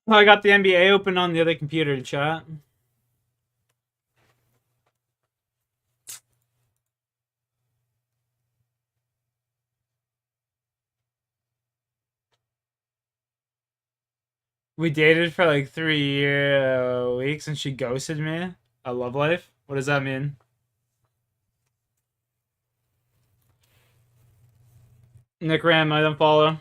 Oh, I got the NBA open on the other computer to chat. We dated for like 3 weeks and she ghosted me. A love life? What does that mean? Nick Ram, I don't follow.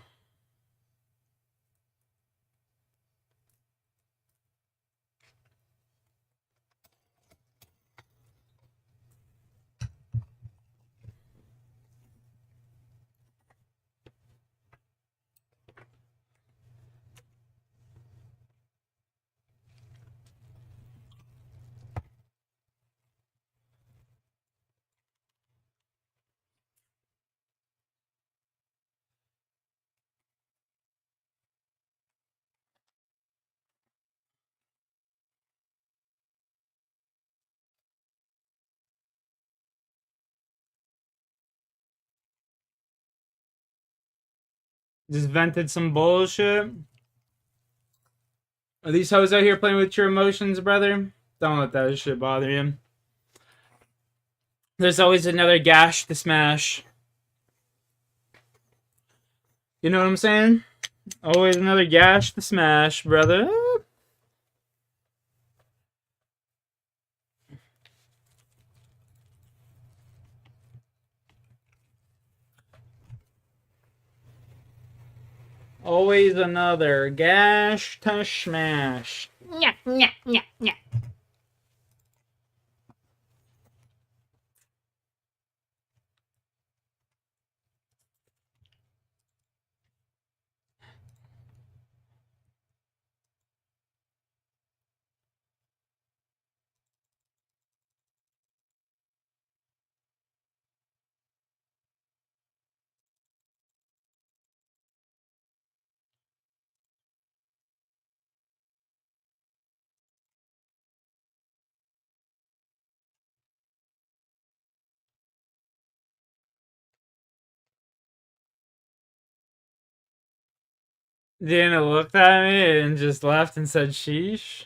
Just vented some bullshit. Are these hoes out here playing with your emotions, brother? Don't let that shit bother you. There's always another gash to smash. You know what I'm saying? Always another gash to smash, brother. Always another gash to smash. Nya, nya, nya, nya. Dana looked at me and just laughed and said, sheesh.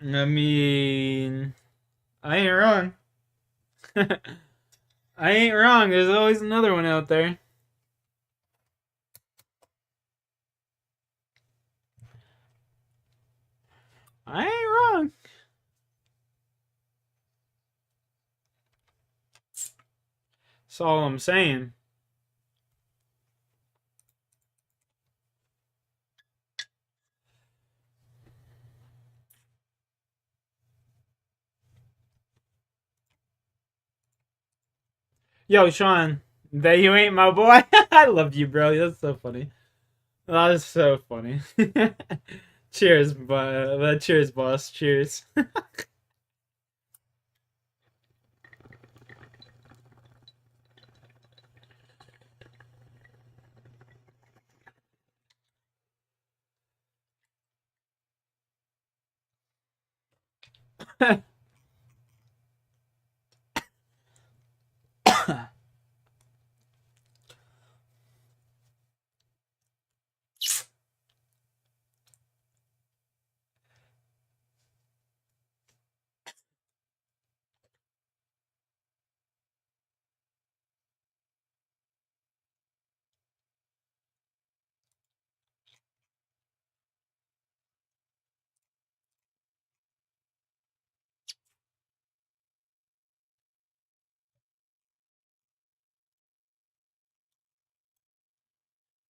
I mean, I ain't wrong. I ain't wrong. There's always another one out there. I ain't wrong. That's all I'm saying. Yo, Sean, that you ain't my boy. I love you, bro. That's so funny. That is so funny. Cheers, cheers, boss. Cheers.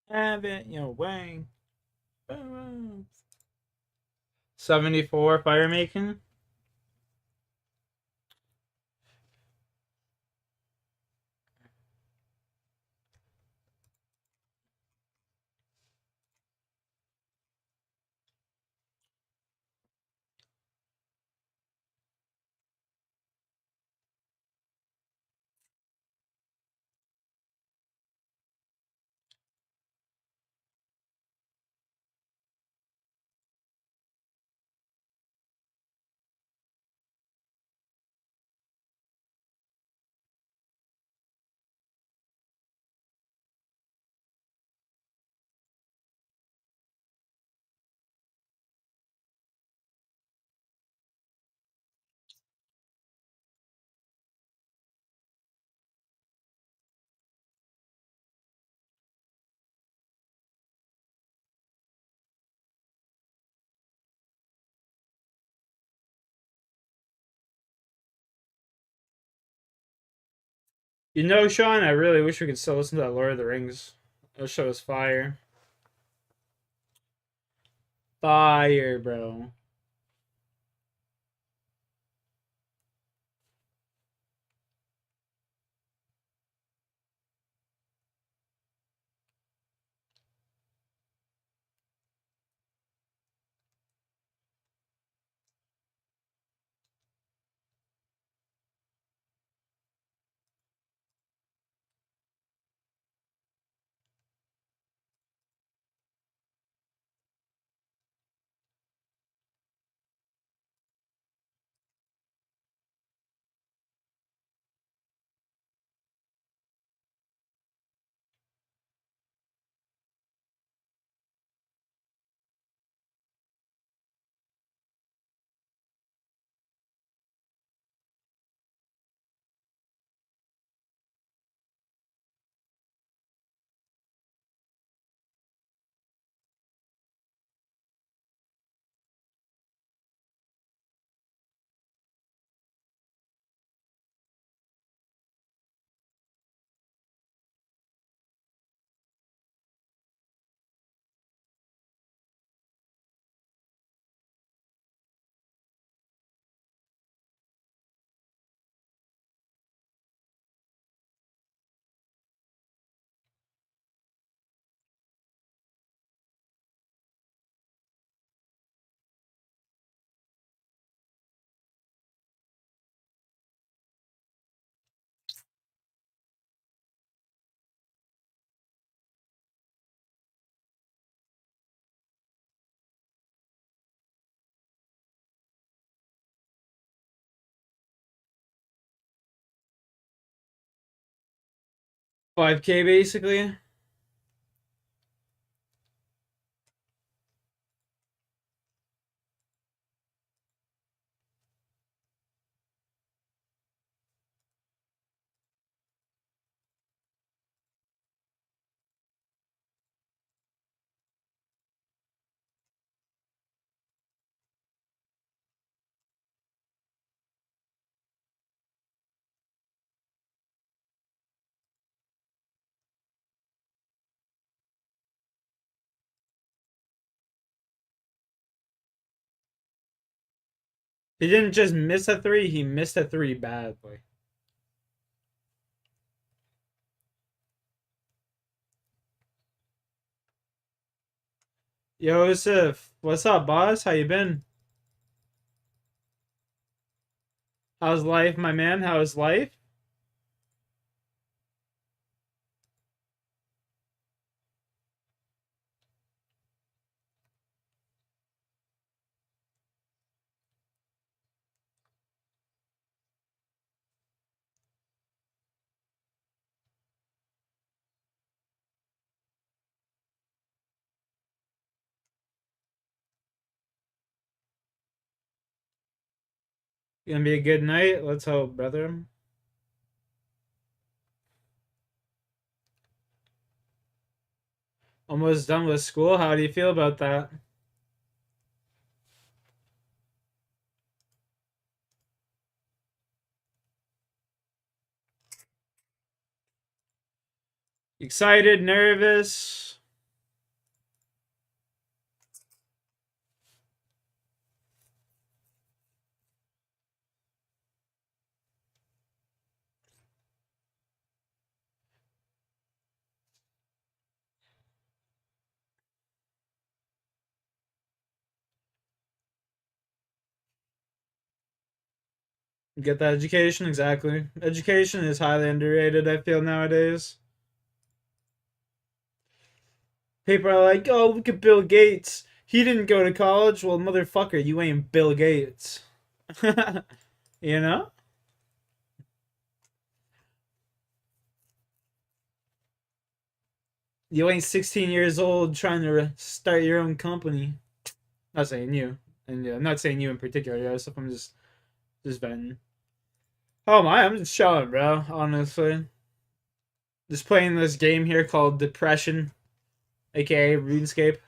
Have it your way. 74 fire making. You know, Sean, I really wish we could still listen to that Lord of the Rings. That show was fire. Fire, bro. 5K basically. He didn't just miss a three, he missed a three badly. Yo, Yosef, what's up, boss? How you been? How's life, my man? How's life? Gonna be a good night? Let's hope, brother. Almost done with school. How do you feel about that? Excited, nervous? Get the education, exactly. Education is highly underrated, I feel, nowadays. People are like, oh, look at Bill Gates. He didn't go to college. Well, motherfucker, you ain't Bill Gates. You know? You ain't 16 years old trying to start your own company. Not saying you. And yeah, I'm not saying you in particular, yeah, so I'm just venting. Oh my, I'm just chilling, bro, honestly. Just playing this game here called Depression, aka RuneScape.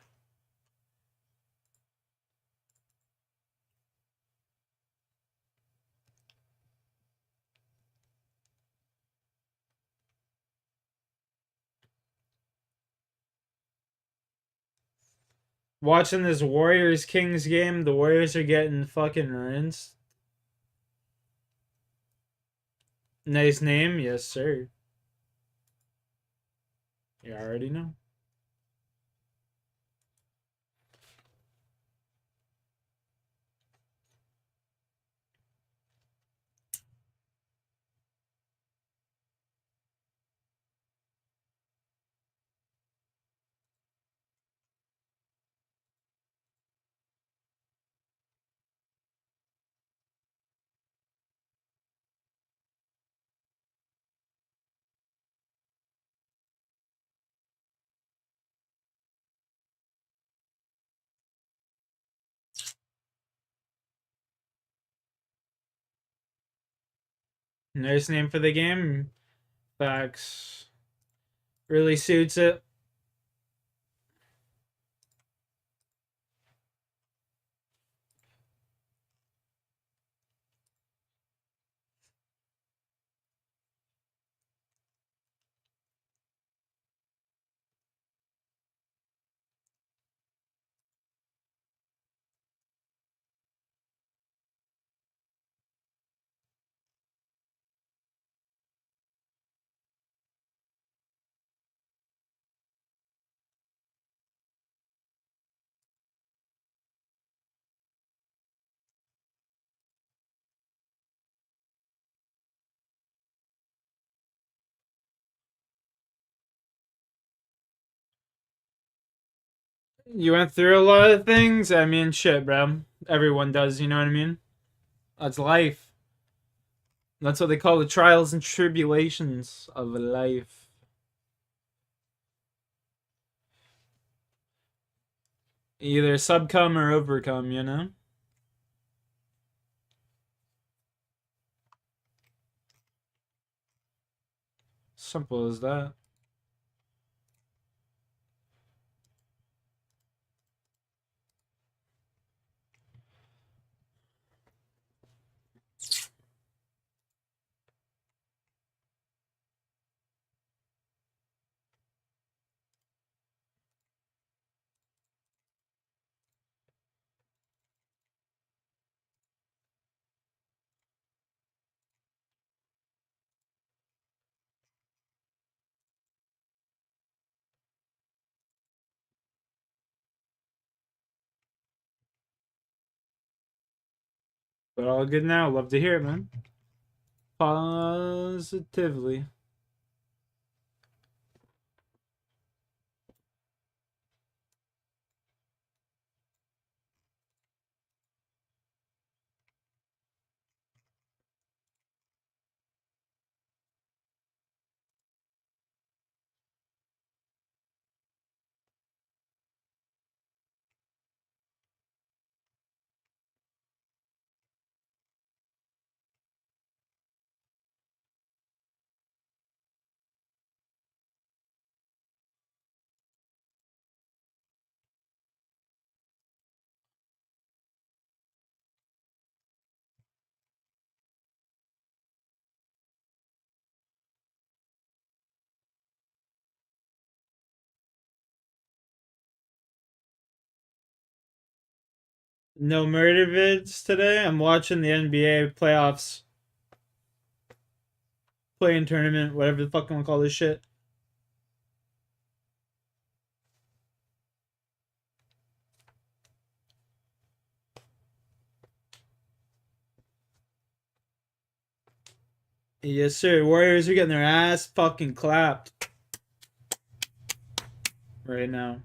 Watching this Warriors Kings game, the Warriors are getting fucking rinsed. Nice name, yes sir. You already know. Nice name for the game. Facts. Really suits it. You went through a lot of things. I mean, shit, bro. Everyone does, you know what I mean? That's life. That's what they call the trials and tribulations of life. Either subcome or overcome, you know? Simple as that. But all good now. Love to hear it, man. Positively. No murder vids today. I'm watching the NBA playoffs. Playing tournament, whatever the fuck you want to call this shit. Yes, sir. Warriors are getting their ass fucking clapped right now.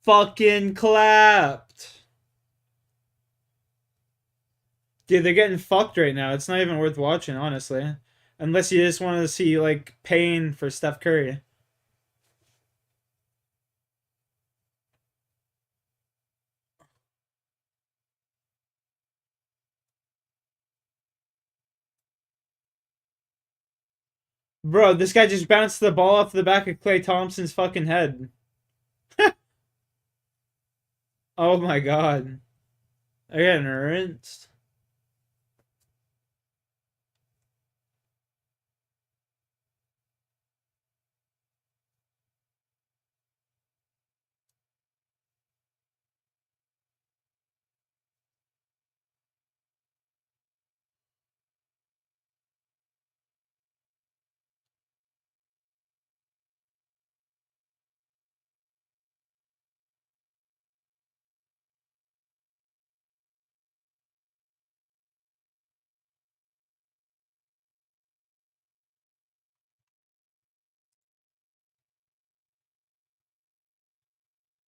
Fucking clapped. Dude, they're getting fucked right now. It's not even worth watching, honestly. Unless you just want to see, like, pain for Steph Curry. Bro, this guy just bounced the ball off the back of Klay Thompson's fucking head. Oh my god. They're getting rinsed.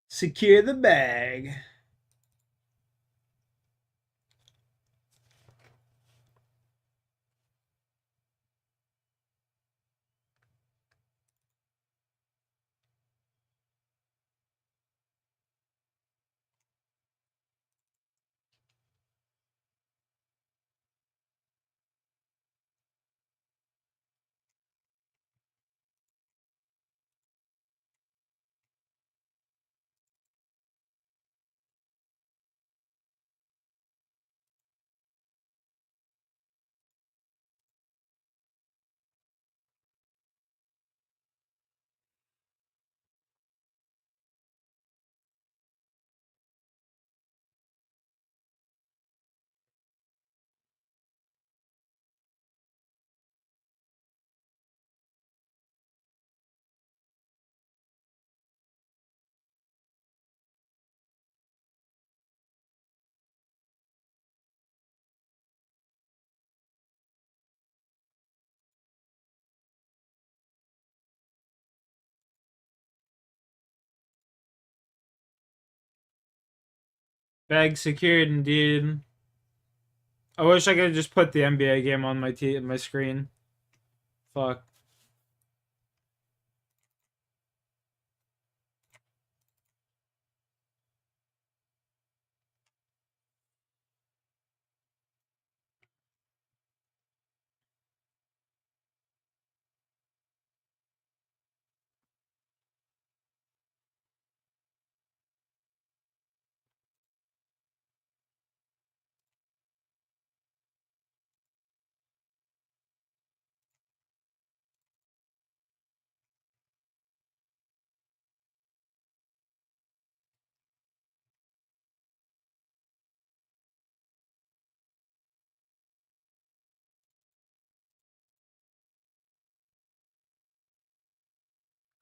Secure the bag. Bag secured indeed. I wish I could just put the NBA game on my screen. Fuck.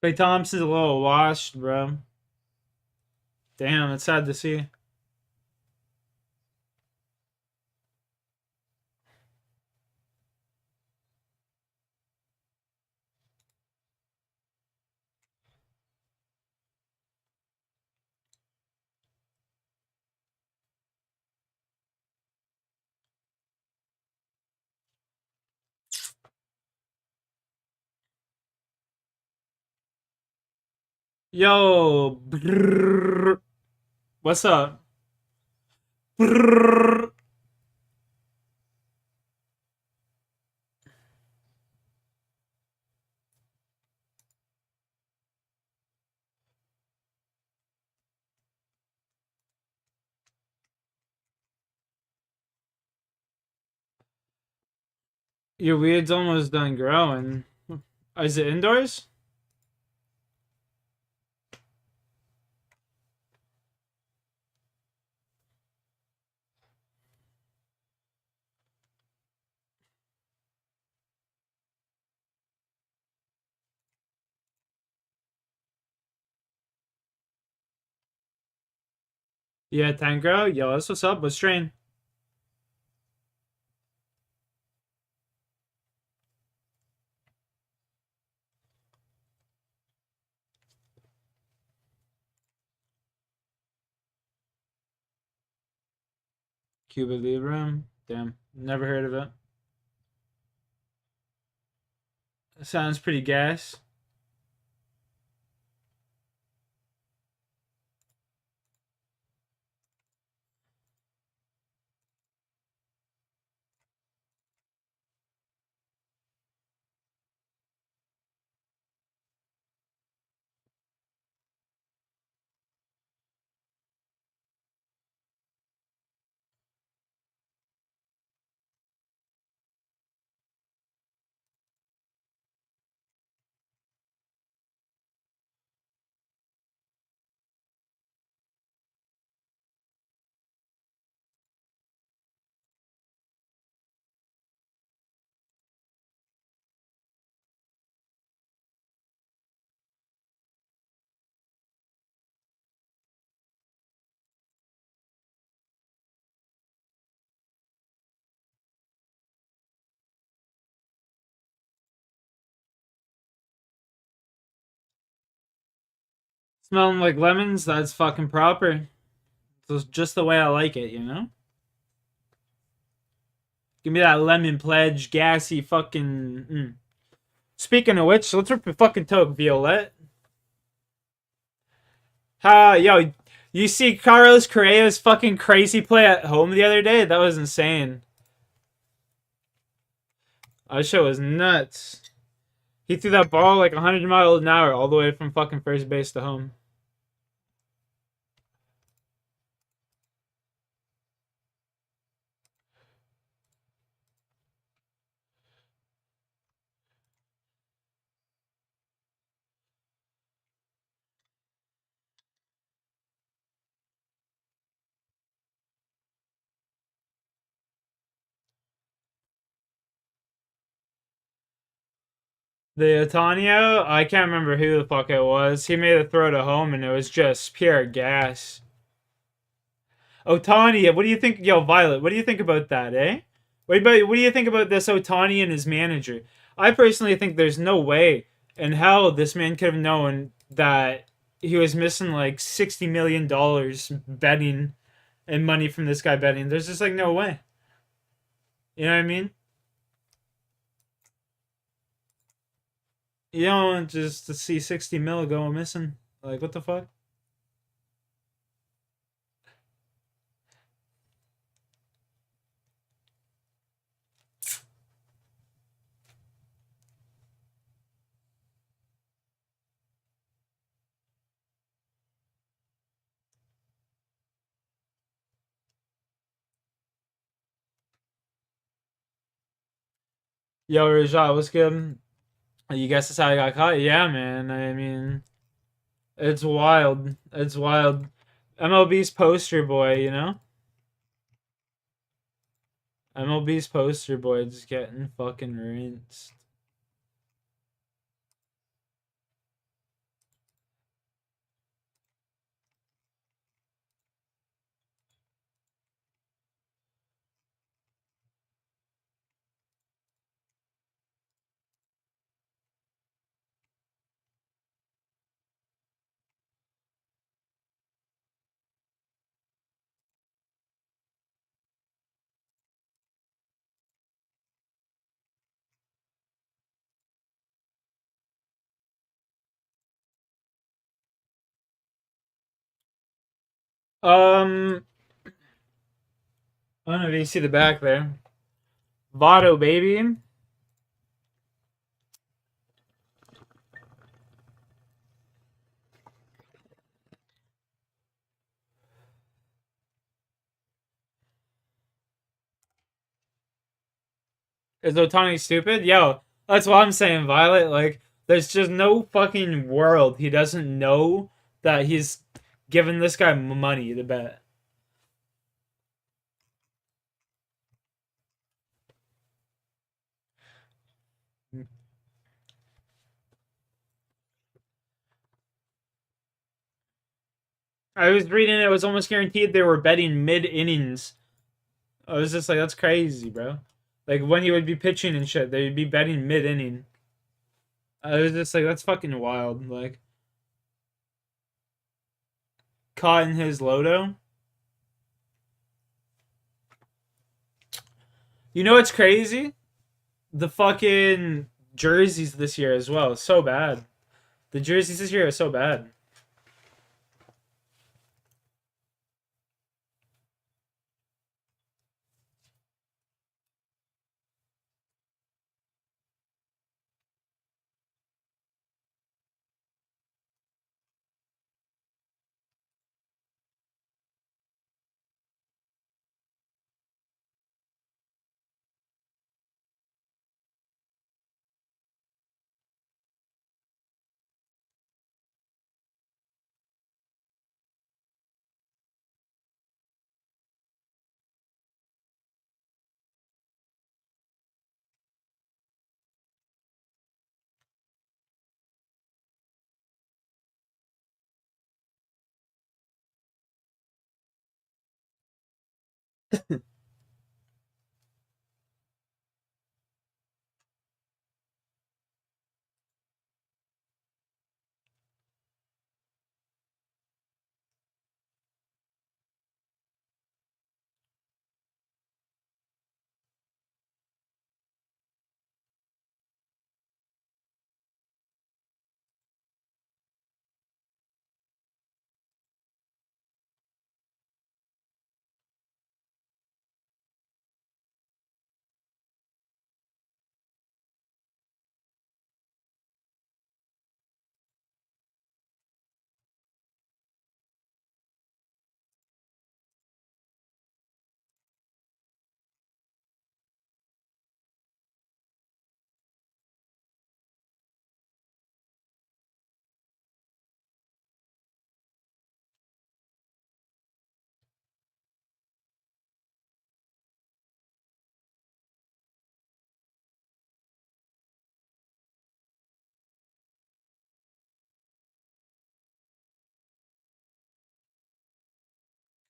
Clay Thompson's a little washed, bro. Damn, it's sad to see. Yo, brrr. What's up? Brrr. Your weed's almost done growing. Is it indoors? Yeah, Tango. Yo, that's what's up. What's train? Cuba Libre. Damn, never heard of it. Sounds pretty gas. Smelling like lemons, that's fucking proper. It's just the way I like it, you know? Give me that lemon pledge, gassy fucking. Speaking of which, let's rip a fucking toke, Violet. Yo, you see Carlos Correa's fucking crazy play at home the other day? That was insane. That shit was nuts. He threw that ball like 100 miles an hour all the way from fucking first base to home. The Otanio, I can't remember who the fuck it was. He made a throw to home and it was just pure gas. Otani, what do you think? Yo, Violet, what do you think about that, eh? What do you think about this Otani and his manager? I personally think there's no way in hell this man could have known that he was missing like $60 million betting and money from this guy betting. There's just like no way. You know what I mean? You don't just to see 60 mil go missing. Like what the fuck? Yo, Rajat, what's good? You guess that's how I got caught? Yeah, man. I mean, it's wild. It's wild. MLB's poster boy, you know? MLB's poster boy just getting fucking rinsed. Um, I don't know if you see the back there. Votto, baby. Is Otani stupid? Yo, that's what I'm saying, Violet. Like, there's just no fucking world he doesn't know that he's giving this guy money to bet. I was reading it was almost guaranteed they were betting mid innings. I was just like, that's crazy, bro. Like when he would be pitching and shit, they'd be betting mid inning. I was just like, that's fucking wild. Like caught in his lodo. You know what's crazy? The fucking jerseys this year as well. So bad. The jerseys this year are so bad.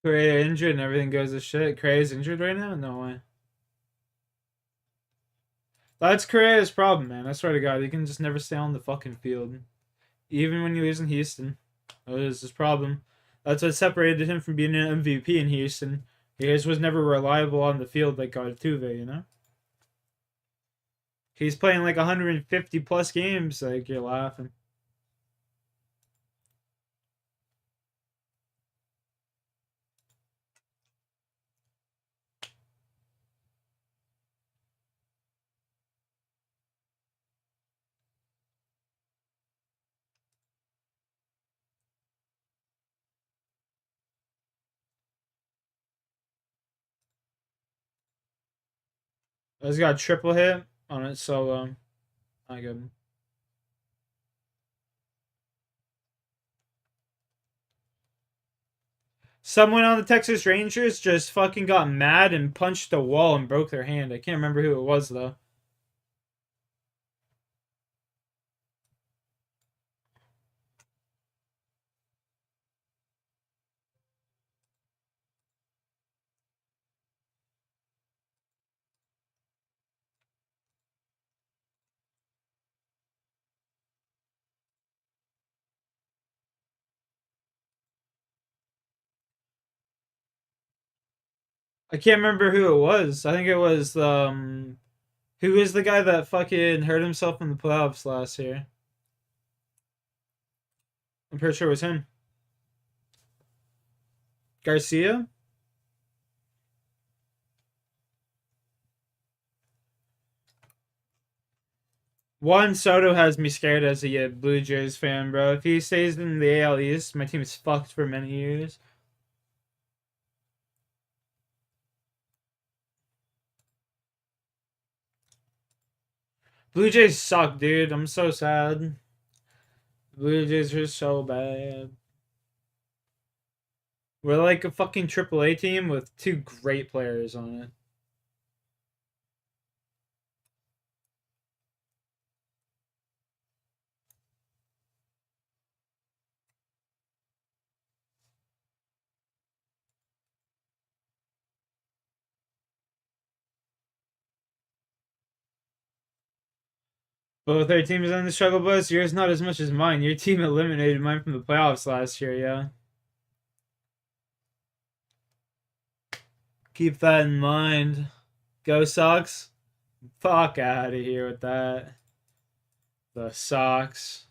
Correa injured and everything goes to shit. Correa's injured right now? No way. That's Correa's problem, man. I swear to God, he can just never stay on the fucking field. Even when he was in Houston. That was his problem. That's what separated him from being an MVP in Houston. He just was never reliable on the field like Altuve, you know? He's playing like 150 plus games, like you're laughing. He's got a triple hit on it solo. I good. Someone on the Texas Rangers just fucking got mad and punched the wall and broke their hand. I can't remember who it was though. I can't remember who it was. I think it was who was the guy that fucking hurt himself in the playoffs last year? I'm pretty sure it was him. Garcia? Juan Soto has me scared as a Blue Jays fan, bro. If he stays in the AL East, my team is fucked for many years. Blue Jays suck, dude. I'm so sad. Blue Jays are so bad. We're like a fucking AAA team with two great players on it. Both our teams on the struggle bus. Yours not as much as mine. Your team eliminated mine from the playoffs last year, yeah. Keep that in mind. Go Sox. Fuck out of here with that. The Sox.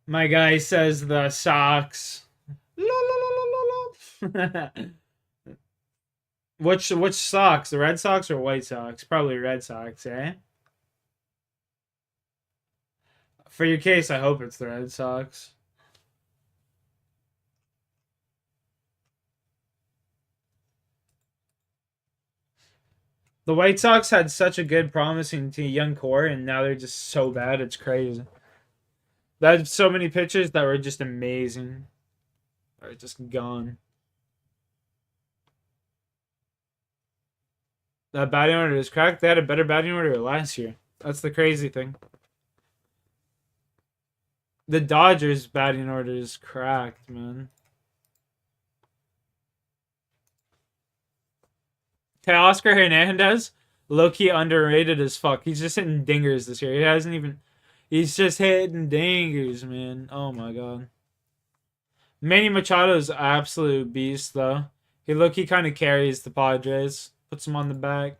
My guy says the Sox. Which Sox? The Red Sox or White Sox? Probably Red Sox, eh? For your case, I hope it's the Red Sox. The White Sox had such a good, promising young core, and now they're just so bad. It's crazy. There's so many pitchers that were just amazing. Are just gone. That batting order is cracked. They had a better batting order last year. That's the crazy thing. The Dodgers batting order is cracked, man. Oscar Hernandez, low key underrated as fuck. He's just hitting dingers this year. He hasn't even. He's just hitting dingers, man. Oh my god. Manny Machado's absolute beast, though. He kind of carries the Padres. Puts them on the back.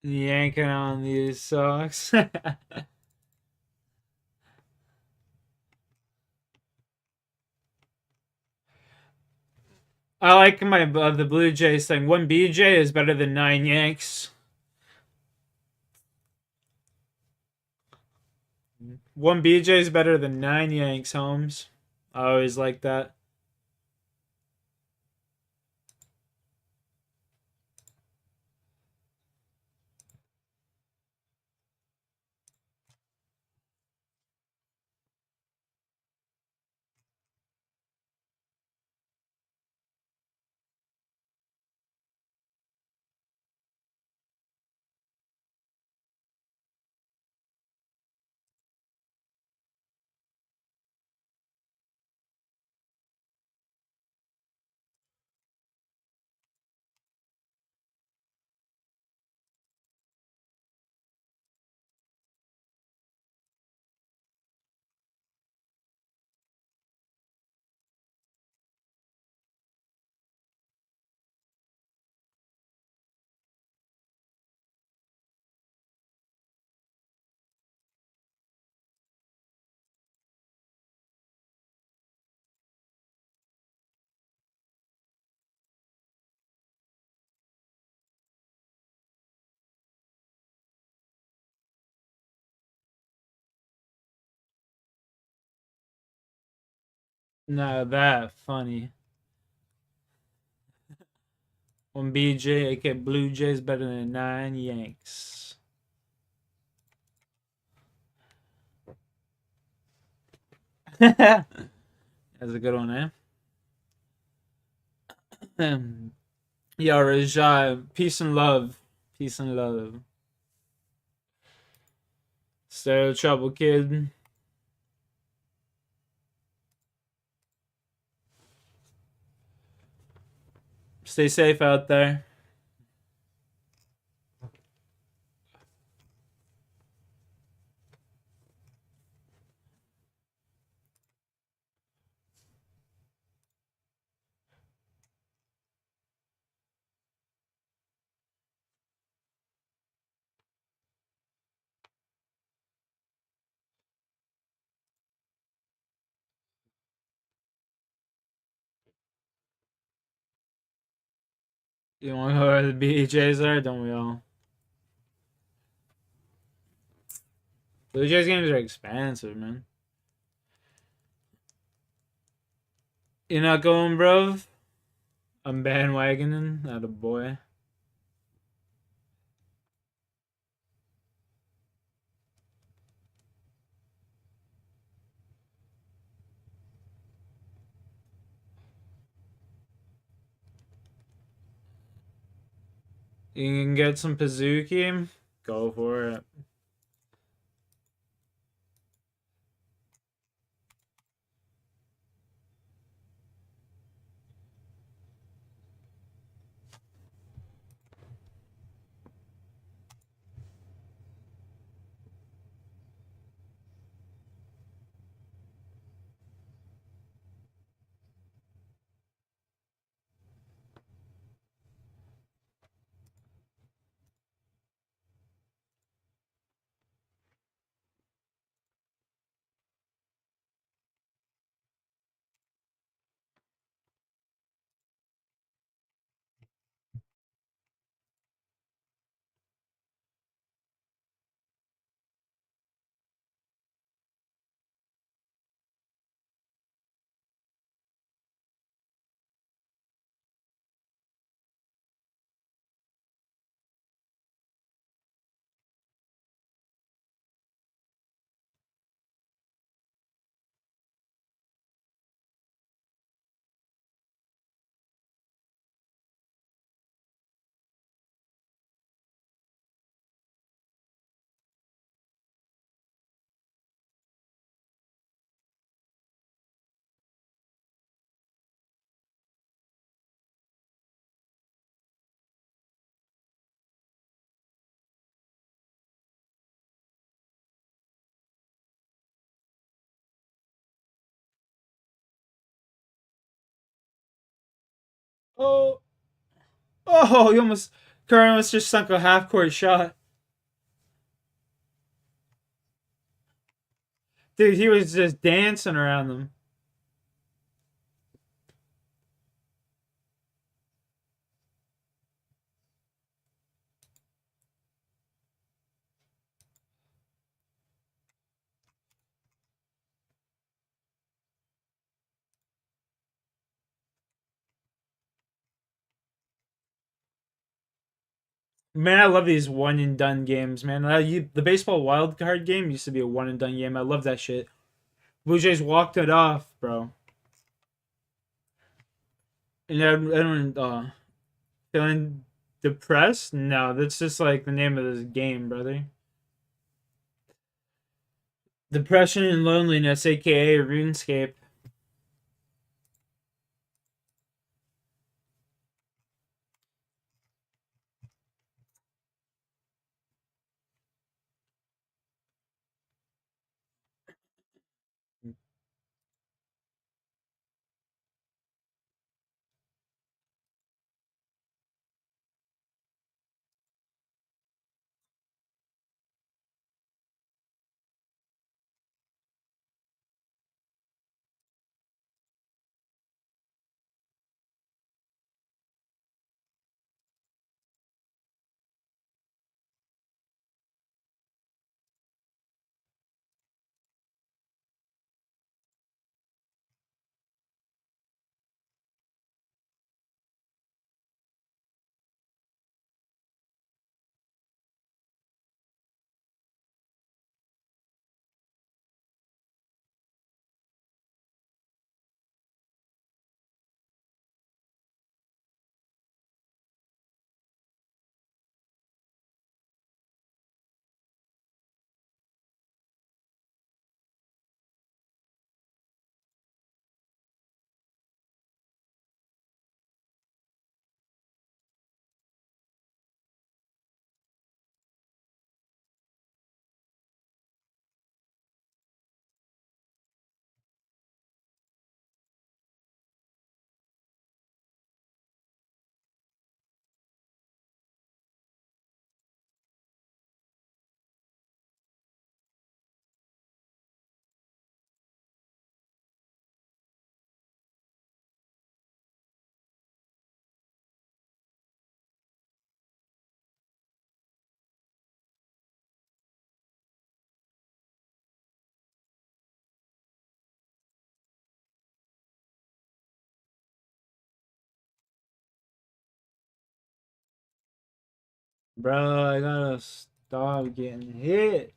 Yanking on these socks. I like my the Blue Jays thing. One BJ is better than 9 Yanks. One BJ is better than 9 Yanks, Holmes. I always like that. No, that funny. One BJ, aka Blue Jays, better than 9 Yanks. That's a good one, eh? Yo, Rajah, peace and love. Peace and love. Stay out of trouble, kid. Stay safe out there. You want to go where the BJs are? Don't we all? Blue Jays games are expensive, man. You're not going, bro? I'm bandwagoning. Not a boy. You can get some Pazuki. Go for it. Oh, oh! You almost Curry almost just sunk a half-court shot. Dude, he was just dancing around them. Man, I love these one and done games, man. The baseball wild card game used to be a one and done game. I love that shit. Blue Jays walked it off, bro. And everyone feeling depressed? No, that's just like the name of this game, brother. Depression and loneliness, aka RuneScape. Bro, I gotta stop getting hit.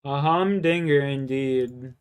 A humdinger indeed.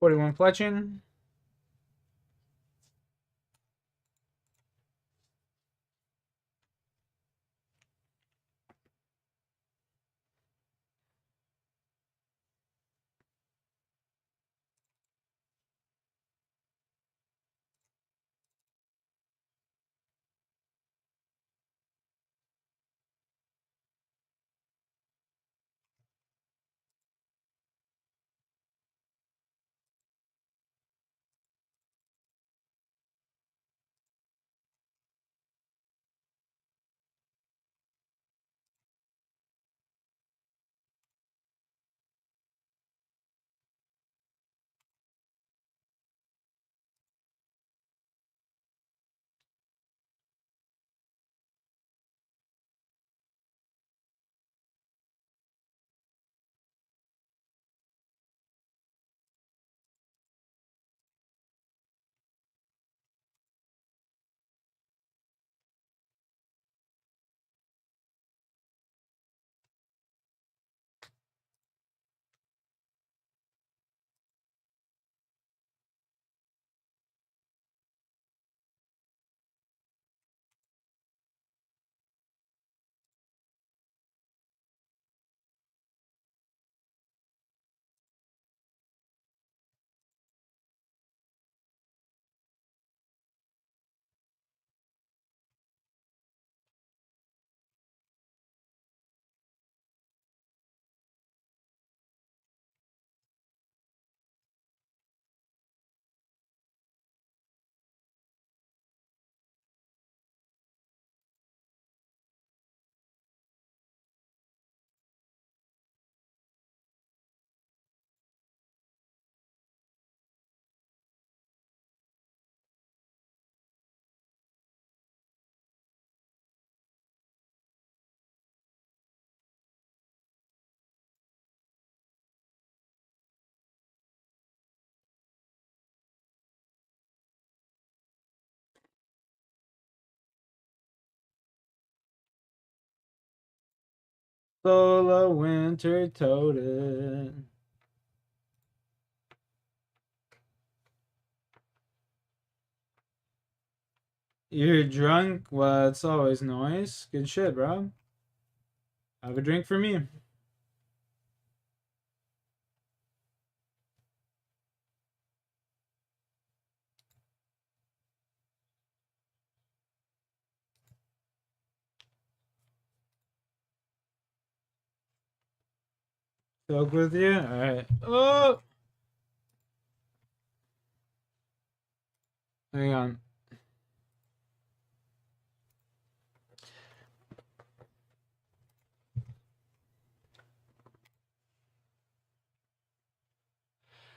41 fletching. Solo winter toted. You're drunk? Well, it's always nice. Good shit, bro. Have a drink for me. Talk with you? Alright. Oh! Hang on.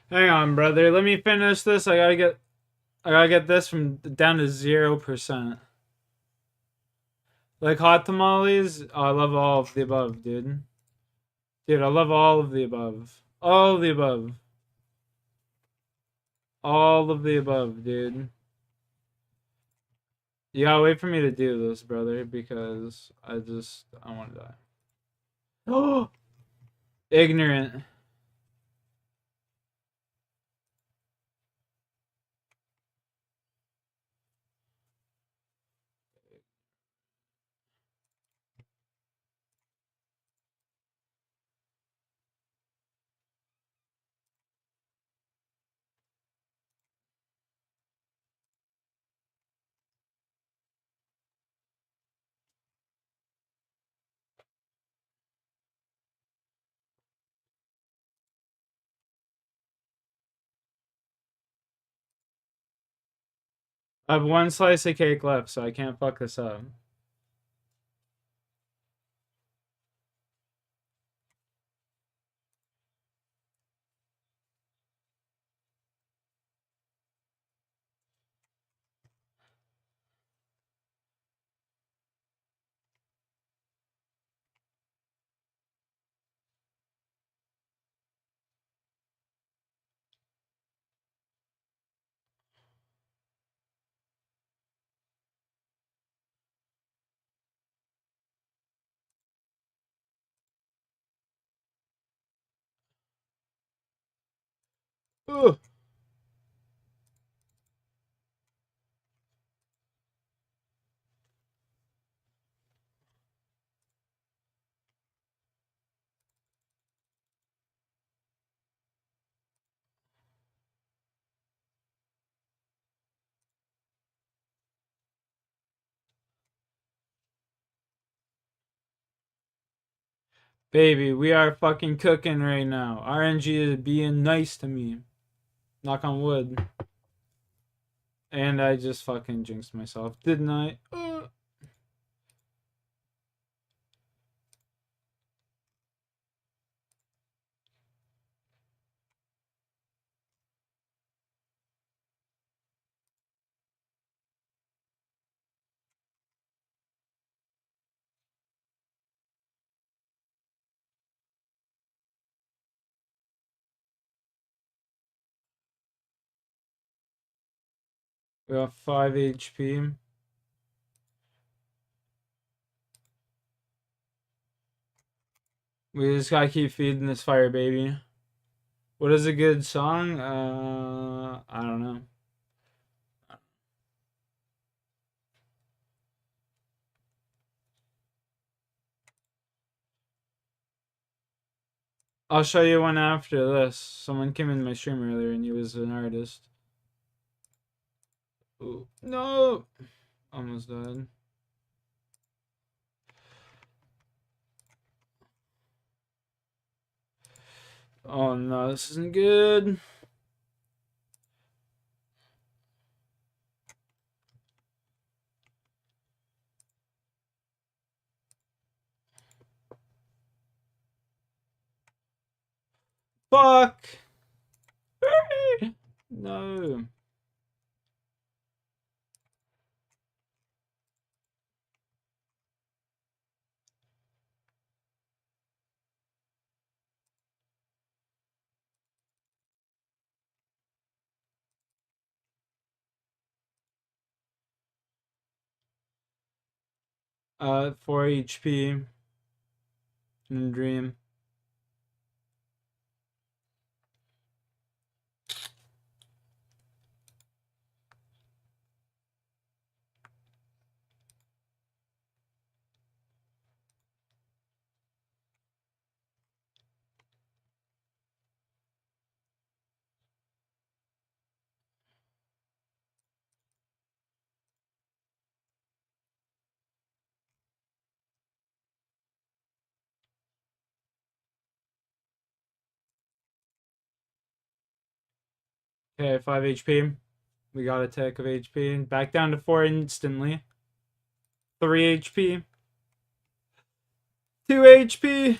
Hang on, brother. Let me finish this. I gotta get this from down to 0%. Like hot tamales? Oh, I love all of the above, dude. Dude, I love all of the above. All of the above. All of the above, dude. You gotta wait for me to do this, brother, because I want to die. Oh! Ignorant. I have one slice of cake left, so I can't fuck this up. Ugh. Baby, we are fucking cooking right now. RNG is being nice to me. Knock on wood. And I just fucking jinxed myself, didn't I? We have 5 HP. We just gotta keep feeding this fire, baby. What is a good song? I don't know. I'll show you one after this. Someone came in my stream earlier and he was an artist. Ooh, no! Almost died. Oh no, this isn't good. Fuck! No. 4 HP. In dream. Okay, 5 HP. We got a tick of HP. Back down to 4 instantly. 3 HP. 2 HP.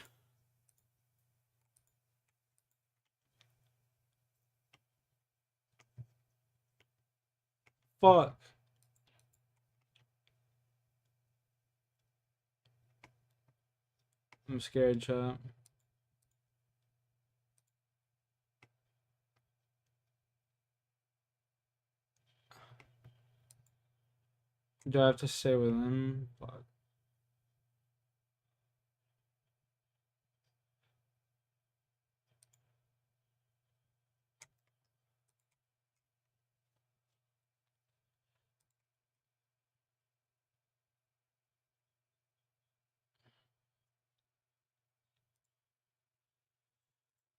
Fuck. I'm scared, chat. Do I have to stay with him? Fuck.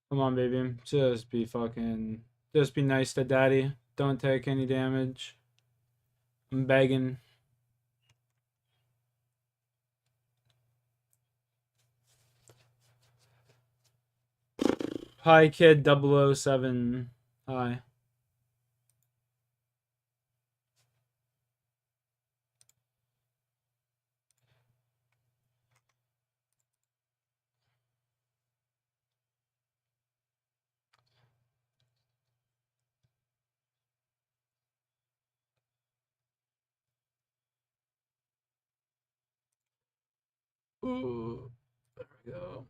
Come on, baby. Just be fucking... Just be nice to daddy. Don't take any damage. I'm begging. Hi, kid 007. Hi. Ooh. There we go.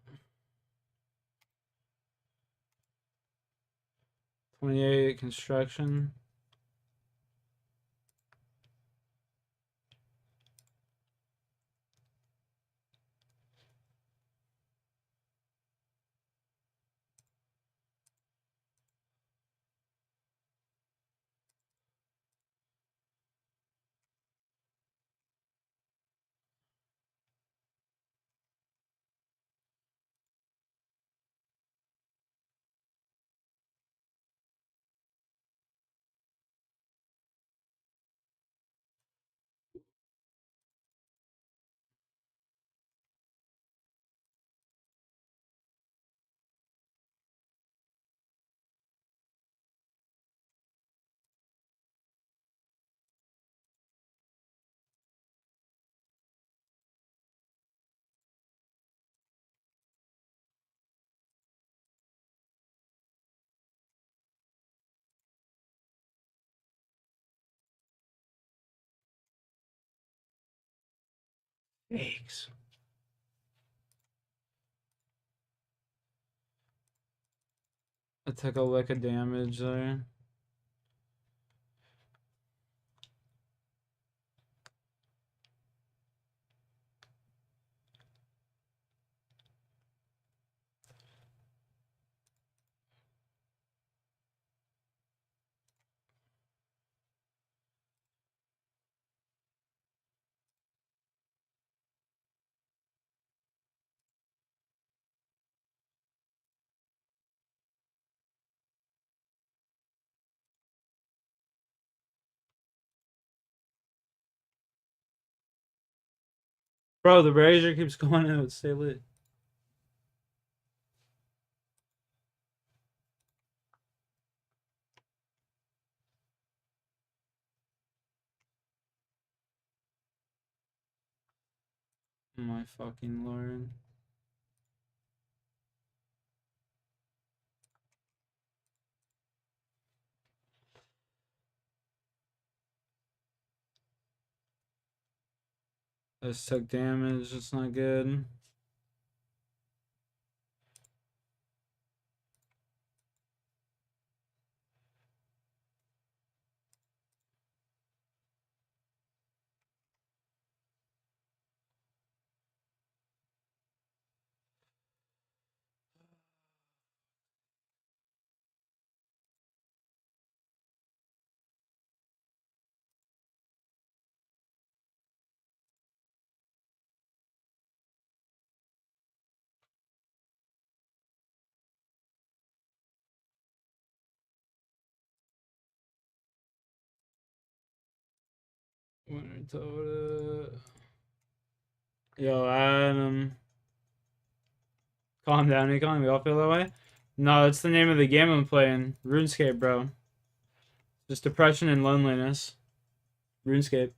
28 construction. Thanks. I took a lick of damage there. Bro, the brazier keeps going out. Stay lit. My fucking lord. I just took damage. It's not good. Winter Toad. Yo, Adam. Calm down, Econ. We all feel that way? No, that's the name of the game I'm playing. RuneScape, bro. Just depression and loneliness. RuneScape.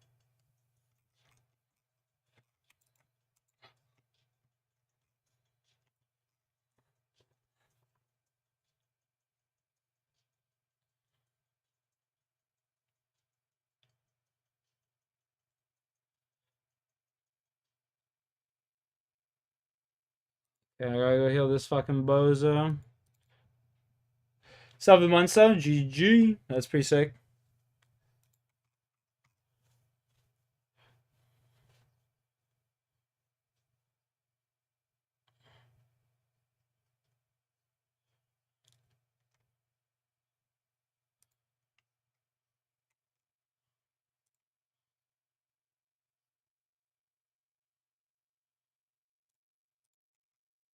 Yeah, I gotta go heal this fucking bozo. 7 months though. GG. That's pretty sick.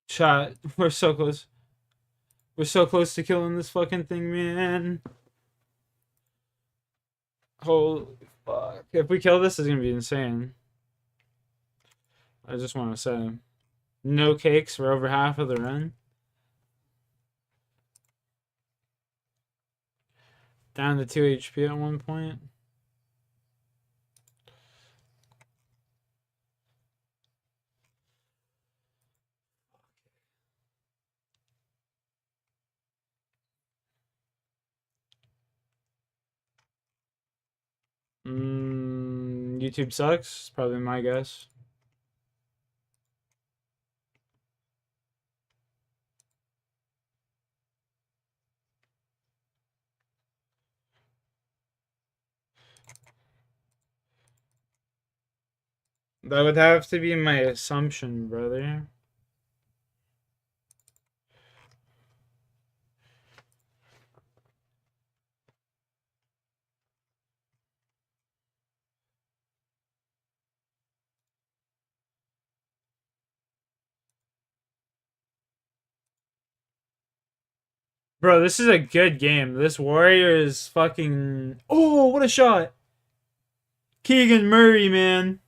Chat. We're so close. We're so close to killing this fucking thing, man. Holy fuck. If we kill this, it's gonna be insane. I just want to say. No cakes for over half of the run. Down to 2 HP at one point. YouTube sucks. Probably my guess. That would have to be my assumption, brother. Bro, this is a good game. This warrior is fucking... Oh, what a shot! Keegan Murray, man.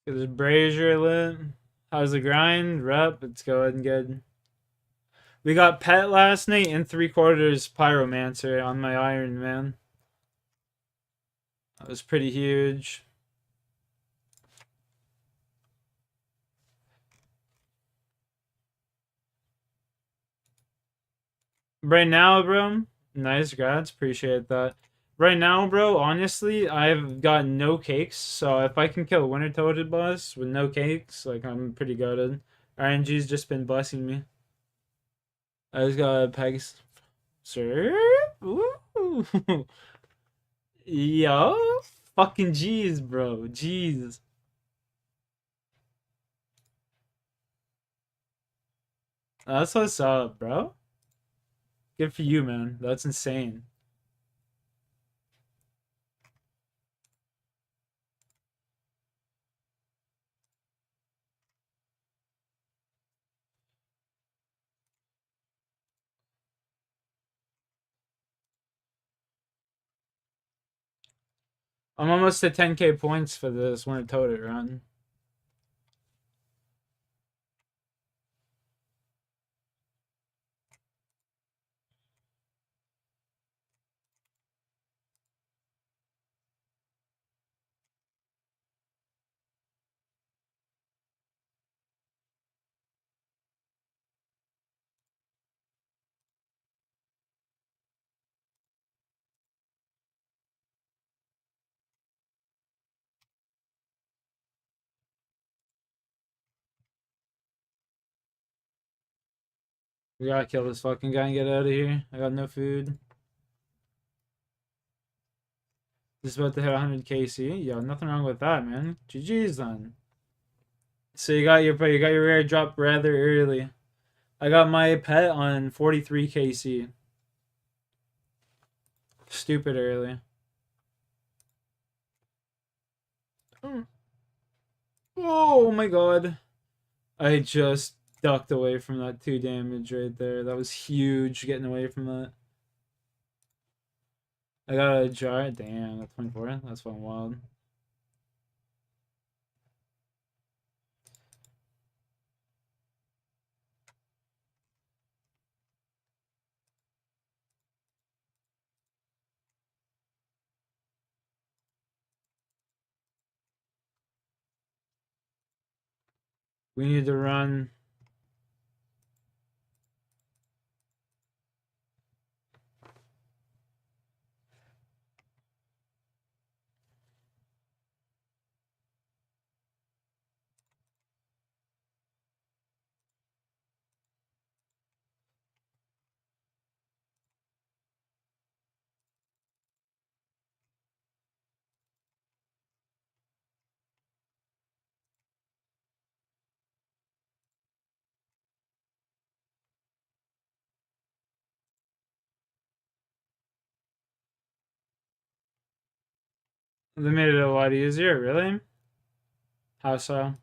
Get this brazier lit. How's the grind? Rep. It's going good. We got pet last night and 3/4 pyromancer on my iron, man. That was pretty huge. Right now, bro. Nice, grads. Appreciate that. Right now, bro, honestly, I've got no cakes. So if I can kill a winter toaded boss with no cakes, like I'm pretty good. RNG's just been blessing me. I just got pegs. Sir? Ooh. Yo. Fucking G's, bro. G's. That's what's up, bro. Good for you, man. That's insane. I'm almost at 10k points for this winter toaded run. We gotta kill this fucking guy and get out of here. I got no food. Just about to hit 100 KC. Yo, nothing wrong with that, man. GG's then. So you got your rare drop rather early. I got my pet on 43 KC. Stupid early. Oh my god. I just ducked away from that 2 damage right there. That was huge getting away from that. I got a jar. Damn, that's 24. That's fucking wild. We need to run. They made it a lot easier, really? How so?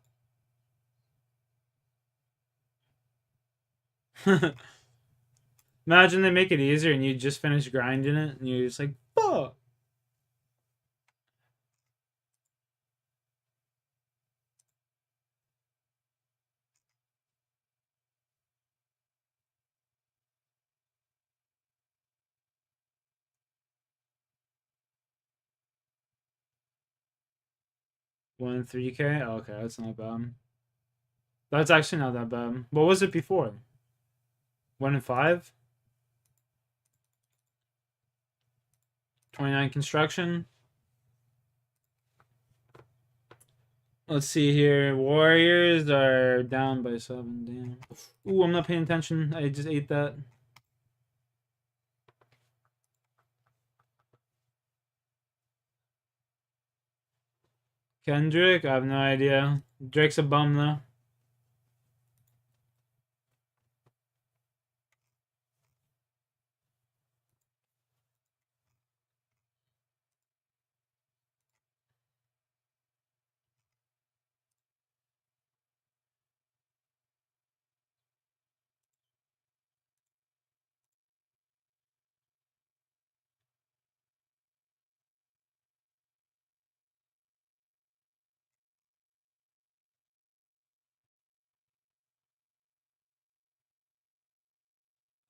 Imagine they make it easier and you just finish grinding it and you're just like, fuck. One 3k? Oh, okay, that's not bad. That's actually not that bad. What was it before? 1 in 5? 29 construction. Let's see here. Warriors are down by 7. Damn. Ooh, I'm not paying attention. I just ate that. Kendrick? I have no idea. Drake's a bum, though.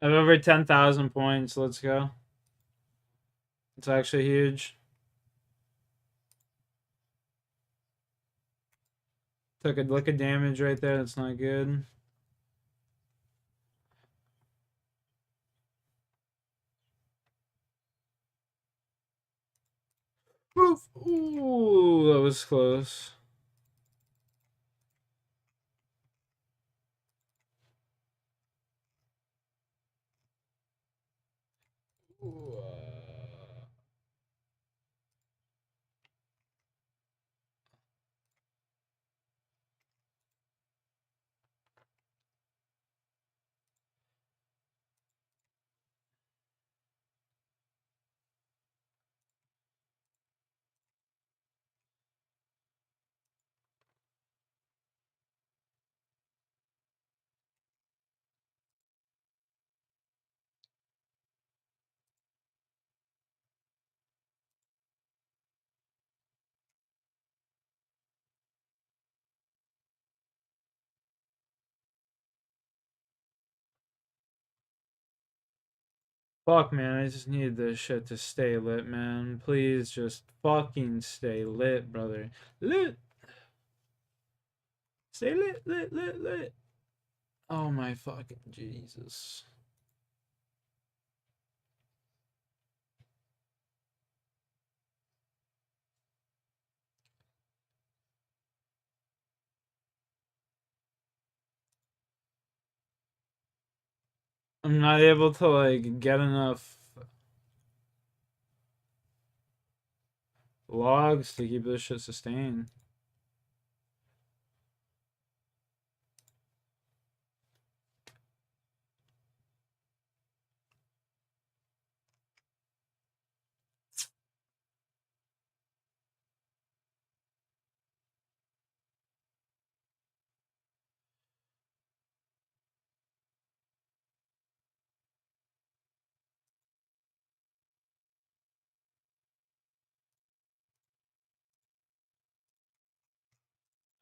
I have over 10,000 points. Let's go. It's actually huge. Took a lick of damage right there. That's not good. Oof. Ooh, that was close. Fuck, man, I just need this shit to stay lit, man. Please just fucking stay lit, brother. Lit! Stay lit, lit, lit, lit. Oh my fucking Jesus. I'm not able to, like, get enough logs to keep this shit sustained.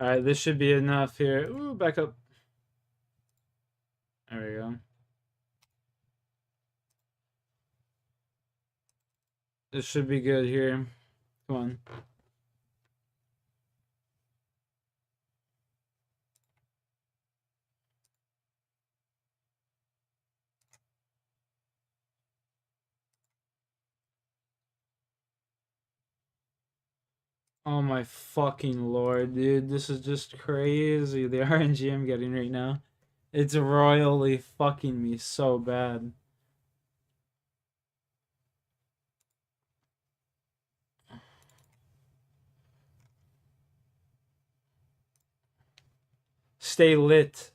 Alright, this should be enough here. Ooh, back up. There we go. This should be good here. Come on. Oh my fucking lord, dude. This is just crazy. The RNG I'm getting right now. It's royally fucking me so bad. Stay lit.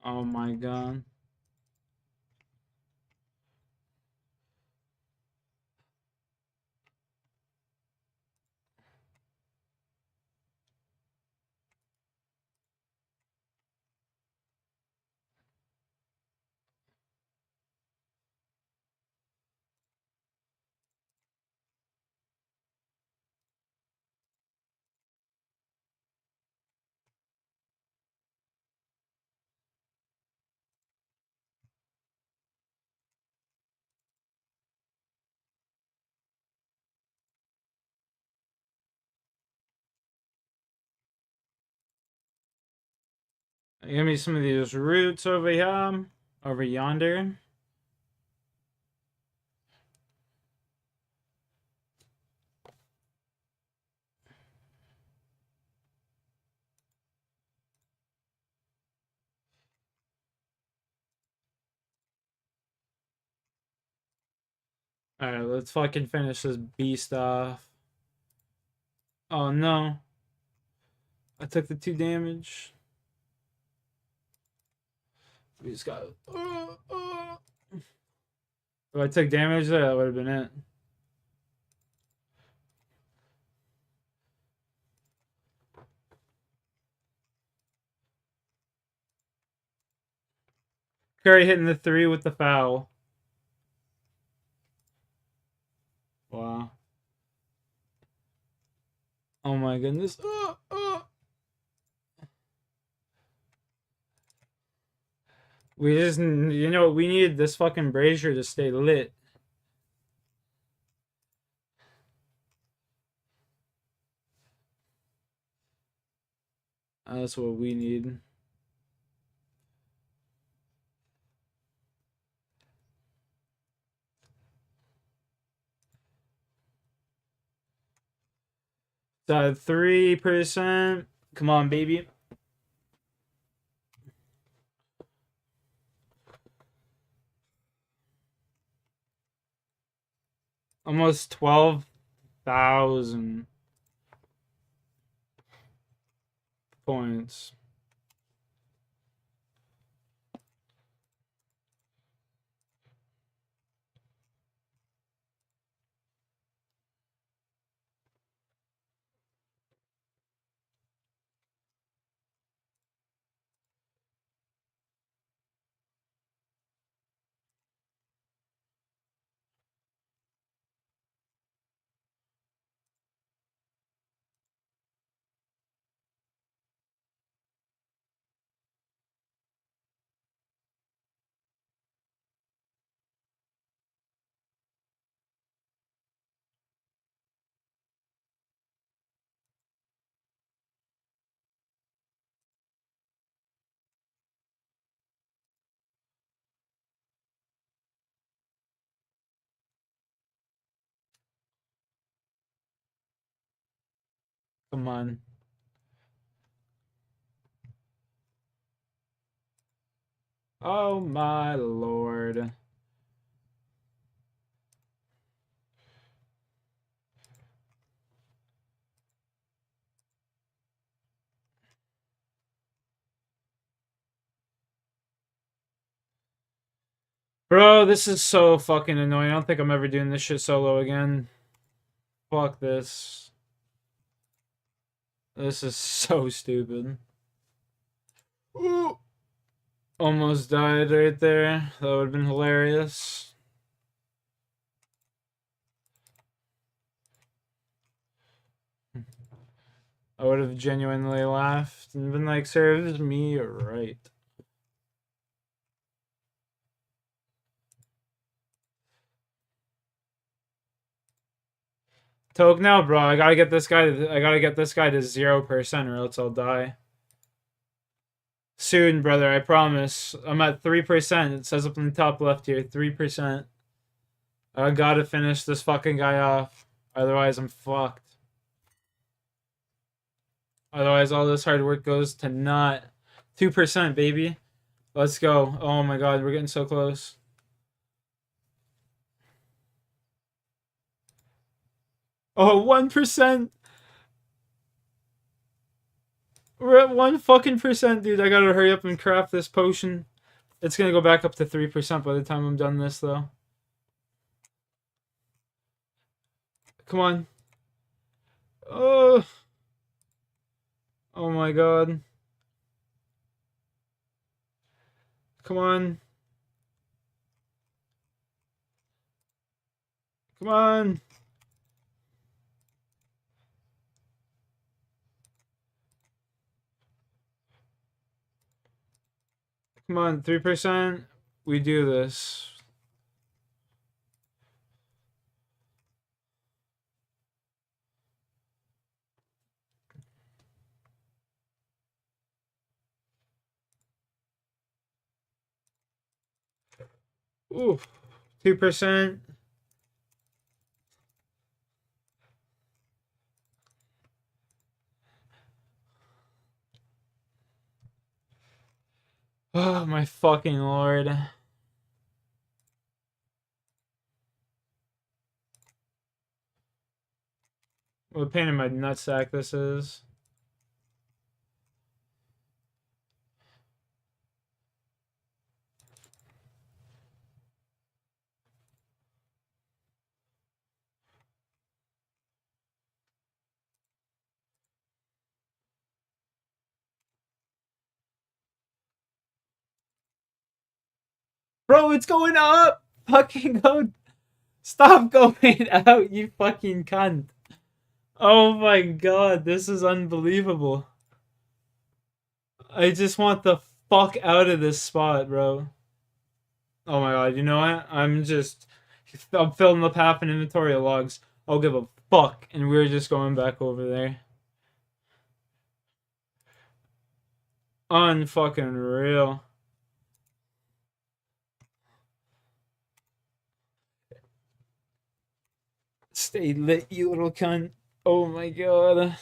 Oh my god. Give me some of these roots over here. Over yonder. Alright, let's fucking finish this beast off. Oh no. I took the 2 damage. We just got. If I took damage there, that would have been it. Curry hitting the 3 with the foul. Wow. Oh my goodness. We just, you know, we need this fucking brazier to stay lit. That's what we need. So 3%. Come on, baby. Almost 12,000 points. Come on. Oh my lord. Bro, this is so fucking annoying. I don't think I'm ever doing this shit solo again. Fuck this. This is so stupid. Ooh. Almost died right there. That would have been hilarious. I would have genuinely laughed and been like, serves me right. Toke now, bro. I gotta get this guy to 0% or else I'll die. Soon, brother, I promise. I'm at 3%. It says up in the top left here, 3%. I gotta finish this fucking guy off. Otherwise, I'm fucked. Otherwise, all this hard work goes to naught. 2%, baby. Let's go. Oh my god, we're getting so close. Oh, 1%. We're at 1 fucking percent, dude. I gotta hurry up and craft this potion. It's gonna go back up to 3% by the time I'm done this, though. Come on. Oh. Oh my god. Come on. Come on. Come on, 3%. We do this. Ooh. 2%. Oh my fucking lord. What a pain in my nutsack this is. Bro, it's going up! Fucking go. Stop going out, you fucking cunt. Oh my god, this is unbelievable. I just want the fuck out of this spot, bro. Oh my god, you know what? I'm filling up half an inventory of logs. I'll give a fuck, and we're just going back over there. Unfucking real. Stay lit, you little cunt. Oh my god.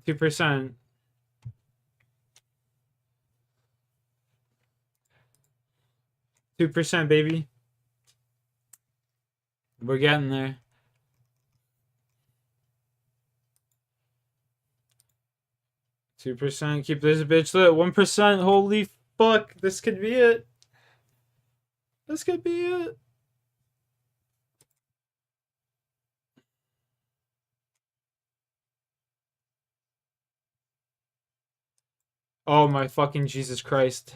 2%. 2%, baby. We're getting there. 2%. Keep this bitch lit. 1%. Holy fuck. This could be it. This could be it. Oh my fucking Jesus Christ.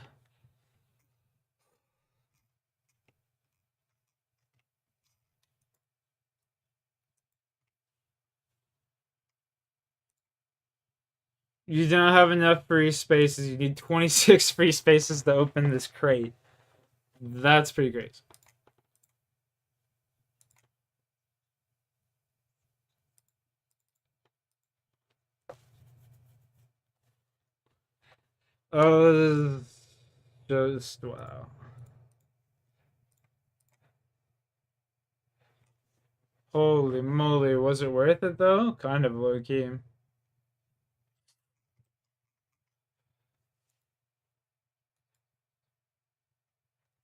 You don't have enough free spaces. You need 26 free spaces to open this crate. That's pretty great. Oh, just wow. Holy moly, was it worth it though? Kind of low key.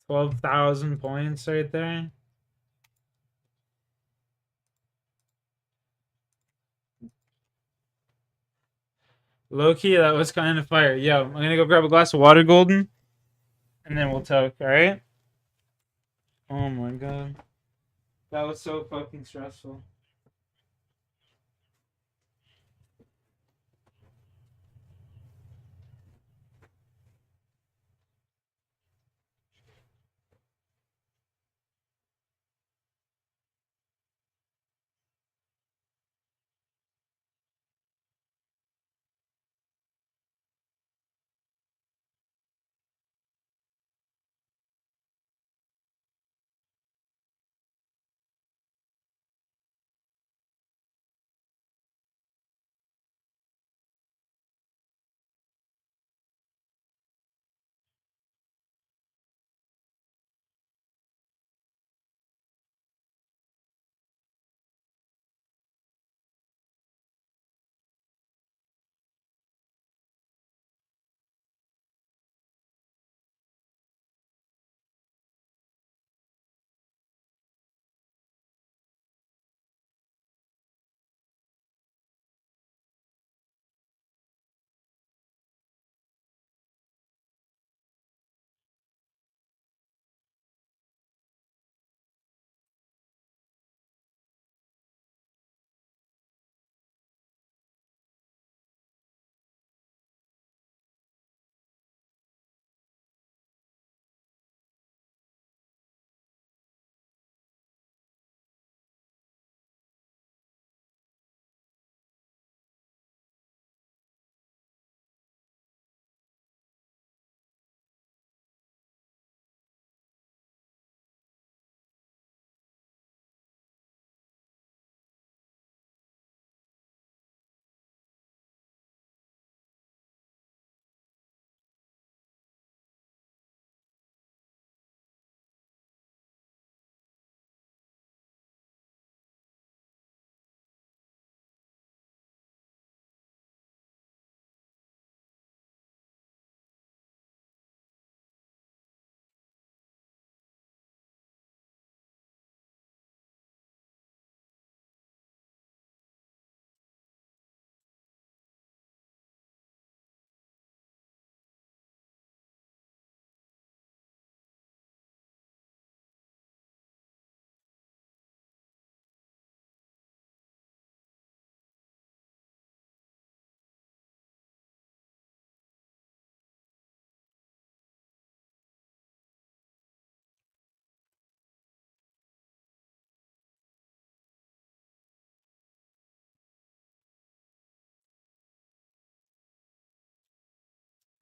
12,000 points right there. Low key, that was kind of fire. Yo, I'm gonna go grab a glass of water, Golden, and then we'll talk, alright? Oh my god. That was so fucking stressful.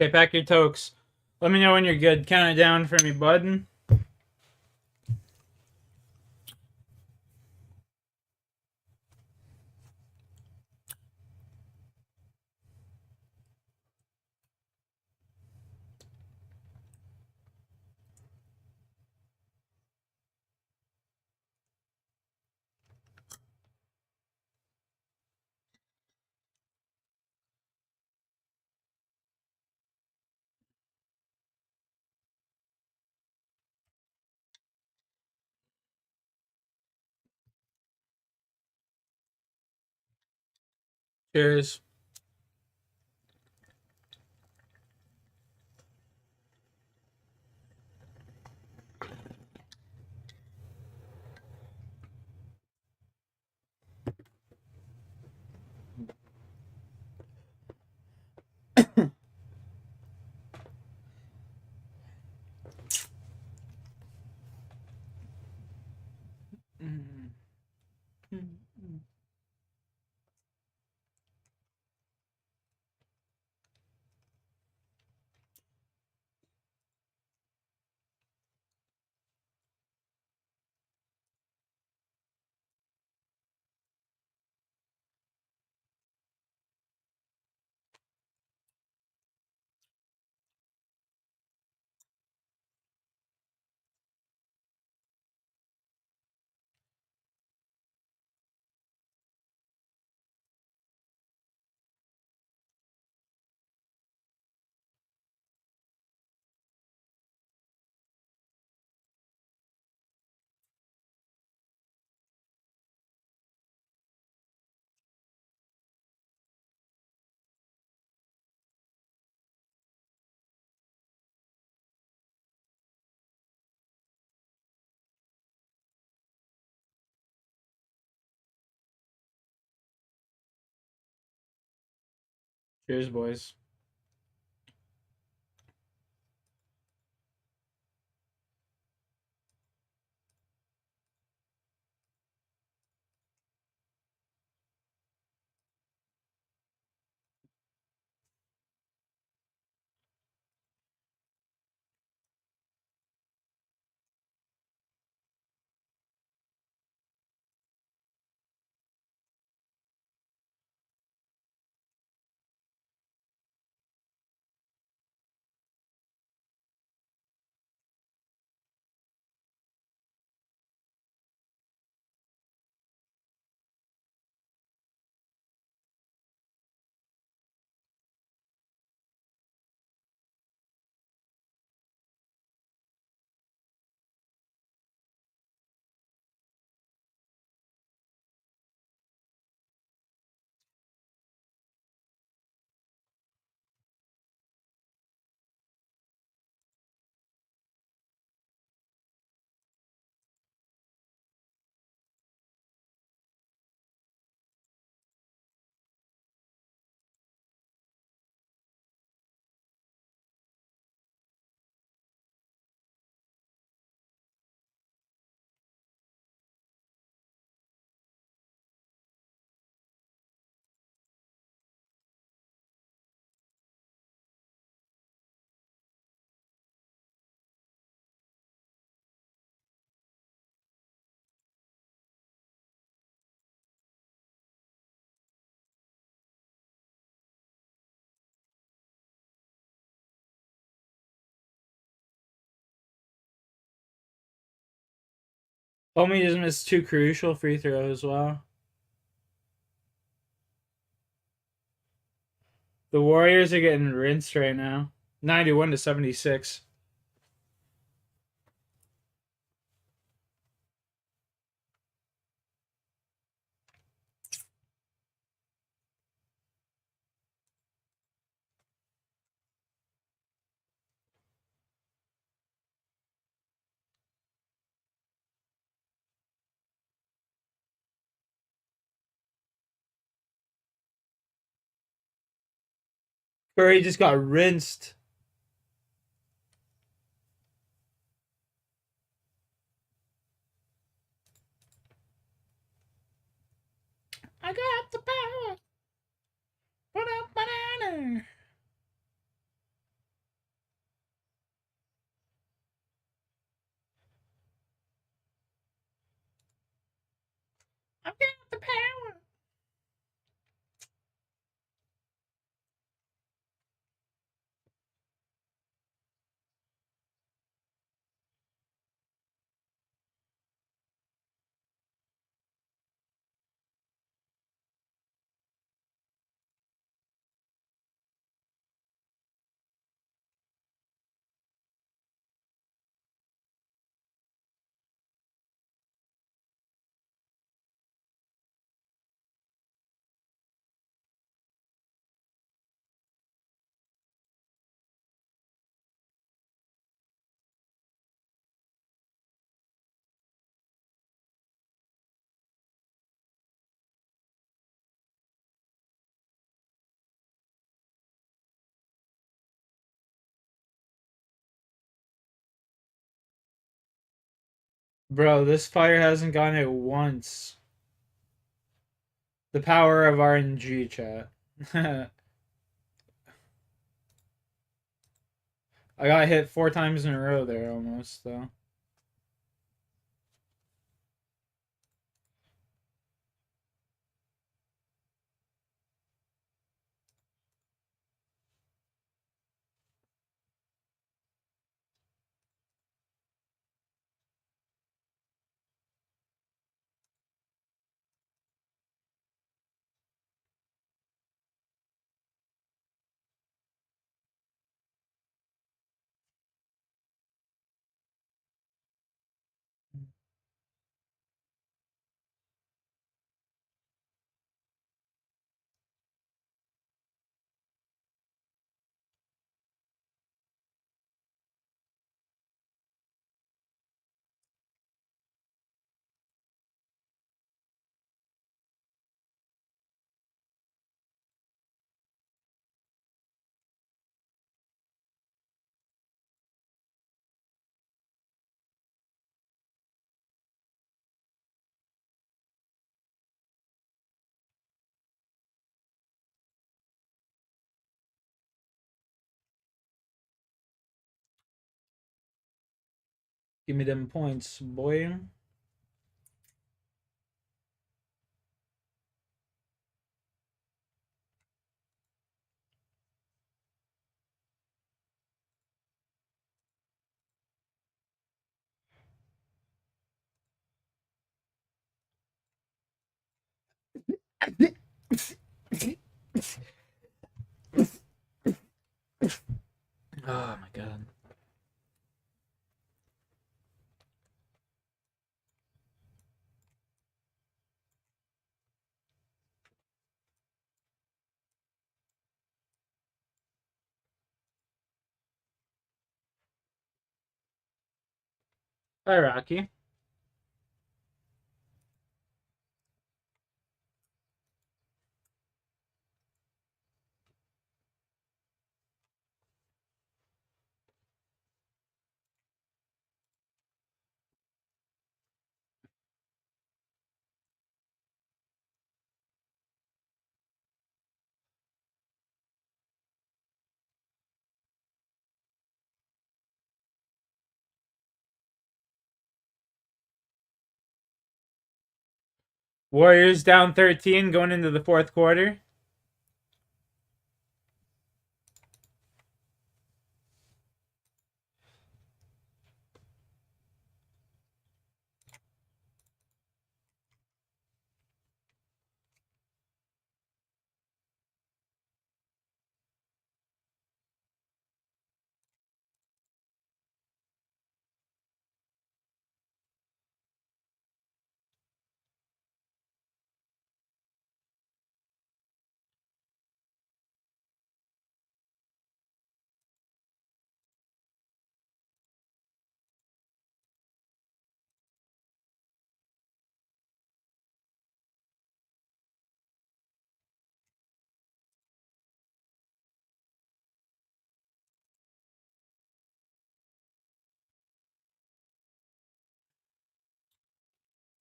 Okay, pack your tokes. Let me know when you're good. Count it down for me, bud. Cheers. Cheers, boys. Homie just missed 2 crucial free throws as well. The Warriors are getting rinsed right now. 91-76. Curry just got rinsed. I got the power. What up, banana? Bro, this fire hasn't gone it once. The power of RNG, chat. I got hit 4 times in a row there almost, though. Give me them points, boy. Oh my god. Hi, Rocky. Warriors down 13 going into the fourth quarter.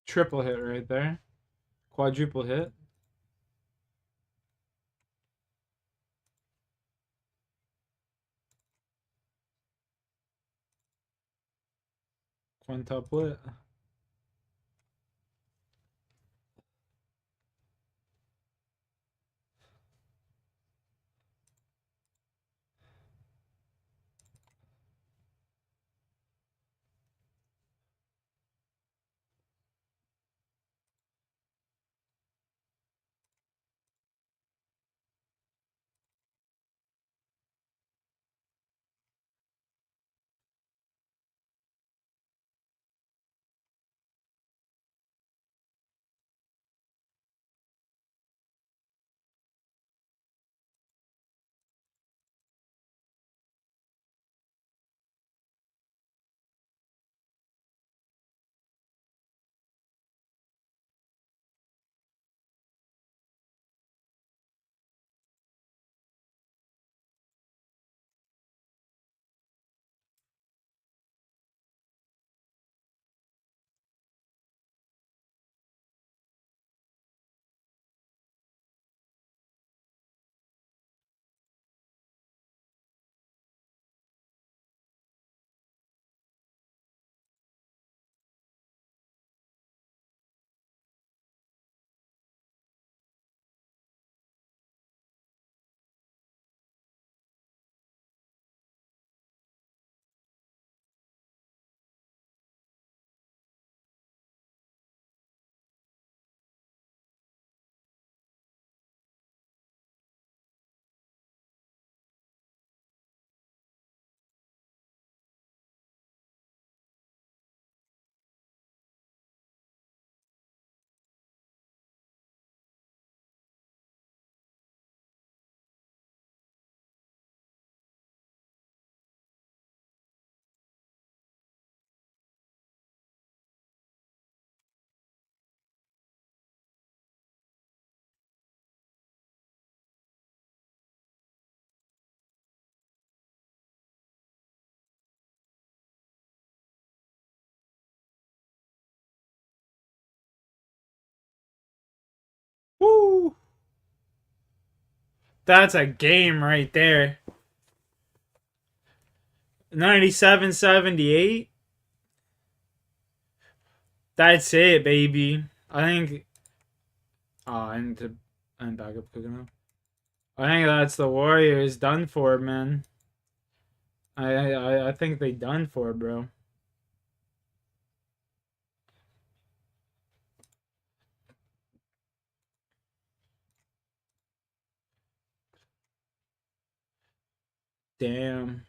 Triple hit right there. Quadruple hit. Quintuplet. That's a game right there. 97-78. That's it, baby. I think. Oh, I'm back up quick enough. I think that's the Warriors done for, man. I think they done for, bro. Damn.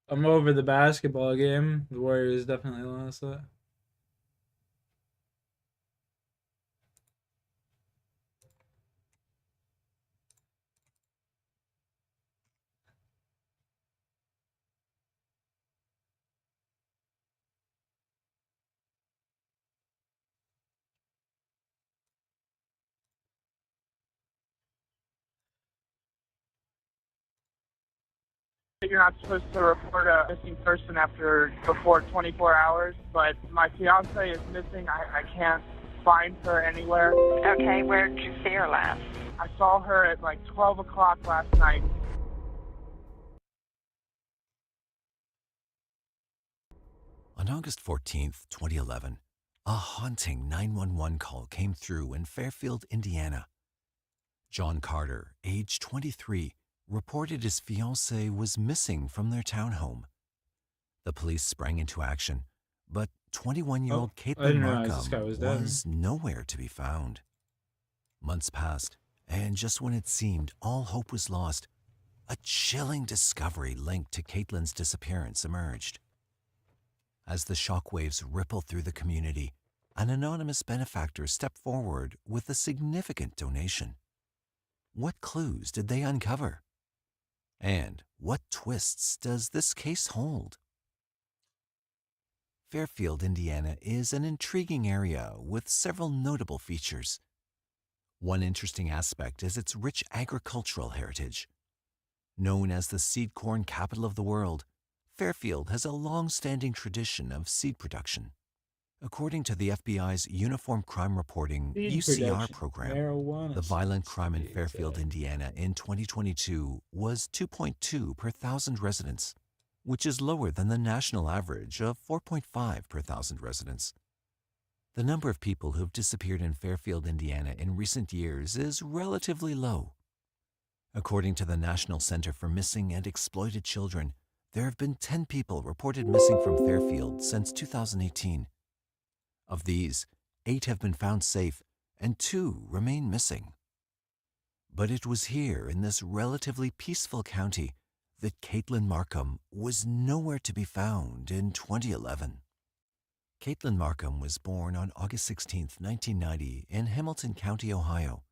I'm over the basketball game. The Warriors definitely lost that. You're not supposed to report a missing person before 24 hours, but my fiance is missing. I can't find her anywhere. Okay, where did you see her last? I saw her at like 12 o'clock last night. On August 14th, 2011, a haunting 911 call came through in Fairfield, Indiana. John Carter, age 23, reported his fiancée was missing from their townhome. The police sprang into action, but 21-year-old Caitlin Markham was nowhere to be found. Months passed, and just when it seemed all hope was lost, a chilling discovery linked to Caitlin's disappearance emerged. As the shockwaves rippled through the community, an anonymous benefactor stepped forward with a significant donation. What clues did they uncover? And what twists does this case hold? Fairfield, Indiana is an intriguing area with several notable features. One interesting aspect is its rich agricultural heritage. Known as the seed corn capital of the world, Fairfield has a long-standing tradition of seed production. According to the FBI's Uniform Crime Reporting UCR program, the violent crime in Fairfield, Indiana in 2022 was 2.2 per thousand residents, which is lower than the national average of 4.5 per thousand residents. The number of people who have disappeared in Fairfield, Indiana in recent years is relatively low. According to the National Center for Missing and Exploited Children, there have been 10 people reported missing from Fairfield since 2018. Of these, 8 have been found safe and 2 remain missing. But it was here in this relatively peaceful county that Caitlin Markham was nowhere to be found in 2011. Caitlin Markham was born on August 16, 1990 in Hamilton County, Ohio.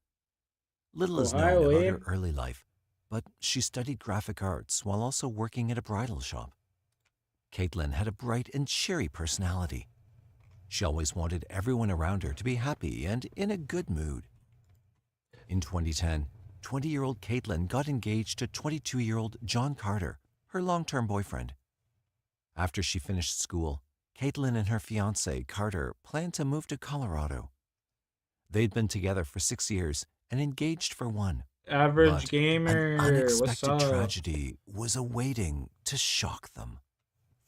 Little is known about her early life, but she studied graphic arts while also working at a bridal shop. Caitlin had a bright and cheery personality. She always wanted everyone around her to be happy and in a good mood. In 2010, 20-year-old Caitlin got engaged to 22-year-old John Carter, her long-term boyfriend. After she finished school, Caitlin and her fiancé, Carter, planned to move to Colorado. They'd been together for 6 years and engaged for 1. Average gamer, an unexpected tragedy was awaiting to shock them.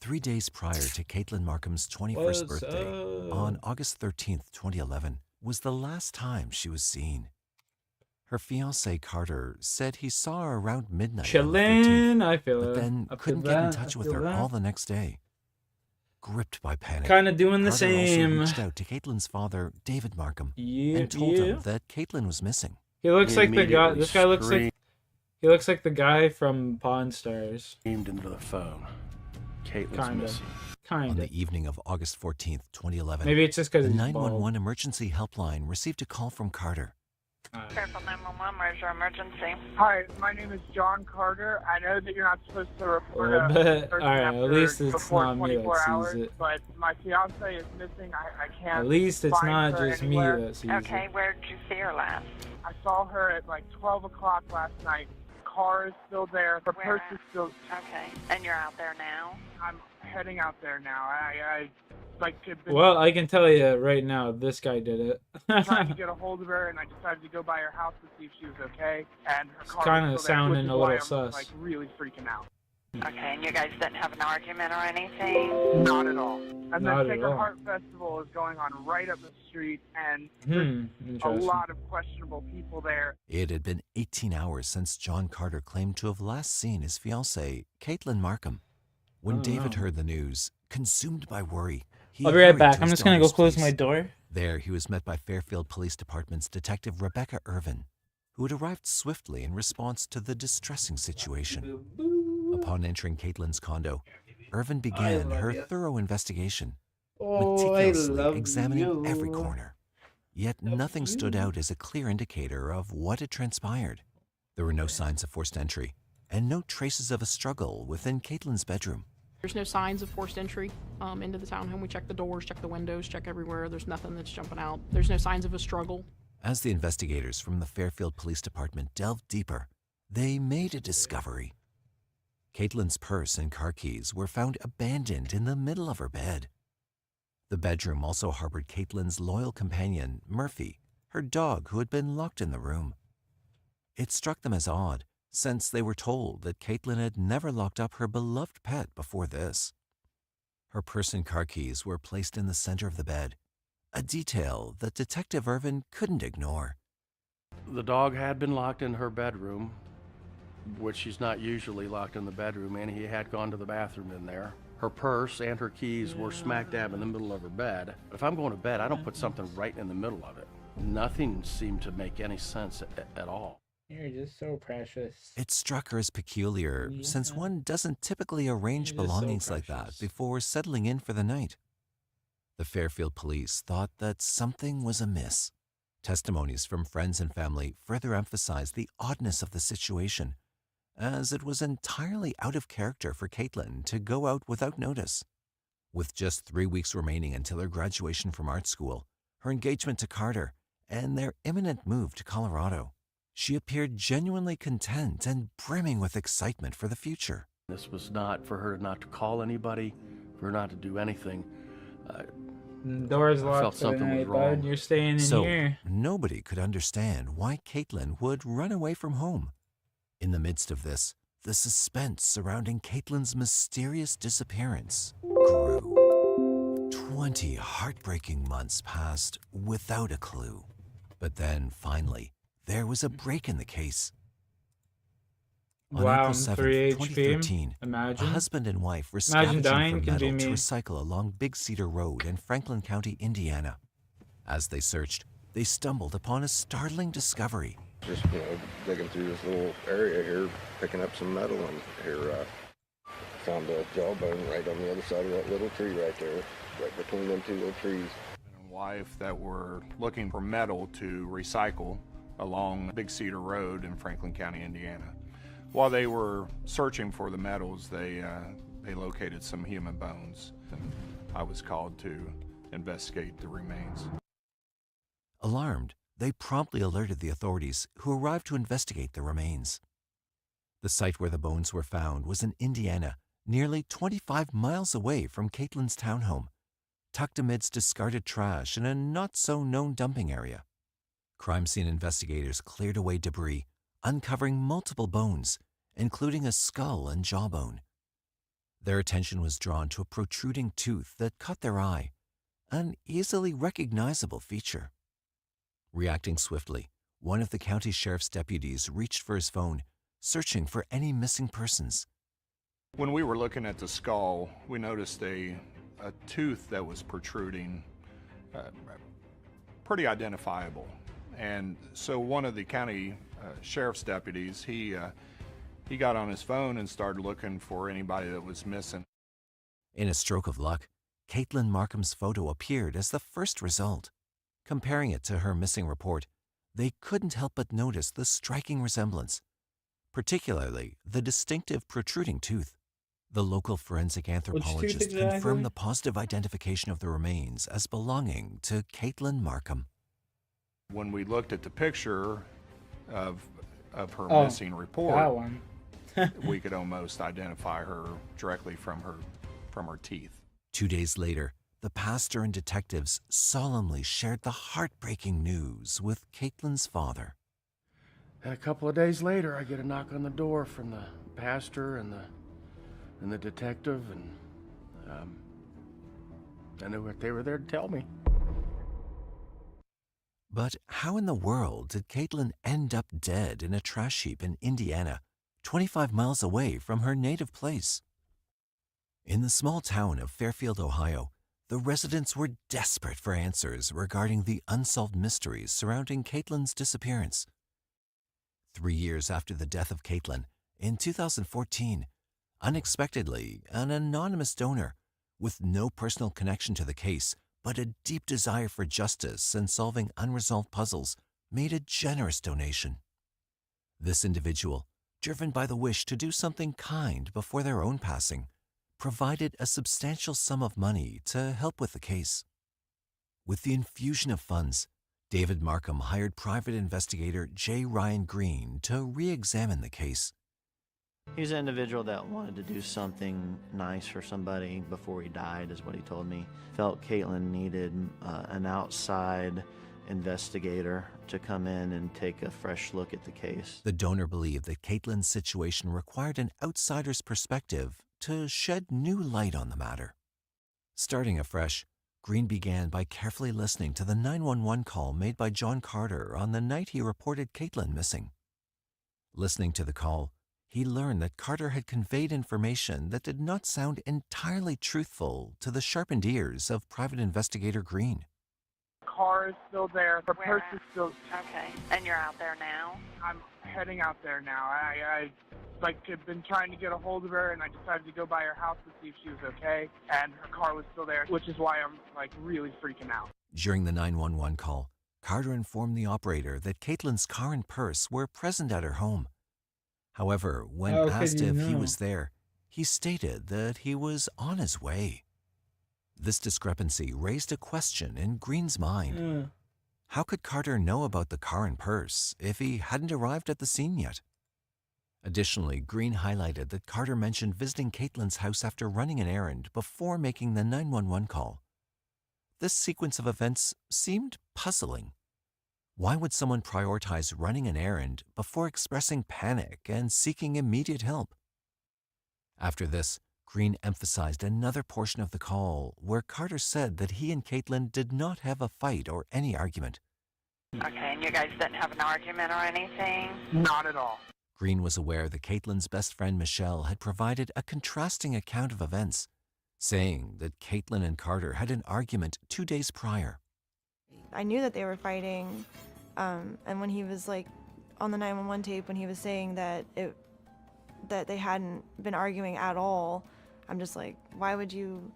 3 days prior to Caitlin Markham's 21st birthday, on August 13th, 2011, was the last time she was seen. Her fiancé, Carter, said he saw her around midnight Chillin', on the 13th, but then couldn't get in touch with her all the next day. Gripped by panic, kind of doing the Carter same. also reached out to Caitlin's father, David Markham, and told him that Caitlin was missing. He looks like the guy. This guy looks like. He looks like the guy from Pawn Stars. Screamed into the phone. Caitlin's missing. On the evening of August 14th, 2011, maybe it's just because the 911 emergency helpline received a call from Carter. Careful 911, where's your emergency? Hi, my name is John Carter. I know that you're not supposed to report Well, a but person alright, after at least it's before not me that 24 sees hours, it. but my fiance is missing. I can't. At least it's find not her just anywhere. me that sees Okay, it. where did you see her last? I saw her at like 12 o'clock last night. Car is still there. Her Where purse at? is still. Okay, and you're out there now? I'm heading out there now. I like have been Well, I can tell you right now, this guy did it. trying to get a hold of her, and I decided to go by her house to see if she was okay. And her It's car kinda was still there, which sounding is a why little I'm sus. like really freaking out. Okay, and you guys didn't have an argument or anything? Not at all. And Not the at Sacred all. Heart Festival is going on right up the street, and Hmm, there's a interesting. lot of questionable people there. It had been 18 hours since John Carter claimed to have last seen his fiancée, Caitlin Markham. When Oh, David no. heard the news, consumed by worry, he I'll be right hurried back. to I'm his just gonna go daughter's close place. my door. There, he was met by Fairfield Police Department's Detective Rebecca Irvin, who had arrived swiftly in response to the distressing situation. Upon entering Caitlin's condo, Irvin began love her ya. thorough investigation, Oh, I meticulously love examining every you. corner. Yet nothing stood out as a clear indicator of what had transpired. There were no signs of forced entry, and no traces of a struggle within Caitlin's bedroom. There's no signs of forced entry into the townhome. We check the doors, check the windows, check everywhere. There's nothing that's jumping out. There's no signs of a struggle. As the investigators from the Fairfield Police Department delved deeper, they made a discovery. Caitlin's purse and car keys were found abandoned in the middle of her bed. The bedroom also harbored Caitlin's loyal companion, Murphy, her dog who had been locked in the room. It struck them as odd, since they were told that Caitlin had never locked up her beloved pet before this. Her purse and car keys were placed in the center of the bed, a detail that Detective Irvin couldn't ignore. The dog had been locked in her bedroom, which she's not usually locked in the bedroom, and he had gone to the bathroom in there. Her purse and her keys were smack dab in the middle of her bed. If I'm going to bed, I don't put something right in the middle of it. Nothing seemed to make any sense at all. You're just so precious. It struck her as peculiar, since Yeah. one doesn't typically arrange You're just so belongings like that precious. before settling in for the night. The Fairfield police thought that something was amiss. Testimonies from friends and family further emphasized the oddness of the situation, as it was entirely out of character for Caitlin to go out without notice. With just 3 weeks remaining until her graduation from art school, her engagement to Carter, and their imminent move to Colorado, she appeared genuinely content and brimming with excitement for the future. This was not for her not to call anybody, for her not to do anything. Doors I locked felt for the something was night, wrong. bud. You're staying in So, here. nobody could understand why Caitlin would run away from home. In the midst of this, the suspense surrounding Caitlin's mysterious disappearance grew. 20 heartbreaking months passed without a clue. But then, finally, there was a break in the case. On Wow, April I'm 7, 3 HP. 2013, a Imagine. husband and wife were Imagine scavenging dying for can be metal to me. recycle along Big Cedar Road in Franklin County, Indiana. As they searched, they stumbled upon a startling discovery. Just, digging through this little area here, picking up some metal, and here, found a jawbone right on the other side of that little tree right there, right between them two little trees. And wife that were looking for metal to recycle along Big Cedar Road in Franklin County, Indiana. While they were searching for the metals, they located some human bones, and I was called to investigate the remains. Alarmed, they promptly alerted the authorities, who arrived to investigate the remains. The site where the bones were found was in Indiana, nearly 25 miles away from Caitlin's townhome, tucked amidst discarded trash in a not-so-known dumping area. Crime scene investigators cleared away debris, uncovering multiple bones, including a skull and jawbone. Their attention was drawn to a protruding tooth that caught their eye, an easily recognizable feature. Reacting swiftly, one of the county sheriff's deputies reached for his phone, searching for any missing persons. When we were looking at the skull, we noticed a tooth that was protruding, pretty identifiable. And so one of the county sheriff's deputies, he got on his phone and started looking for anybody that was missing. In a stroke of luck, Caitlin Markham's photo appeared as the first result. Comparing it to her missing report, they couldn't help but notice the striking resemblance, particularly the distinctive protruding tooth. The local forensic anthropologist exactly? confirmed the positive identification of the remains as belonging to Caitlin Markham. When we looked at the picture of her Oh, missing That report, one. we could almost identify her directly from her teeth. 2 days later, the pastor and detectives solemnly shared the heartbreaking news with Caitlin's father. And a couple of days later, I get a knock on the door from the pastor and the detective, and they were there to tell me. But how in the world did Caitlin end up dead in a trash heap in Indiana, 25 miles away from her native place? In the small town of Fairfield, Ohio, the residents were desperate for answers regarding the unsolved mysteries surrounding Caitlin's disappearance. 3 years after the death of Caitlin, in 2014, unexpectedly, an anonymous donor, with no personal connection to the case, but a deep desire for justice and solving unresolved puzzles, made a generous donation. This individual, driven by the wish to do something kind before their own passing, provided a substantial sum of money to help with the case. With the infusion of funds, David Markham hired private investigator J. Ryan Green to re-examine the case. He's an individual that wanted to do something nice for somebody before he died, is what he told me. Felt Caitlin needed an outside investigator to come in and take a fresh look at the case. The donor believed that Caitlin's situation required an outsider's perspective to shed new light on the matter. Starting afresh, Green began by carefully listening to the 911 call made by John Carter on the night he reported Caitlin missing. Listening to the call, he learned that Carter had conveyed information that did not sound entirely truthful to the sharpened ears of private investigator Green. Car is still there. Her Where purse is still. Okay. And you're out there now? I'm heading out there now. I had been trying to get a hold of her, and I decided to go by her house to see if she was okay. And her car was still there, which is why I'm really freaking out. During the 911 call, Carter informed the operator that Caitlin's car and purse were present at her home. However, when How could asked you if he know? was there, he stated that he was on his way. This discrepancy raised a question in Green's mind. How could Carter know about the car and purse if he hadn't arrived at the scene yet? Additionally, Green highlighted that Carter mentioned visiting Caitlin's house after running an errand before making the 911 call. This sequence of events seemed puzzling. Why would someone prioritize running an errand before expressing panic and seeking immediate help? After this, Green emphasized another portion of the call where Carter said that he and Caitlin did not have a fight or any argument. Okay, and you guys didn't have an argument or anything? Not at all. Green was aware that Caitlin's best friend Michelle had provided a contrasting account of events, saying that Caitlin and Carter had an argument 2 days prior. I knew that they were fighting, and when he was on the 911 tape, when he was saying that they hadn't been arguing at all, I'm just like, why would you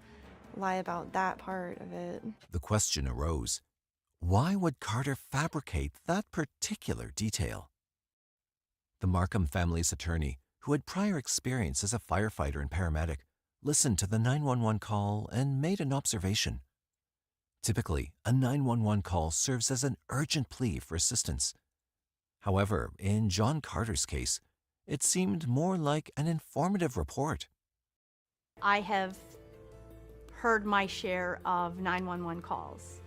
lie about that part of it? The question arose, why would Carter fabricate that particular detail? The Markham family's attorney, who had prior experience as a firefighter and paramedic, listened to the 911 call and made an observation. Typically, a 911 call serves as an urgent plea for assistance. However, in John Carter's case, it seemed more like an informative report. I have heard my share of 911 calls.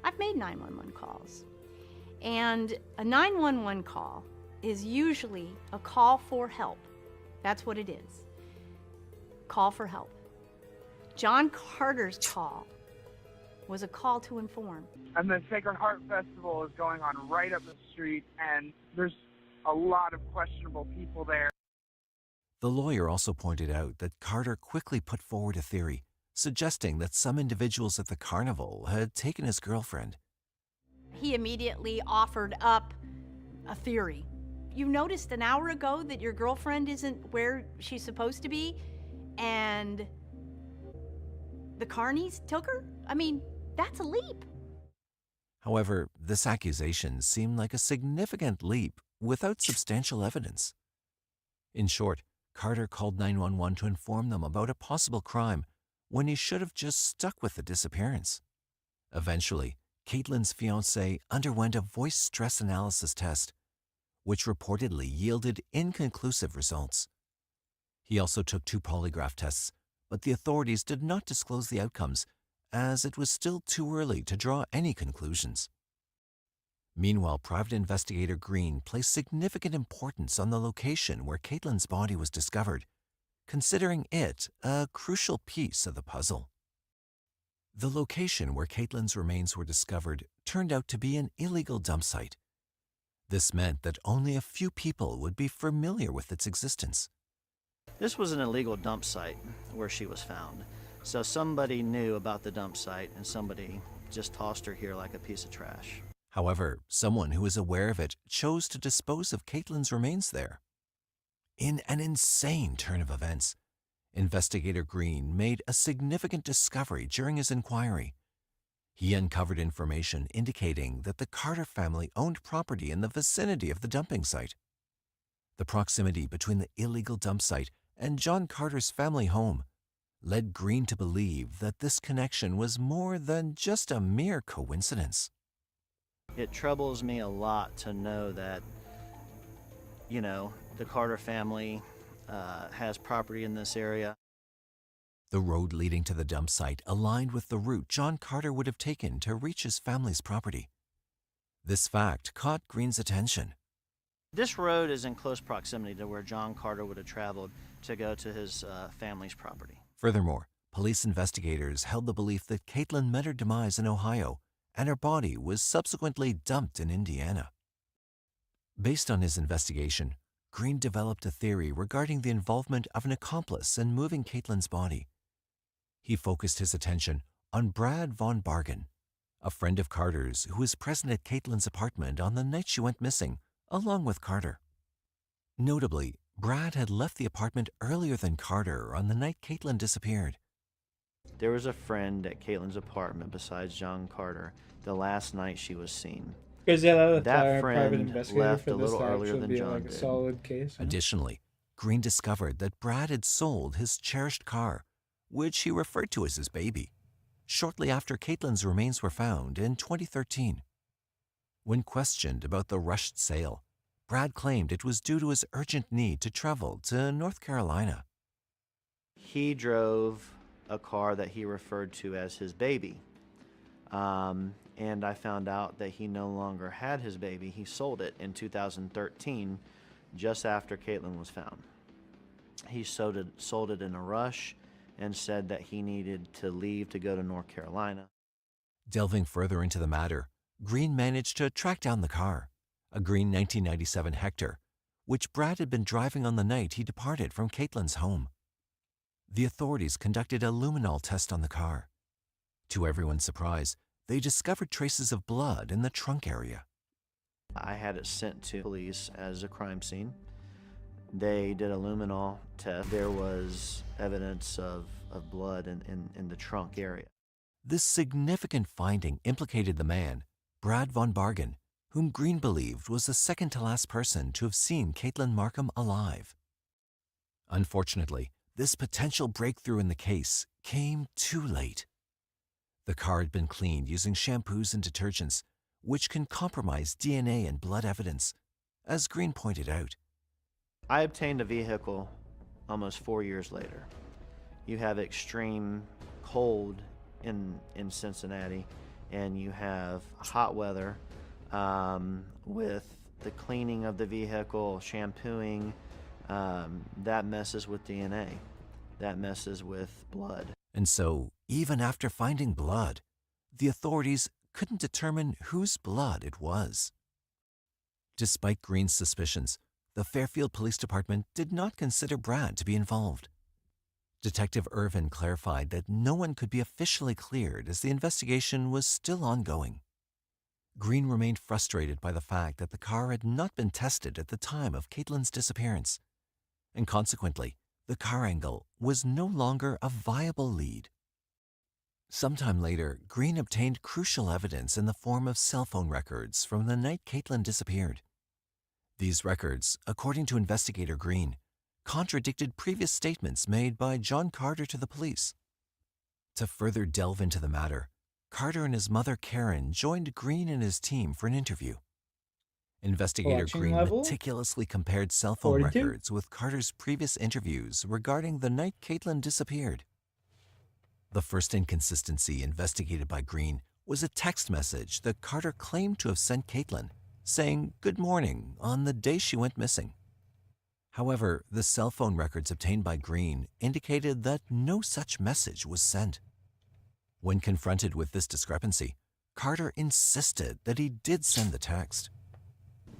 I've made 911 calls. And a 911 call is usually a call for help. That's what it is. Call for help. John Carter's call was a call to inform. And the Sacred Heart Festival is going on right up the street, and there's a lot of questionable people there. The lawyer also pointed out that Carter quickly put forward a theory, suggesting that some individuals at the carnival had taken his girlfriend. He immediately offered up a theory. You noticed an hour ago that your girlfriend isn't where she's supposed to be, and the carnies took her? I mean, that's a leap. However, this accusation seemed like a significant leap without substantial evidence. In short, Carter called 911 to inform them about a possible crime when he should have just stuck with the disappearance. Eventually, Caitlin's fiancé underwent a voice stress analysis test, which reportedly yielded inconclusive results. He also took 2 polygraph tests, but the authorities did not disclose the outcomes, as it was still too early to draw any conclusions. Meanwhile, private investigator Green placed significant importance on the location where Caitlin's body was discovered, considering it a crucial piece of the puzzle. The location where Caitlin's remains were discovered turned out to be an illegal dump site. This meant that only a few people would be familiar with its existence. This was an illegal dump site where she was found. So somebody knew about the dump site and somebody just tossed her here like a piece of trash. However, someone who was aware of it chose to dispose of Caitlin's remains there. In an insane turn of events, investigator Green made a significant discovery during his inquiry. He uncovered information indicating that the Carter family owned property in the vicinity of the dumping site. The proximity between the illegal dump site and John Carter's family home led Green to believe that this connection was more than just a mere coincidence. It troubles me a lot to know that, the Carter family has property in this area. The road leading to the dump site aligned with the route John Carter would have taken to reach his family's property. This fact caught Green's attention. This road is in close proximity to where John Carter would have traveled to go to his family's property. Furthermore, police investigators held the belief that Caitlin met her demise in Ohio and her body was subsequently dumped in Indiana. Based on his investigation, Green developed a theory regarding the involvement of an accomplice in moving Caitlin's body. He focused his attention on Brad Von Bargen, a friend of Carter's who was present at Caitlin's apartment on the night she went missing, along with Carter. Notably, Brad had left the apartment earlier than Carter on the night Caitlin disappeared. There was a friend at Caitlin's apartment besides John Carter the last night she was seen. Because that private friend investigator left for a this little to earlier actually than be John like a did. solid case. Huh? Additionally, Green discovered that Brad had sold his cherished car, which he referred to as his baby, shortly after Caitlin's remains were found in 2013. When questioned about the rushed sale, Brad claimed it was due to his urgent need to travel to North Carolina. He drove a car that he referred to as his baby. And I found out that he no longer had his baby. He sold it in 2013, just after Caitlin was found. He sold it in a rush and said that he needed to leave to go to North Carolina. Delving further into the matter, Green managed to track down the car, a green 1997 Hector, which Brad had been driving on the night he departed from Caitlin's home. The authorities conducted a luminol test on the car. To everyone's surprise, they discovered traces of blood in the trunk area. I had it sent to police as a crime scene. They did a luminol test. There was evidence of blood in the trunk area. This significant finding implicated the man, Brad Von Bargen, whom Green believed was the second-to-last person to have seen Caitlin Markham alive. Unfortunately, this potential breakthrough in the case came too late. The car had been cleaned using shampoos and detergents, which can compromise DNA and blood evidence, as Green pointed out. I obtained a vehicle almost 4 years later. You have extreme cold in Cincinnati, and you have hot weather with the cleaning of the vehicle, shampooing, that messes with DNA. That messes with blood. And so, even after finding blood, the authorities couldn't determine whose blood it was. Despite Green's suspicions, the Fairfield Police Department did not consider Brad to be involved. Detective Irvin clarified that no one could be officially cleared as the investigation was still ongoing. Green remained frustrated by the fact that the car had not been tested at the time of Caitlin's disappearance, and consequently, the car angle was no longer a viable lead. Sometime later, Green obtained crucial evidence in the form of cell phone records from the night Caitlin disappeared. These records, according to investigator Green, contradicted previous statements made by John Carter to the police. To further delve into the matter, Carter and his mother Karen joined Green and his team for an interview. Investigator Collection Green level? meticulously compared cell phone 42? records with Carter's previous interviews regarding the night Caitlin disappeared. The first inconsistency investigated by Green was a text message that Carter claimed to have sent Caitlin, saying good morning on the day she went missing. However, the cell phone records obtained by Green indicated that no such message was sent. When confronted with this discrepancy, Carter insisted that he did send the text.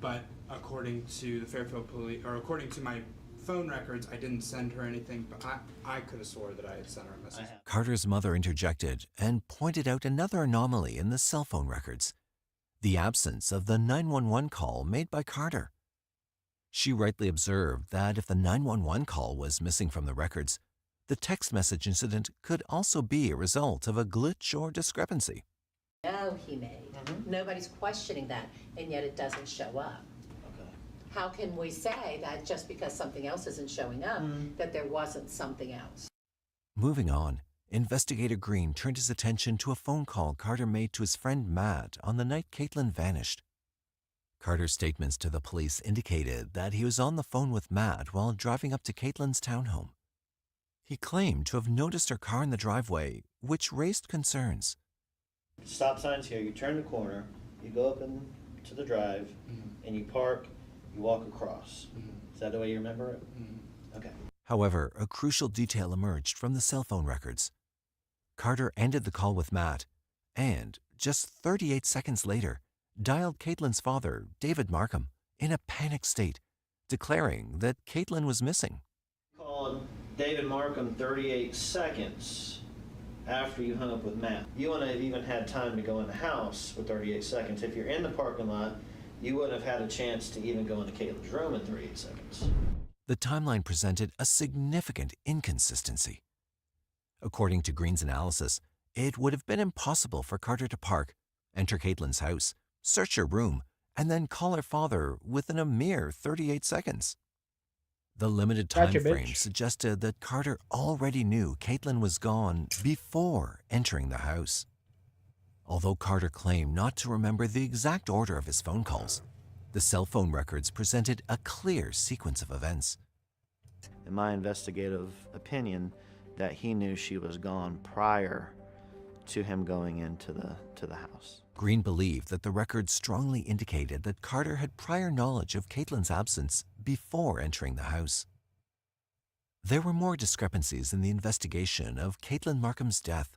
But according to the Fairfield police, or according to my phone records, I didn't send her anything, but I could have swore that I had sent her a message. Carter's mother interjected and pointed out another anomaly in the cell phone records: the absence of the 911 call made by Carter. She rightly observed that if the 911 call was missing from the records, the text message incident could also be a result of a glitch or discrepancy. No, he made. Nobody's questioning that, and yet it doesn't show up. Okay. How can we say that just because something else isn't showing up, that there wasn't something else? Moving on, investigator Green turned his attention to a phone call Carter made to his friend Matt on the night Caitlin vanished. Carter's statements to the police indicated that he was on the phone with Matt while driving up to Caitlin's townhome. He claimed to have noticed her car in the driveway, which raised concerns. Stop sign's here. You turn the corner, you go up into the drive, and you park, you walk across. Is that the way you remember it? Okay. However, a crucial detail emerged from the cell phone records. Carter ended the call with Matt and, just 38 seconds later, dialed Caitlin's father, David Markham, in a panicked state, declaring that Caitlin was missing. Called David Markham 38 seconds after you hung up with Matt. You wouldn't have even had time to go in the house with 38 seconds. If you're in the parking lot, you wouldn't have had a chance to even go into Caitlin's room in 38 seconds. The timeline presented a significant inconsistency. According to Green's analysis, it would have been impossible for Carter to park, enter Caitlin's house, search her room, and then call her father within a mere 38 seconds. The limited time Gotcha, frame bitch. suggested that Carter already knew Caitlin was gone before entering the house. Although Carter claimed not to remember the exact order of his phone calls, the cell phone records presented a clear sequence of events. In my investigative opinion, that he knew she was gone prior to him going into the house. Green believed that the records strongly indicated that Carter had prior knowledge of Caitlin's absence before entering the house. There were more discrepancies in the investigation of Caitlin Markham's death.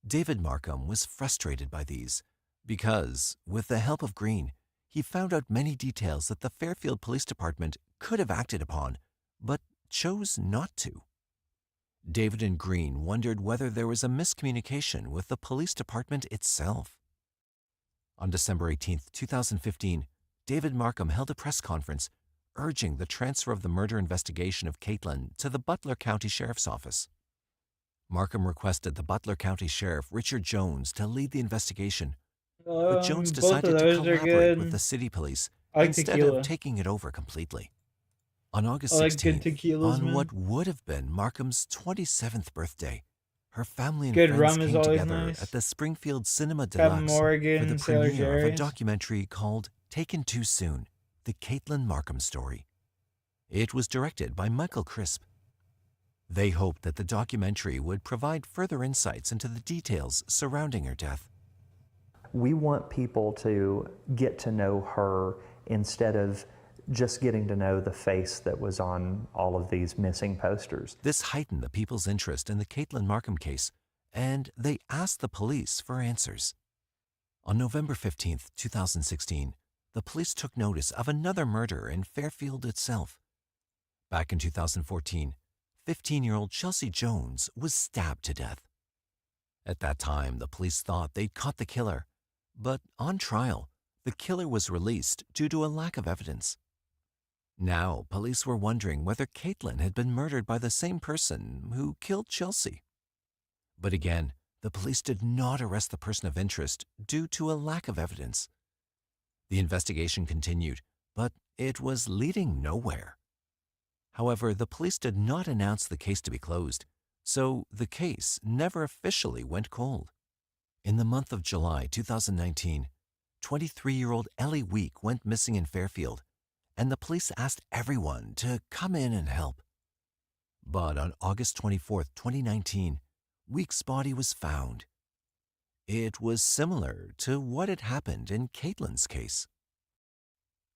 David Markham was frustrated by these because, with the help of Green, he found out many details that the Fairfield Police Department could have acted upon, but chose not to. David and Green wondered whether there was a miscommunication with the police department itself. On December 18, 2015, David Markham held a press conference urging the transfer of the murder investigation of Caitlin to the Butler County Sheriff's Office. Markham requested the Butler County Sheriff Richard Jones to lead the investigation, but Jones Both decided of to those are collaborate good. with the city police I like instead tequila. of taking it over completely. On August I like good 16th, tequilas, on man. what would have been Markham's 27th birthday, her family and Good friends rum is came always together nice. at the Springfield Cinema Captain Deluxe Morgan, for the Sailor premiere of a Jerry's. documentary called Taken Too Soon, The Caitlin Markham Story. It was directed by Michael Crisp. They hoped that the documentary would provide further insights into the details surrounding her death. We want people to get to know her instead of just getting to know the face that was on all of these missing posters. This heightened the people's interest in the Caitlin Markham case, and they asked the police for answers. On November 15, 2016, the police took notice of another murder in Fairfield itself. Back in 2014, 15-year-old Chelsea Jones was stabbed to death. At that time, the police thought they'd caught the killer, but on trial, the killer was released due to a lack of evidence. Now, police were wondering whether Caitlin had been murdered by the same person who killed Chelsea. But again, the the police did not arrest the person of interest due to a lack of evidence. The investigation continued, but it was leading nowhere. However, the police did not announce the case to be closed, so the case never officially went cold. In the month of July 2019, 23-year-old Ellie Week went missing in Fairfield, and the police asked everyone to come in and help. But on August 24, 2019, Week's body was found. It was similar to what had happened in Caitlin's case.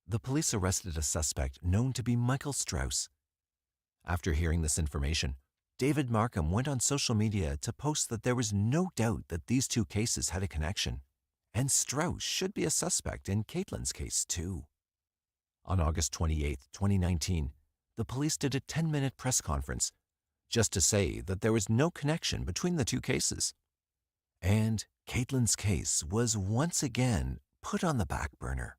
The police arrested a suspect known to be Michael Strauss. After hearing this information, David Markham went on social media to post that there was no doubt that these two cases had a connection, and Strauss should be a suspect in Caitlin's case too. On August 28, 2019, the police did a 10-minute press conference just to say that there was no connection between the two cases. And Caitlin's case was once again put on the back burner.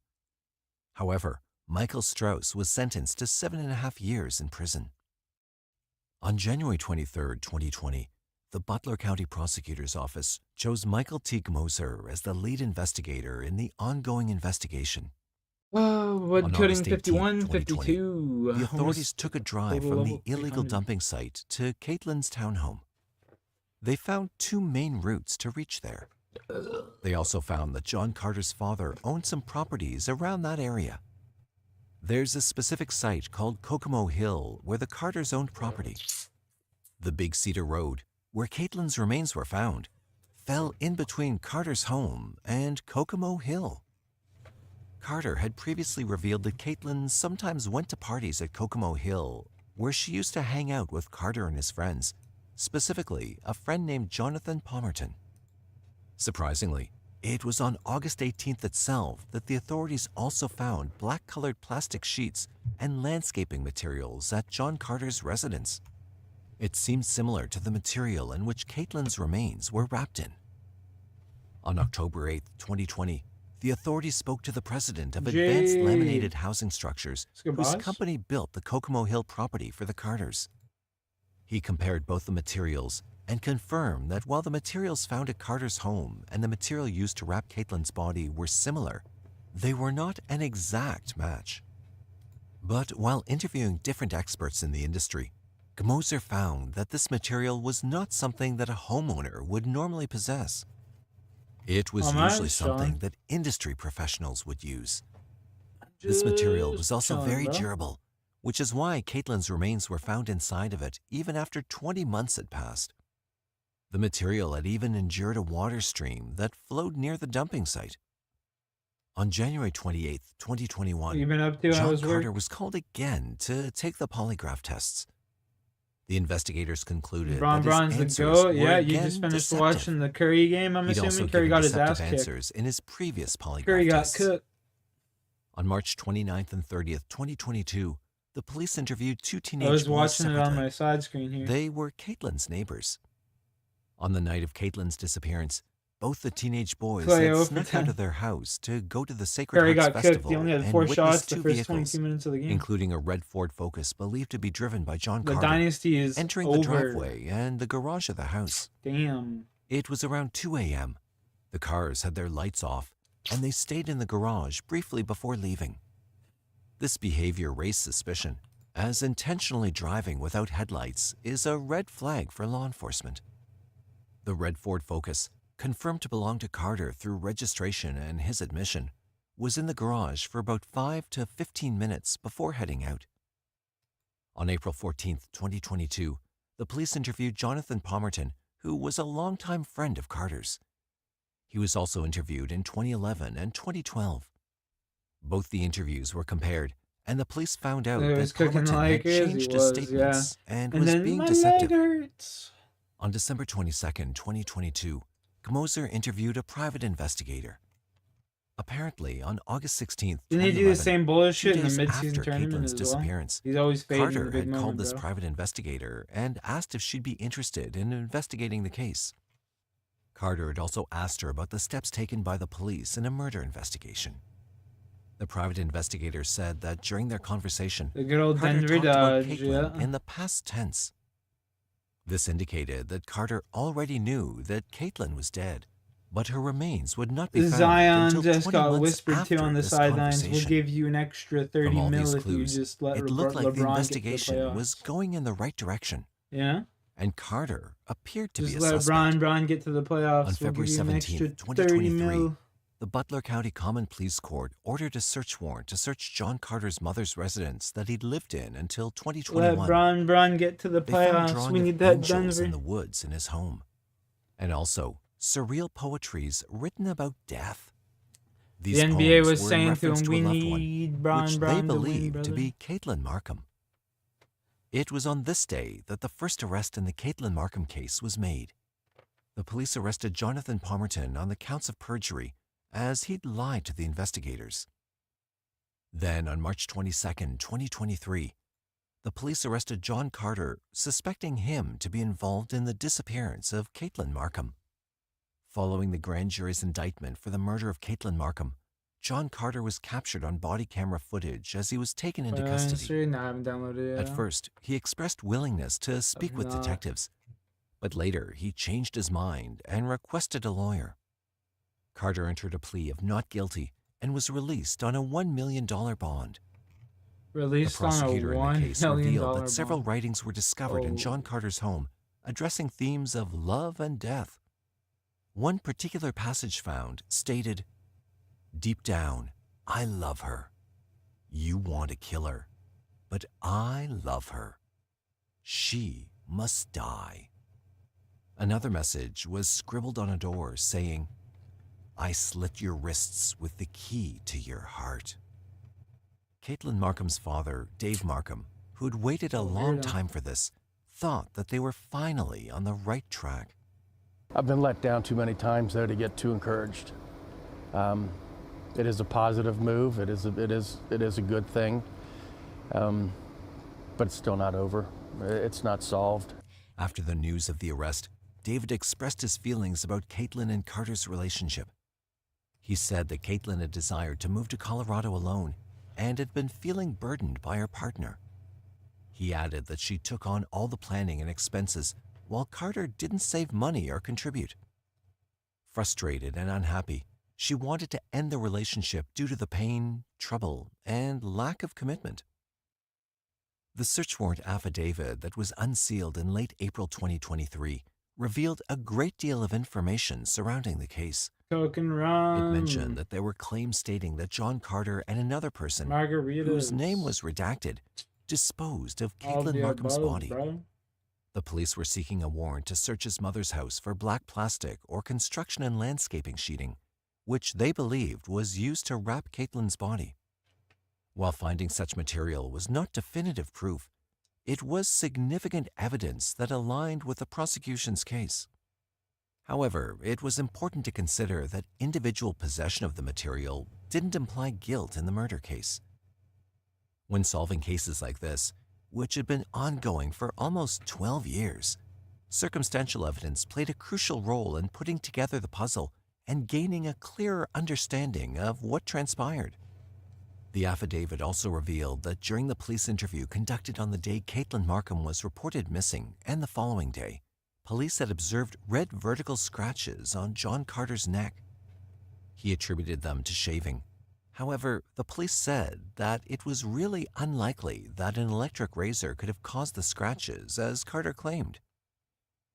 However, Michael Strauss was sentenced to 7.5 years in prison. On January 23, 2020, the Butler County Prosecutor's Office chose Michael T. Gmoser as the lead investigator in the ongoing investigation. Oh, wood On cutting August 18, 51, 2020, 52. the authorities took a drive from the illegal dumping site to Caitlin's townhome. They found two main routes to reach there. They also found that John Carter's father owned some properties around that area. There's a specific site called Kokomo Hill where the Carters owned property. The Big Cedar Road, where Caitlin's remains were found, fell in between Carter's home and Kokomo Hill. Carter had previously revealed that Caitlin sometimes went to parties at Kokomo Hill, where she used to hang out with Carter and his friends, specifically a friend named Jonathan Palmerton. Surprisingly, it was on August 18th itself that the authorities also found black-colored plastic sheets and landscaping materials at John Carter's residence. It seemed similar to the material in which Caitlin's remains were wrapped in. On October 8, 2020, the authorities spoke to the president of Advanced Laminated Housing Structures, whose company built the Kokomo Hill property for the Carters. He compared both the materials and confirmed that while the materials found at Carter's home and the material used to wrap Caitlin's body were similar, they were not an exact match. But while interviewing different experts in the industry, Gmoser found that this material was not something that a homeowner would normally possess. It was usually something that industry professionals would use. This material was also very durable, which is why Caitlin's remains were found inside of it even after 20 months had passed. The material had even endured a water stream that flowed near the dumping site. On January 28, 2021, John Carter was called again to take the polygraph tests. The investigators concluded that his answers were you again just finished deceptive. watching the Curry game, I'm He'd assuming. also Curry given got his deceptive ass answers kicked. in his previous polygraph Curry got tests. cooked. On March 29th and 30th, 2022, the police interviewed two teenage I was boys watching it on separately. my side screen here. They were Caitlin's neighbors. On the night of Caitlin's disappearance, both the teenage boys Play had over snuck 10. out of their house to go to the Sacred Curry Hearts got cooked. Festival He only had and 4 witnessed shots the two first vehicles, 22 minutes of the game. including a red Ford Focus believed to be driven by John The Carter, dynasty is entering over. the driveway and the garage of the house. Damn. It was around 2 a.m. The cars had their lights off, and they stayed in the garage briefly before leaving. This behavior raised suspicion, as intentionally driving without headlights is a red flag for law enforcement. The red Ford Focus, confirmed to belong to Carter through registration and his admission, was in the garage for about 5 to 15 minutes before heading out. On April 14, 2022, the police interviewed Jonathan Palmerton, who was a longtime friend of Carter's. He was also interviewed in 2011 and 2012. Both the interviews were compared, and the police found out He that was cooking Palmerton like had changed his statements and was then being my deceptive. leg hurts. On December 22, 2022, Gmoser interviewed a private investigator. Apparently, on August 16th, Didn't he do the same bullshit in the 2 days mid-season after tournament Caitlin's as well? disappearance, He's always fading in the Carter big had moment, called this bro. private investigator and asked if she'd be interested in investigating the case. Carter had also asked her about the steps taken by the police in a murder investigation. The private investigator said that during their conversation, The good old Carter Denver talked about Dodge, Caitlin yeah. in the past tense. This indicated that Carter already knew that Caitlin was dead, but her remains would not be found Zion until just 20 got months whispered to after on the this sidelines. We'll conversation. give you an extra 30 From all mil these if you clues, just let it looked like the LeBron investigation get to the was playoffs. going in the right direction. Yeah? And Carter appeared to Just be a let suspect. Bron get to the playoffs. On We'll February give you an 17, extra 30 2023, mil. the Butler County Common Pleas Court ordered a search warrant to search John Carter's mother's residence that he'd lived in until 2021. Let Bron get to the They found playoffs. drawing We of need that done. angels in the woods in his home, and also surreal poetries written about death. These The NBA poems was were in saying to reference him, a "We loved one, need Bron which they to win, believed to brother." be Caitlin Markham. It was on this day that the first arrest in the Caitlin Markham case was made. The police arrested Jonathan Palmerton on the counts of perjury as he'd lied to the investigators. Then, on March 22, 2023, the police arrested John Carter, suspecting him to be involved in the disappearance of Caitlin Markham. Following the grand jury's indictment for the murder of Caitlin Markham, John Carter was captured on body camera footage as he was taken into custody. No, I haven't downloaded it At yet. first, he expressed willingness to speak with not. detectives, but later he changed his mind and requested a lawyer. Carter entered a plea of not guilty and was released on a $1 million bond. Released The prosecutor on a in the case $1 million revealed that several bond. writings were discovered in Oh. John Carter's home, addressing themes of love and death. One particular passage found stated, "Deep down, I love her. You want to kill her, but I love her. She must die." Another message was scribbled on a door saying, "I slit your wrists with the key to your heart." Caitlin Markham's father, Dave Markham, who had waited a long weirdo. time for this, thought that they were finally on the right track. I've been let down too many times there to get too encouraged. It is a positive move. It is a good thing, but it's still not over. It's not solved. After the news of the arrest, David expressed his feelings about Caitlin and Carter's relationship. He said that Caitlin had desired to move to Colorado alone and had been feeling burdened by her partner. He added that she took on all the planning and expenses, while Carter didn't save money or contribute. Frustrated and unhappy, she wanted to end the relationship due to the pain, trouble, and lack of commitment. The search warrant affidavit that was unsealed in late April 2023 revealed a great deal of information surrounding the case. Token It run. mentioned that there were claims stating that John Carter and another person, Margaritas. whose name was redacted, disposed of All Caitlin the Markham's above, body. bro. The police were seeking a warrant to search his mother's house for black plastic or construction and landscaping sheeting, which they believed was used to wrap Caitlin's body. While finding such material was not definitive proof, it was significant evidence that aligned with the prosecution's case. However, it was important to consider that individual possession of the material didn't imply guilt in the murder case. When solving cases like this, which had been ongoing for almost 12 years, circumstantial evidence played a crucial role in putting together the puzzle and gaining a clearer understanding of what transpired. The affidavit also revealed that during the police interview conducted on the day Caitlin Markham was reported missing and the following day, police had observed red vertical scratches on John Carter's neck. He attributed them to shaving. However, the police said that it was really unlikely that an electric razor could have caused the scratches, as Carter claimed.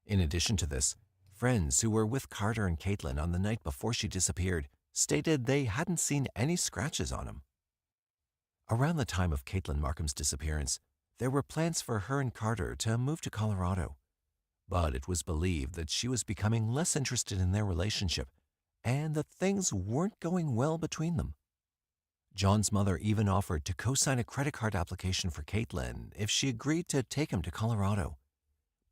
In addition to this, friends who were with Carter and Caitlin on the night before she disappeared stated they hadn't seen any scratches on him. Around the time of Caitlin Markham's disappearance, there were plans for her and Carter to move to Colorado, but it was believed that she was becoming less interested in their relationship and that things weren't going well between them. John's mother even offered to co-sign a credit card application for Caitlin if she agreed to take him to Colorado,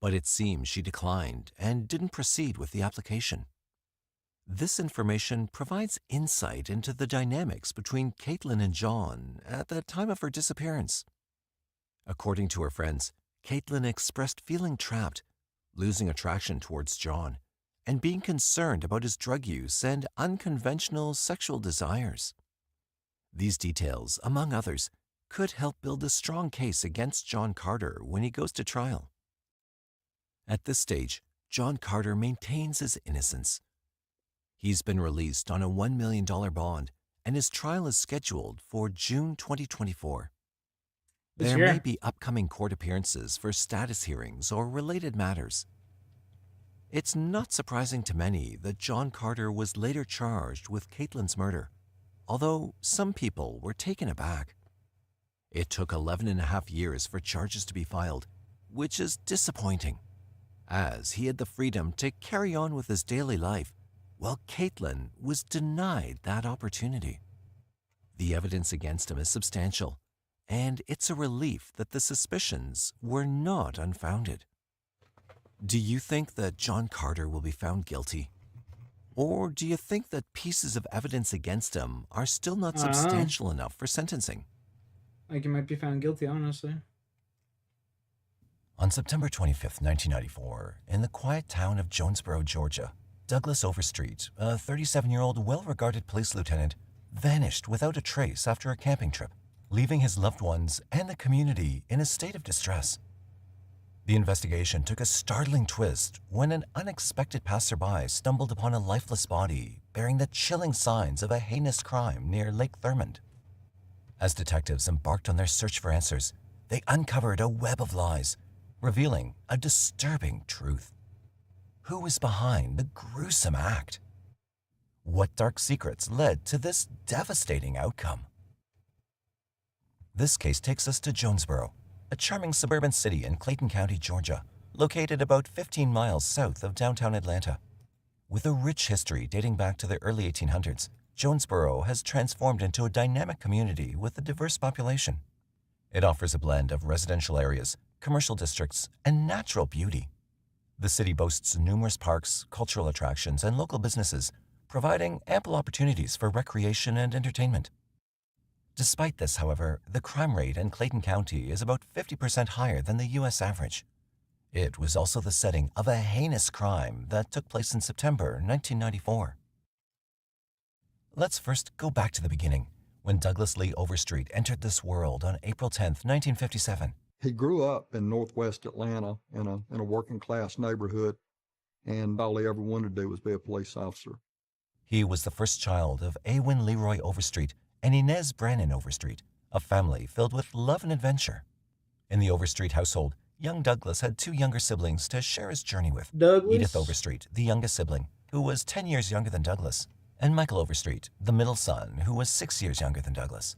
but it seems she declined and didn't proceed with the application. This information provides insight into the dynamics between Caitlin and John at the time of her disappearance. According to her friends, Caitlin expressed feeling trapped, losing attraction towards John, and being concerned about his drug use and unconventional sexual desires. These details, among others, could help build a strong case against John Carter when he goes to trial. At this stage, John Carter maintains his innocence. He's been released on a $1 million bond, and his trial is scheduled for June 2024. There may be upcoming court appearances for status hearings or related matters. It's not surprising to many that John Carter was later charged with Caitlin's murder, although some people were taken aback. It took 11.5 years for charges to be filed, which is disappointing, as he had the freedom to carry on with his daily life, while Caitlin was denied that opportunity. The evidence against him is substantial, and it's a relief that the suspicions were not unfounded. Do you think that John Carter will be found guilty? Or do you think that pieces of evidence against him are still not substantial enough for sentencing? Like, he might be found guilty, honestly. On September 25th, 1994, in the quiet town of Jonesboro, Georgia, Douglas Overstreet, a 37-year-old well-regarded police lieutenant, vanished without a trace after a camping trip, leaving his loved ones and the community in a state of distress. The investigation took a startling twist when an unexpected passerby stumbled upon a lifeless body bearing the chilling signs of a heinous crime near Lake Thurmond. As detectives embarked on their search for answers, they uncovered a web of lies, revealing a disturbing truth. Who was behind the gruesome act? What dark secrets led to this devastating outcome? This case takes us to Jonesboro, a charming suburban city in Clayton County, Georgia, located about 15 miles south of downtown Atlanta. With a rich history dating back to the early 1800s, Jonesboro has transformed into a dynamic community with a diverse population. It offers a blend of residential areas, commercial districts, and natural beauty. The city boasts numerous parks, cultural attractions, and local businesses, providing ample opportunities for recreation and entertainment. Despite this, however, the crime rate in Clayton County is about 50% higher than the U.S. average. It was also the setting of a heinous crime that took place in September 1994. Let's first go back to the beginning, when Douglas Lee Overstreet entered this world on April 10, 1957. He grew up in northwest Atlanta in a working class neighborhood, and all he ever wanted to do was be a police officer. He was the first child of Awen Leroy Overstreet and Inez Brannon Overstreet, a family filled with love and adventure. In the Overstreet household, young Douglas had two younger siblings to share his journey with. Edith Overstreet, the youngest sibling, who was 10 years younger than Douglas, and Michael Overstreet, the middle son, who was 6 years younger than Douglas.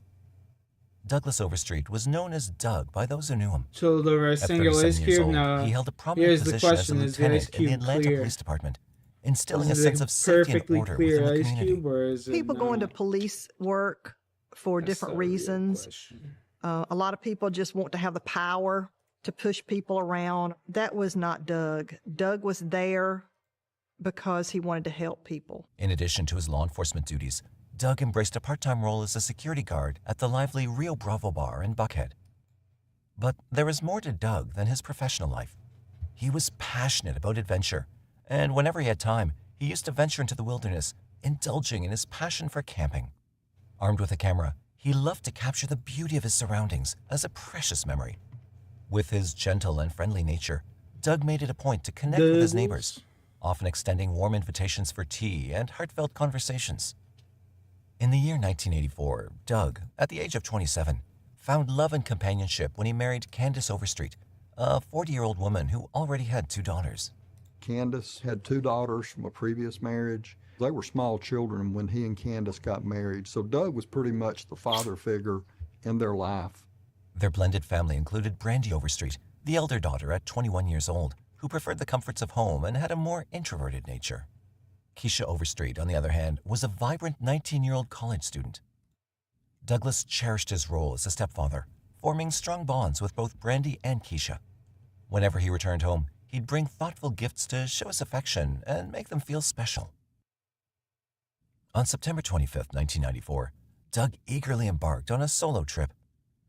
Douglas Overstreet was known as Doug by those who knew him. So the At single 37 Ice years Cube? old, No. he held a prominent position as a lieutenant in the Atlanta clear? Police Department, instilling a Is it sense of safety and perfectly order clear within the Ice community. Cube, or is it People go into not? police work for That's different the real reasons. question. A lot of people just want to have the power to push people around. That was not Doug. Doug was there because he wanted to help people. In addition to his law enforcement duties, Doug embraced a part-time role as a security guard at the lively Rio Bravo bar in Buckhead. But there was more to Doug than his professional life. He was passionate about adventure, and whenever he had time, he used to venture into the wilderness, indulging in his passion for camping. Armed with a camera, he loved to capture the beauty of his surroundings as a precious memory. With his gentle and friendly nature, Doug made it a point to connect with his neighbors, often extending warm invitations for tea and heartfelt conversations. In the year 1984, Doug, at the age of 27, found love and companionship when he married Candace Overstreet, a 40-year-old woman who already had 2 daughters. Candace had 2 daughters from a previous marriage. They were small children when he and Candace got married, so Doug was pretty much the father figure in their life. Their blended family included Brandy Overstreet, the elder daughter at 21 years old, who preferred the comforts of home and had a more introverted nature. Keisha Overstreet, on the other hand, was a vibrant 19-year-old college student. Douglas cherished his role as a stepfather, forming strong bonds with both Brandy and Keisha. Whenever he returned home, he'd bring thoughtful gifts to show his affection and make them feel special. On September 25, 1994, Doug eagerly embarked on a solo trip.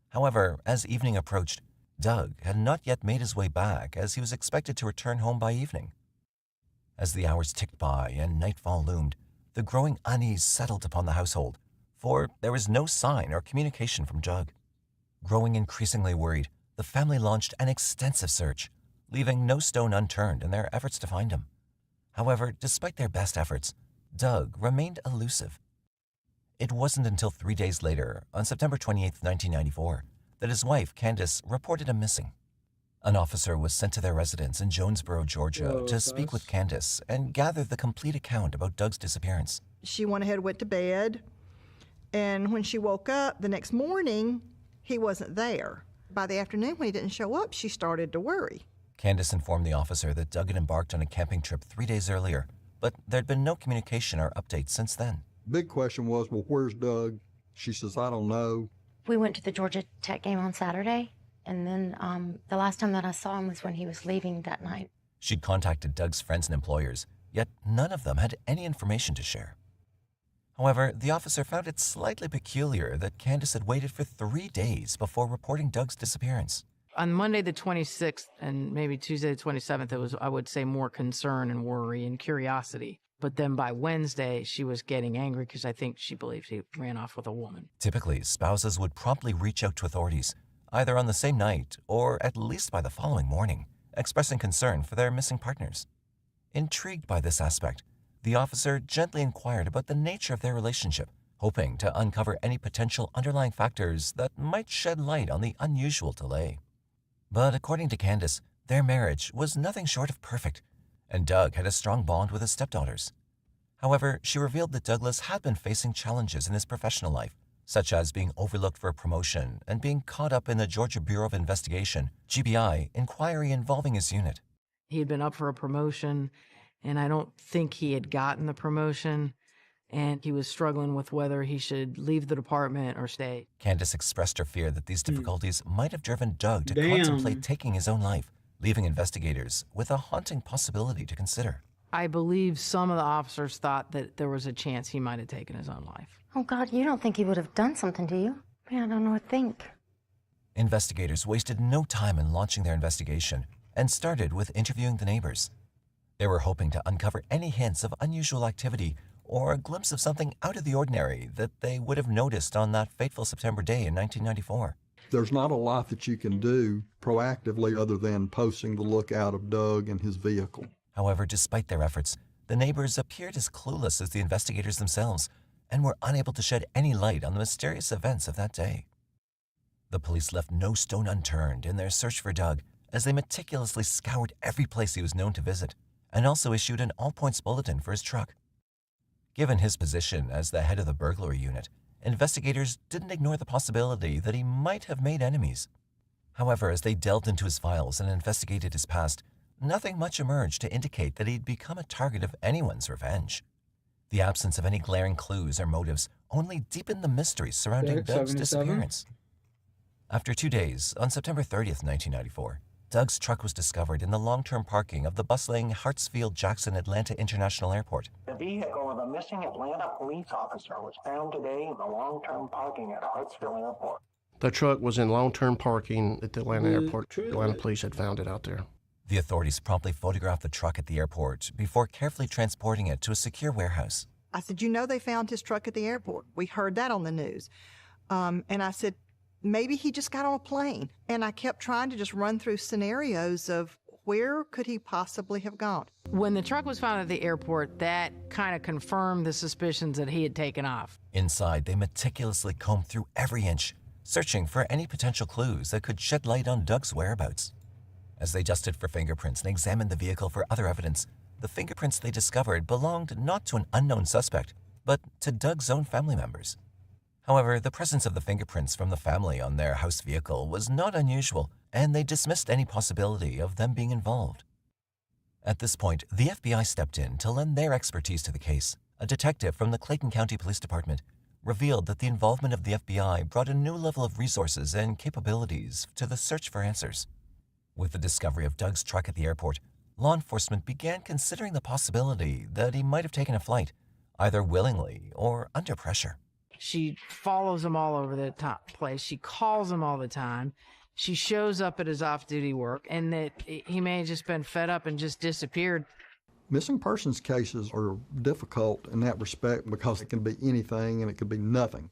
However, as evening approached, Doug had not yet made his way back as he was expected to return home by evening. As the hours ticked by and nightfall loomed, the growing unease settled upon the household, for there was no sign or communication from Doug. Growing increasingly worried, the family launched an extensive search, leaving no stone unturned in their efforts to find him. However, despite their best efforts, Doug remained elusive. It wasn't until 3 days later, on September 28, 1994, that his wife, Candace, reported him missing. An officer was sent to their residence in Jonesboro, Georgia, to speak with Candace and gather the complete account about Doug's disappearance. She went ahead and went to bed, and when she woke up the next morning, he wasn't there. By the afternoon, when he didn't show up, she started to worry. Candace informed the officer that Doug had embarked on a camping trip 3 days earlier, but there'd been no communication or update since then. Big question was, well, where's Doug? She says, I don't know. We went to the Georgia Tech game on Saturday, and then the last time that I saw him was when he was leaving that night. She'd contacted Doug's friends and employers, yet none of them had any information to share. However, the officer found it slightly peculiar that Candace had waited for 3 days before reporting Doug's disappearance. On Monday the 26th and maybe Tuesday the 27th, it was, I would say, more concern and worry and curiosity. But then by Wednesday, she was getting angry because I think she believed he ran off with a woman. Typically, spouses would promptly reach out to authorities, either on the same night or at least by the following morning, expressing concern for their missing partners. Intrigued by this aspect, the officer gently inquired about the nature of their relationship, hoping to uncover any potential underlying factors that might shed light on the unusual delay. But according to Candace, their marriage was nothing short of perfect, and Doug had a strong bond with his stepdaughters. However, she revealed that Douglas had been facing challenges in his professional life, such as being overlooked for a promotion and being caught up in the Georgia Bureau of Investigation, GBI, inquiry involving his unit. He had been up for a promotion, and I don't think he had gotten the promotion, and he was struggling with whether he should leave the department or stay. Candace expressed her fear that these difficulties might have driven Doug to contemplate taking his own life, leaving investigators with a haunting possibility to consider. I believe some of the officers thought that there was a chance he might have taken his own life. Oh, God, you don't think he would have done something, do you? I don't know what to think. Investigators wasted no time in launching their investigation and started with interviewing the neighbors. They were hoping to uncover any hints of unusual activity or a glimpse of something out of the ordinary that they would have noticed on that fateful September day in 1994. There's not a lot that you can do proactively other than posting the lookout of Doug and his vehicle. However, despite their efforts, the neighbors appeared as clueless as the investigators themselves and were unable to shed any light on the mysterious events of that day. The police left no stone unturned in their search for Doug as they meticulously scoured every place he was known to visit and also issued an all-points bulletin for his truck. Given his position as the head of the burglary unit, investigators didn't ignore the possibility that he might have made enemies. However, as they delved into his files and investigated his past, nothing much emerged to indicate that he'd become a target of anyone's revenge. The absence of any glaring clues or motives only deepened the mystery surrounding Doug's disappearance. After 2 days, on September 30th, 1994, Doug's truck was discovered in the long-term parking of the bustling Hartsfield-Jackson Atlanta International Airport. The vehicle of a missing Atlanta police officer was found today in the long-term parking at Hartsfield Airport. The truck was in long-term parking at the Atlanta airport. Atlanta police had found it out there. The authorities promptly photographed the truck at the airport before carefully transporting it to a secure warehouse. I said, you know, they found his truck at the airport. We heard that on the news. And I said, maybe he just got on a plane. And I kept trying to just run through scenarios of where could he possibly have gone. When the truck was found at the airport, that kind of confirmed the suspicions that he had taken off. Inside, they meticulously combed through every inch, searching for any potential clues that could shed light on Doug's whereabouts. As they adjusted for fingerprints and examined the vehicle for other evidence, the fingerprints they discovered belonged not to an unknown suspect, but to Doug's own family members. However, the presence of the fingerprints from the family on their house vehicle was not unusual, and they dismissed any possibility of them being involved. At this point, the FBI stepped in to lend their expertise to the case. A detective from the Clayton County Police Department revealed that the involvement of the FBI brought a new level of resources and capabilities to the search for answers. With the discovery of Doug's truck at the airport, law enforcement began considering the possibility that he might have taken a flight, either willingly or under pressure. She follows him all over the top place. She calls him all the time. She shows up at his off-duty work, and that he may have just been fed up and just disappeared. Missing persons cases are difficult in that respect because it can be anything and it could be nothing.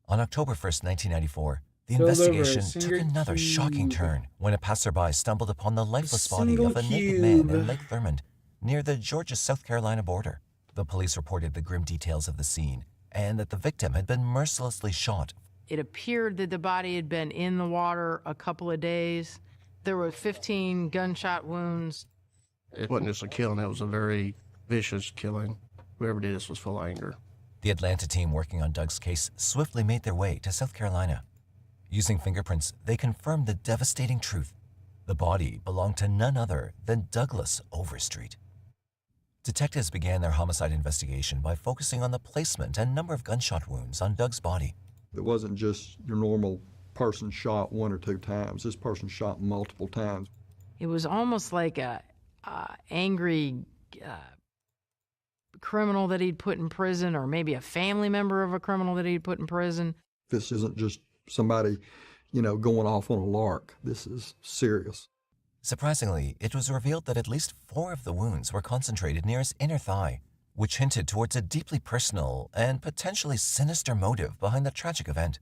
On October 1st, 1994, The Build over a investigation took single another shocking cube. turn when a passerby stumbled upon the lifeless body single of a naked man cube. in Lake Thurmond, near the Georgia-South Carolina border. The police reported the grim details of the scene and that the victim had been mercilessly shot. It appeared that the body had been in the water a couple of days. There were 15 gunshot wounds. It wasn't just a killing, it was a very vicious killing. Whoever did this was full of anger. The Atlanta team working on Doug's case swiftly made their way to South Carolina. Using fingerprints, they confirmed the devastating truth. The body belonged to none other than Douglas Overstreet. Detectives began their homicide investigation by focusing on the placement and number of gunshot wounds on Doug's body. It wasn't just your normal person shot 1 or 2 times. This person shot multiple times. It was almost like a angry criminal that he'd put in prison, or maybe a family member of a criminal that he'd put in prison. This isn't just somebody, going off on a lark. This is serious. Surprisingly, it was revealed that at least 4 of the wounds were concentrated near his inner thigh, which hinted towards a deeply personal and potentially sinister motive behind the tragic event.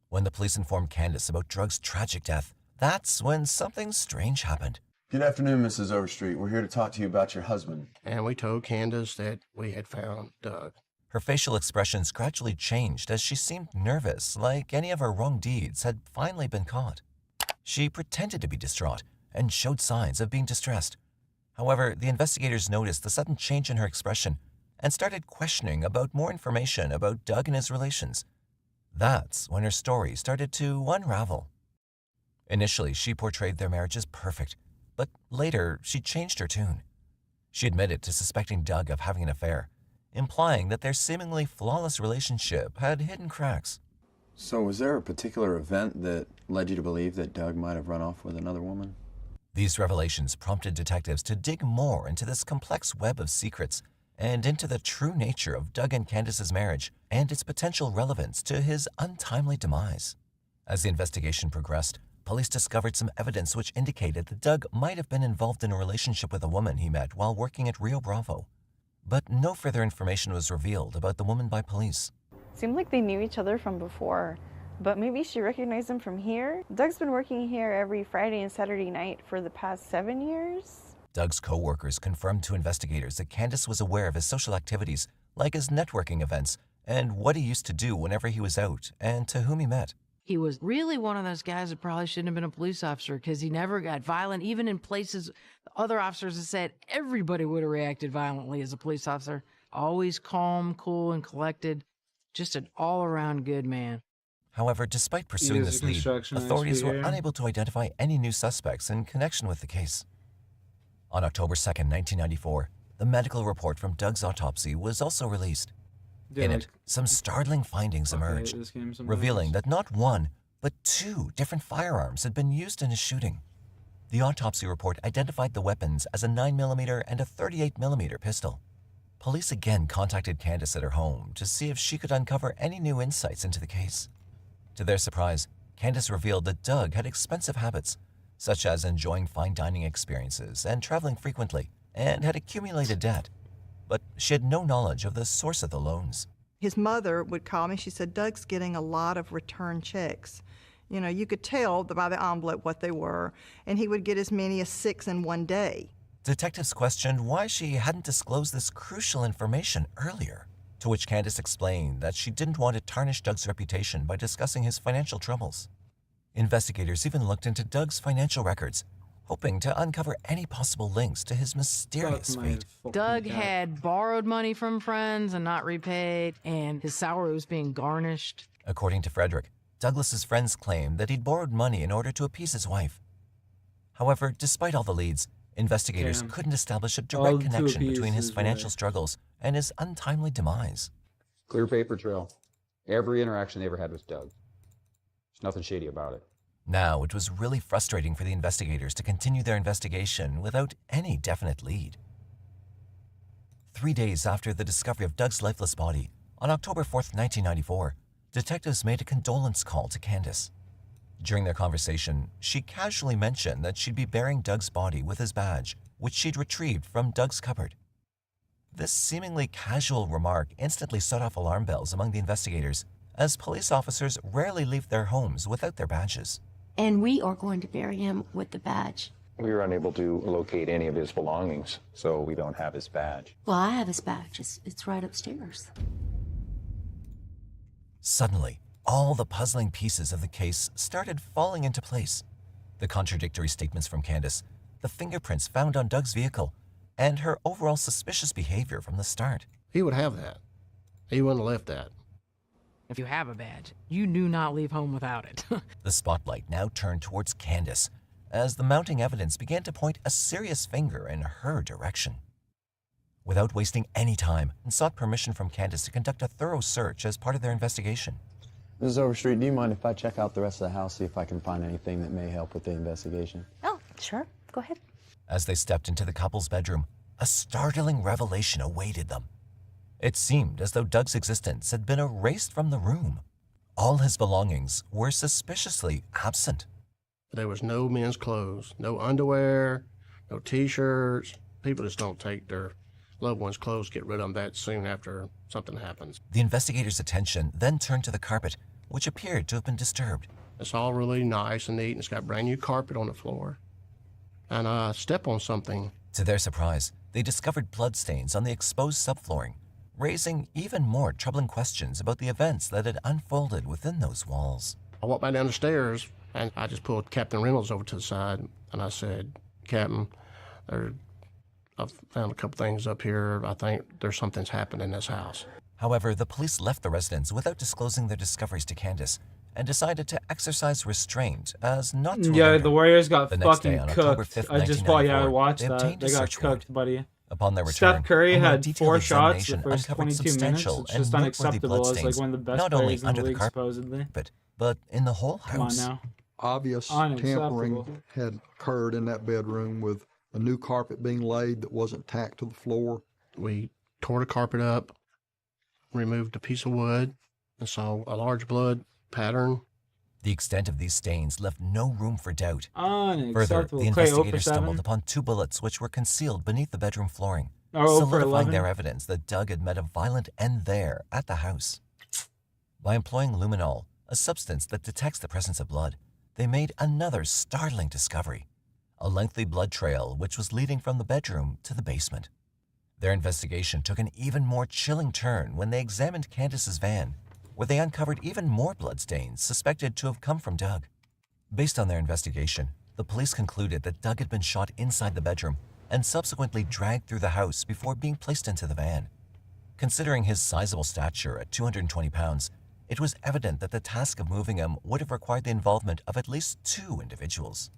When the police informed Candace about Doug's tragic death, that's when something strange happened. Good afternoon, Mrs. Overstreet. We're here to talk to you about your husband. And we told Candace that we had found Doug. Her facial expressions gradually changed as she seemed nervous, like any of her wrong deeds had finally been caught. She pretended to be distraught and showed signs of being distressed. However, the investigators noticed the sudden change in her expression and started questioning about more information about Doug and his relations. That's when her story started to unravel. Initially, she portrayed their marriage as perfect, but later she changed her tune. She admitted to suspecting Doug of having an affair, implying that their seemingly flawless relationship had hidden cracks. So was there a particular event that led you to believe that Doug might have run off with another woman? These revelations prompted detectives to dig more into this complex web of secrets and into the true nature of Doug and Candace's marriage and its potential relevance to his untimely demise. As the investigation progressed, police discovered some evidence which indicated that Doug might have been involved in a relationship with a woman he met while working at Rio Bravo. But no further information was revealed about the woman by police. Seemed like they knew each other from before, but maybe she recognized him from here. Doug's been working here every Friday and Saturday night for the past 7 years. Doug's co-workers confirmed to investigators that Candace was aware of his social activities, like his networking events, and what he used to do whenever he was out, and to whom he met. He was really one of those guys that probably shouldn't have been a police officer, because he never got violent, even in places other officers have said everybody would have reacted violently as a police officer. Always calm, cool, and collected. Just an all-around good man. However, despite pursuing this lead, authorities were unable to identify any new suspects in connection with the case. On October 2nd, 1994, the medical report from Doug's autopsy was also released. In it, some startling findings emerged, revealing that not 1, but 2 different firearms had been used in his shooting. The autopsy report identified the weapons as a 9mm and a 38mm pistol. Police again contacted Candace at her home to see if she could uncover any new insights into the case. To their surprise, Candace revealed that Doug had expensive habits, such as enjoying fine dining experiences and traveling frequently, and had accumulated debt. But she had no knowledge of the source of the loans. His mother would call me. She said, Doug's getting a lot of return checks. You could tell by the envelope what they were, and he would get as many as 6 in one day. Detectives questioned why she hadn't disclosed this crucial information earlier, to which Candace explained that she didn't want to tarnish Doug's reputation by discussing his financial troubles. Investigators even looked into Doug's financial records, hoping to uncover any possible links to his mysterious fate. Doug had borrowed money from friends and not repaid, and his salary was being garnished. According to Frederick, Douglas's friends claimed that he'd borrowed money in order to appease his wife. However, despite all the leads, investigators couldn't establish a direct connection between his financial struggles and his untimely demise. Clear paper trail. Every interaction they ever had with Doug. There's nothing shady about it. Now, it was really frustrating for the investigators to continue their investigation without any definite lead. 3 days after the discovery of Doug's lifeless body, on October 4th, 1994, detectives made a condolence call to Candace. During their conversation, she casually mentioned that she'd be burying Doug's body with his badge, which she'd retrieved from Doug's cupboard. This seemingly casual remark instantly set off alarm bells among the investigators, as police officers rarely leave their homes without their badges. And we are going to bury him with the badge. We were unable to locate any of his belongings, so we don't have his badge. Well, I have his badge. It's right upstairs. Suddenly, all the puzzling pieces of the case started falling into place. The contradictory statements from Candace, the fingerprints found on Doug's vehicle, and her overall suspicious behavior from the start. He would have that. He wouldn't have left that. If you have a badge, you do not leave home without it. The spotlight now turned towards Candace, as the mounting evidence began to point a serious finger in her direction. Without wasting any time, and sought permission from Candace to conduct a thorough search as part of their investigation. Mrs. Overstreet, do you mind if I check out the rest of the house, see if I can find anything that may help with the investigation? Oh, sure. Go ahead. As they stepped into the couple's bedroom, a startling revelation awaited them. It seemed as though Doug's existence had been erased from the room. All his belongings were suspiciously absent. There was no men's clothes, no underwear, no T-shirts. People just don't take their loved ones' clothes, get rid of them that soon after something happens. The investigators' attention then turned to the carpet, which appeared to have been disturbed. It's all really nice and neat, and it's got brand new carpet on the floor. And I step on something. To their surprise, they discovered bloodstains on the exposed subflooring, raising even more troubling questions about the events that had unfolded within those walls. I walked back down the stairs, and I just pulled Captain Reynolds over to the side, and I said, Captain, I've found a couple things up here. I think there's something's happened in this house. However, the police left the residence without disclosing their discoveries to Candace and decided to exercise restraint as not to Yeah, alert the her. Warriors got The next day, fucking on October cooked. 5th, I just thought, yeah, I 1994, watched they that. obtained a They got search warrant. cooked, buddy. Upon their return, Steph Curry a more had detailed 4 shots the examination first uncovered 22 minutes. substantial It's and just noteworthy unacceptable. It's like bloodstains, one of the best not only players in the under the league, carpet, supposedly. but in the whole Come on house. now. Obvious Unacceptable. tampering had occurred in that bedroom with a new carpet being laid that wasn't tacked to the floor. We tore the carpet up, removed a piece of wood, and saw a large blood pattern. The extent of these stains left no room for doubt. Further, Unacceptable. the Clay 0 for investigators stumbled 7. upon 2 bullets which were concealed beneath the bedroom flooring, Oh, 0 for solidifying 11. their evidence that Doug had met a violent end there at the house. By employing luminol, a substance that detects the presence of blood, they made another startling discovery, a lengthy blood trail which was leading from the bedroom to the basement. Their investigation took an even more chilling turn when they examined Candace's van, where they uncovered even more bloodstains suspected to have come from Doug. Based on their investigation, the police concluded that Doug had been shot inside the bedroom and subsequently dragged through the house before being placed into the van. Considering his sizable stature at 220 pounds, it was evident that the task of moving him would have required the involvement of at least 2 individuals.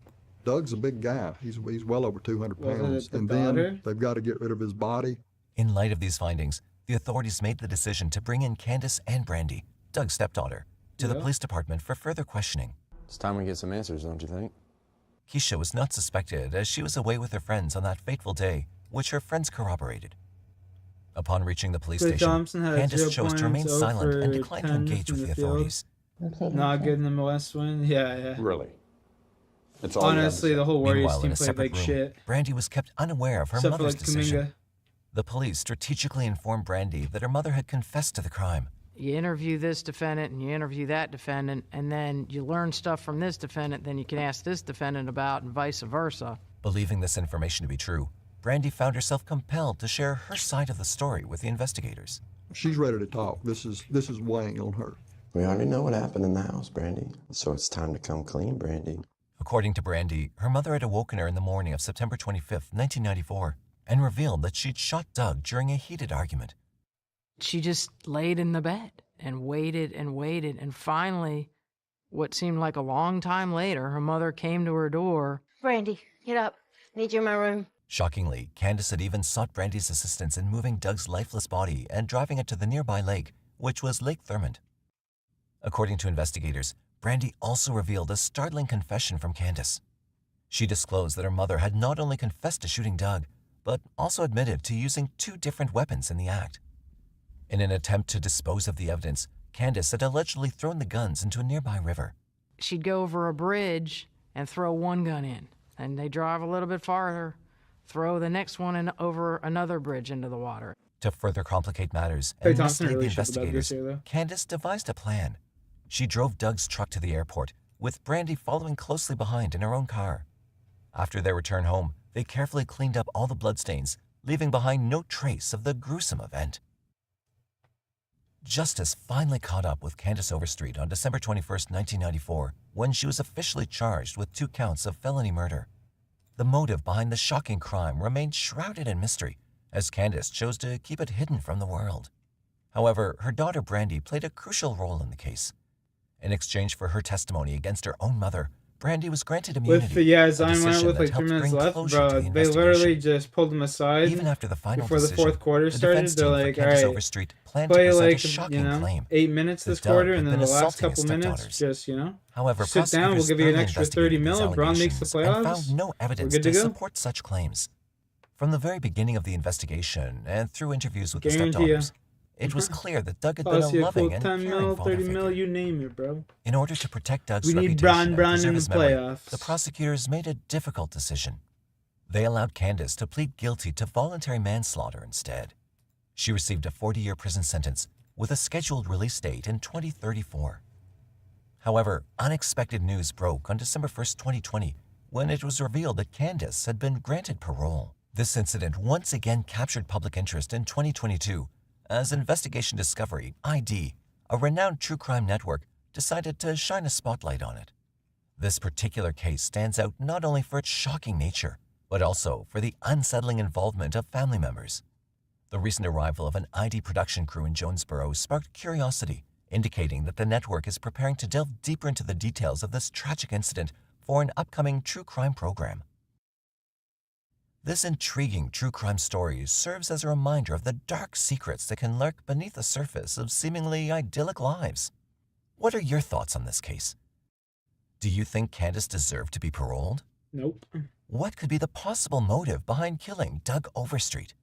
Doug's a big guy. He's well over 200 Wasn't pounds. it the And daughter? then they've got to get rid of his body. In light of these findings, the authorities made the decision to bring in Candace and Brandy, Doug's stepdaughter, to the police department for further questioning. It's time we get some answers, don't you think? Keisha was not suspected as she was away with her friends on that fateful day, which her friends corroborated. Upon reaching the police Clay station, Thompson had Candace 0 chose to remain points, 0 silent and for declined to 10 engage from with the the field. authorities. Not good in the West Wing. Yeah. Really? That's all you have to Honestly, say. the whole Warriors Meanwhile, in team a played separate like room, shit. Brandy was kept unaware of her Except for mother's like decision. Kuminga. The police strategically informed Brandy that her mother had confessed to the crime. You interview this defendant and you interview that defendant, and then you learn stuff from this defendant, then you can ask this defendant about, and vice versa. Believing this information to be true, Brandy found herself compelled to share her side of the story with the investigators. She's ready to talk. This is weighing on her. We already know what happened in the house, Brandy. So it's time to come clean, Brandy. According to Brandy, her mother had awoken her in the morning of September 25th, 1994, and revealed that she'd shot Doug during a heated argument. She just laid in the bed and waited, and finally, what seemed like a long time later, her mother came to her door. Brandy, get up. Need you in my room. Shockingly, Candace had even sought Brandy's assistance in moving Doug's lifeless body and driving it to the nearby lake, which was Lake Thurmond. According to investigators, Brandy also revealed a startling confession from Candace. She disclosed that her mother had not only confessed to shooting Doug, but also admitted to using 2 different weapons in the act. In an attempt to dispose of the evidence, Candace had allegedly thrown the guns into a nearby river. She'd go over a bridge and throw one gun in, and they drive a little bit farther, throw the next one in over another bridge into the water. To further complicate matters Clay and Thompson mislead the really shit the bed this investigators, year, though. Candace devised a plan. She drove Doug's truck to the airport, with Brandy following closely behind in her own car. After their return home, they carefully cleaned up all the bloodstains, leaving behind no trace of the gruesome event. Justice finally caught up with Candace Overstreet on December 21, 1994, when she was officially charged with 2 counts of felony murder. The motive behind the shocking crime remained shrouded in mystery, as Candace chose to keep it hidden from the world. However, her daughter Brandy played a crucial role in the case. In exchange for her testimony against her own mother, Brandy was granted immunity. With the a Zion went decision with that like 3 helped minutes bring left, closure bro. to the They investigation. literally just pulled him aside. Even after the final before the decision, fourth quarter the started, defense they're team for like, Candace all right, Overstreet planned to play present a like shocking claim 8 minutes that this Doug quarter, had and been then the last assaulting his couple minutes, stepdaughters. just However, sit down. We'll prosecutors give you an thoroughly extra 30 investigated mil. these LeBron makes the allegations and playoffs. found no We're evidence good to to go. support such claims. From the very beginning of the investigation and through interviews with the Guarantee ya. stepdaughters, it was clear that Doug had been a Policy a loving cool and 10 caring mil, father 30 figure. mil, you name it, bro. In order to protect Doug's We need reputation and Bron preserve in the his memory, playoffs. the prosecutors made a difficult decision. They allowed Candace to plead guilty to voluntary manslaughter instead. She received a 40-year prison sentence with a scheduled release date in 2034. However, unexpected news broke on December 1, 2020, when it was revealed that Candace had been granted parole. This incident once again captured public interest in 2022 as Investigation Discovery, ID, a renowned true crime network, decided to shine a spotlight on it. This particular case stands out not only for its shocking nature, but also for the unsettling involvement of family members. The recent arrival of an ID production crew in Jonesboro sparked curiosity, indicating that the network is preparing to delve deeper into the details of this tragic incident for an upcoming true crime program. This intriguing true crime story serves as a reminder of the dark secrets that can lurk beneath the surface of seemingly idyllic lives. What are your thoughts on this case? Do you think Candace deserved to be paroled? Nope. What could be the possible motive behind killing Doug Overstreet?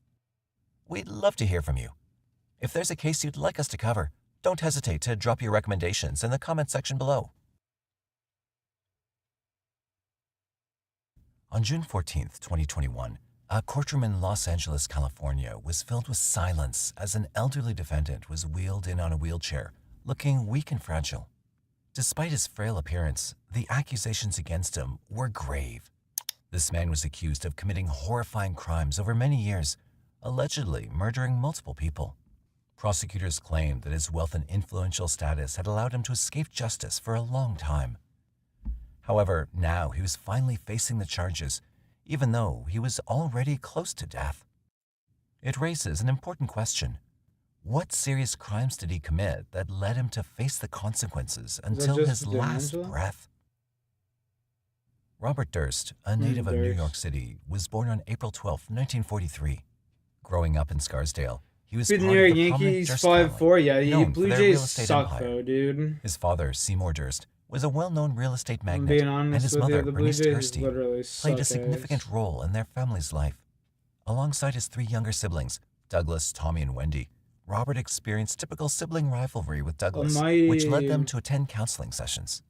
We'd love to hear from you. If there's a case you'd like us to cover, don't hesitate to drop your recommendations in the comment section below. On June 14, 2021, a courtroom in Los Angeles, California was filled with silence as an elderly defendant was wheeled in on a wheelchair, looking weak and fragile. Despite his frail appearance, the accusations against him were grave. This man was accused of committing horrifying crimes over many years, allegedly murdering multiple people. Prosecutors claimed that his wealth and influential status had allowed him to escape justice for a long time. However, now he was finally facing the charges, even though he was already close to death. It raises an important question. What serious crimes did he commit that led him to face the consequences until his last breath? Robert Durst, a native of New York City, was born on April 12, 1943. Growing up in Scarsdale, he was Beat the part New of York the prominent Yankees Durst 5-4. family, Yeah, you known Blue for their real Jays estate suck empire. though, dude. His father, Seymour Durst, was a well-known real estate I'm magnate, being and honest his with mother, you, the Blue Bernice Jays Kirsty, literally played a suck significant role in their family's life. Alongside his 3 younger siblings, Douglas, Tommy, and Wendy, Robert experienced typical sibling rivalry with Douglas, which led them to attend counseling sessions.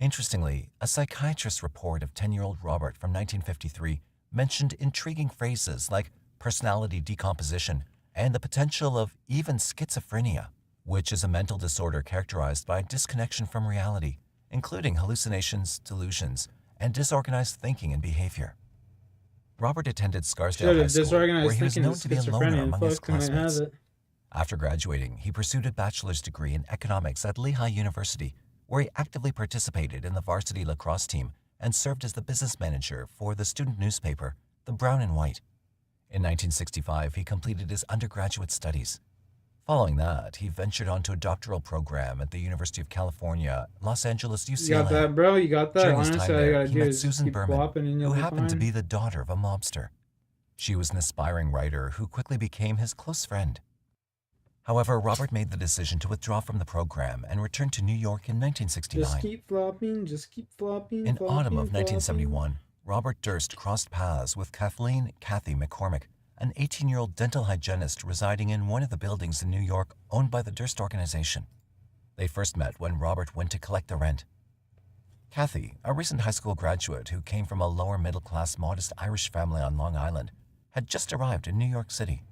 Interestingly, a psychiatrist's report of 10-year-old Robert from 1953 mentioned intriguing phrases like personality decomposition and the potential of even schizophrenia, which is a mental disorder characterized by disconnection from reality, including hallucinations, delusions, and disorganized thinking and behavior. Robert attended Scarsdale High School, where he was known to be a loner among his classmates. After graduating, he pursued a bachelor's degree in economics at Lehigh University, where he actively participated in the varsity lacrosse team and served as the business manager for the student newspaper, The Brown and White. In 1965, he completed his undergraduate studies. Following that, he ventured onto a doctoral program at the University of California, Los Angeles, UCLA. You got that, bro? You got that? During his Honestly, time all you there, gotta he do met is Susan keep Berman, flopping and you'll who be happened to fine. be the daughter of a mobster. She was an aspiring writer who quickly became his close friend. However, Robert made the decision to withdraw from the program and return to New York in 1969. Just keep flopping, just keep flopping. In flopping, autumn of flopping. 1971, Robert Durst crossed paths with Kathleen Kathy McCormick, an 18-year-old dental hygienist residing in one of the buildings in New York owned by the Durst organization. They first met when Robert went to collect the rent. Kathy, a recent high school graduate who came from a lower middle-class modest Irish family on Long Island, had just arrived in New York City.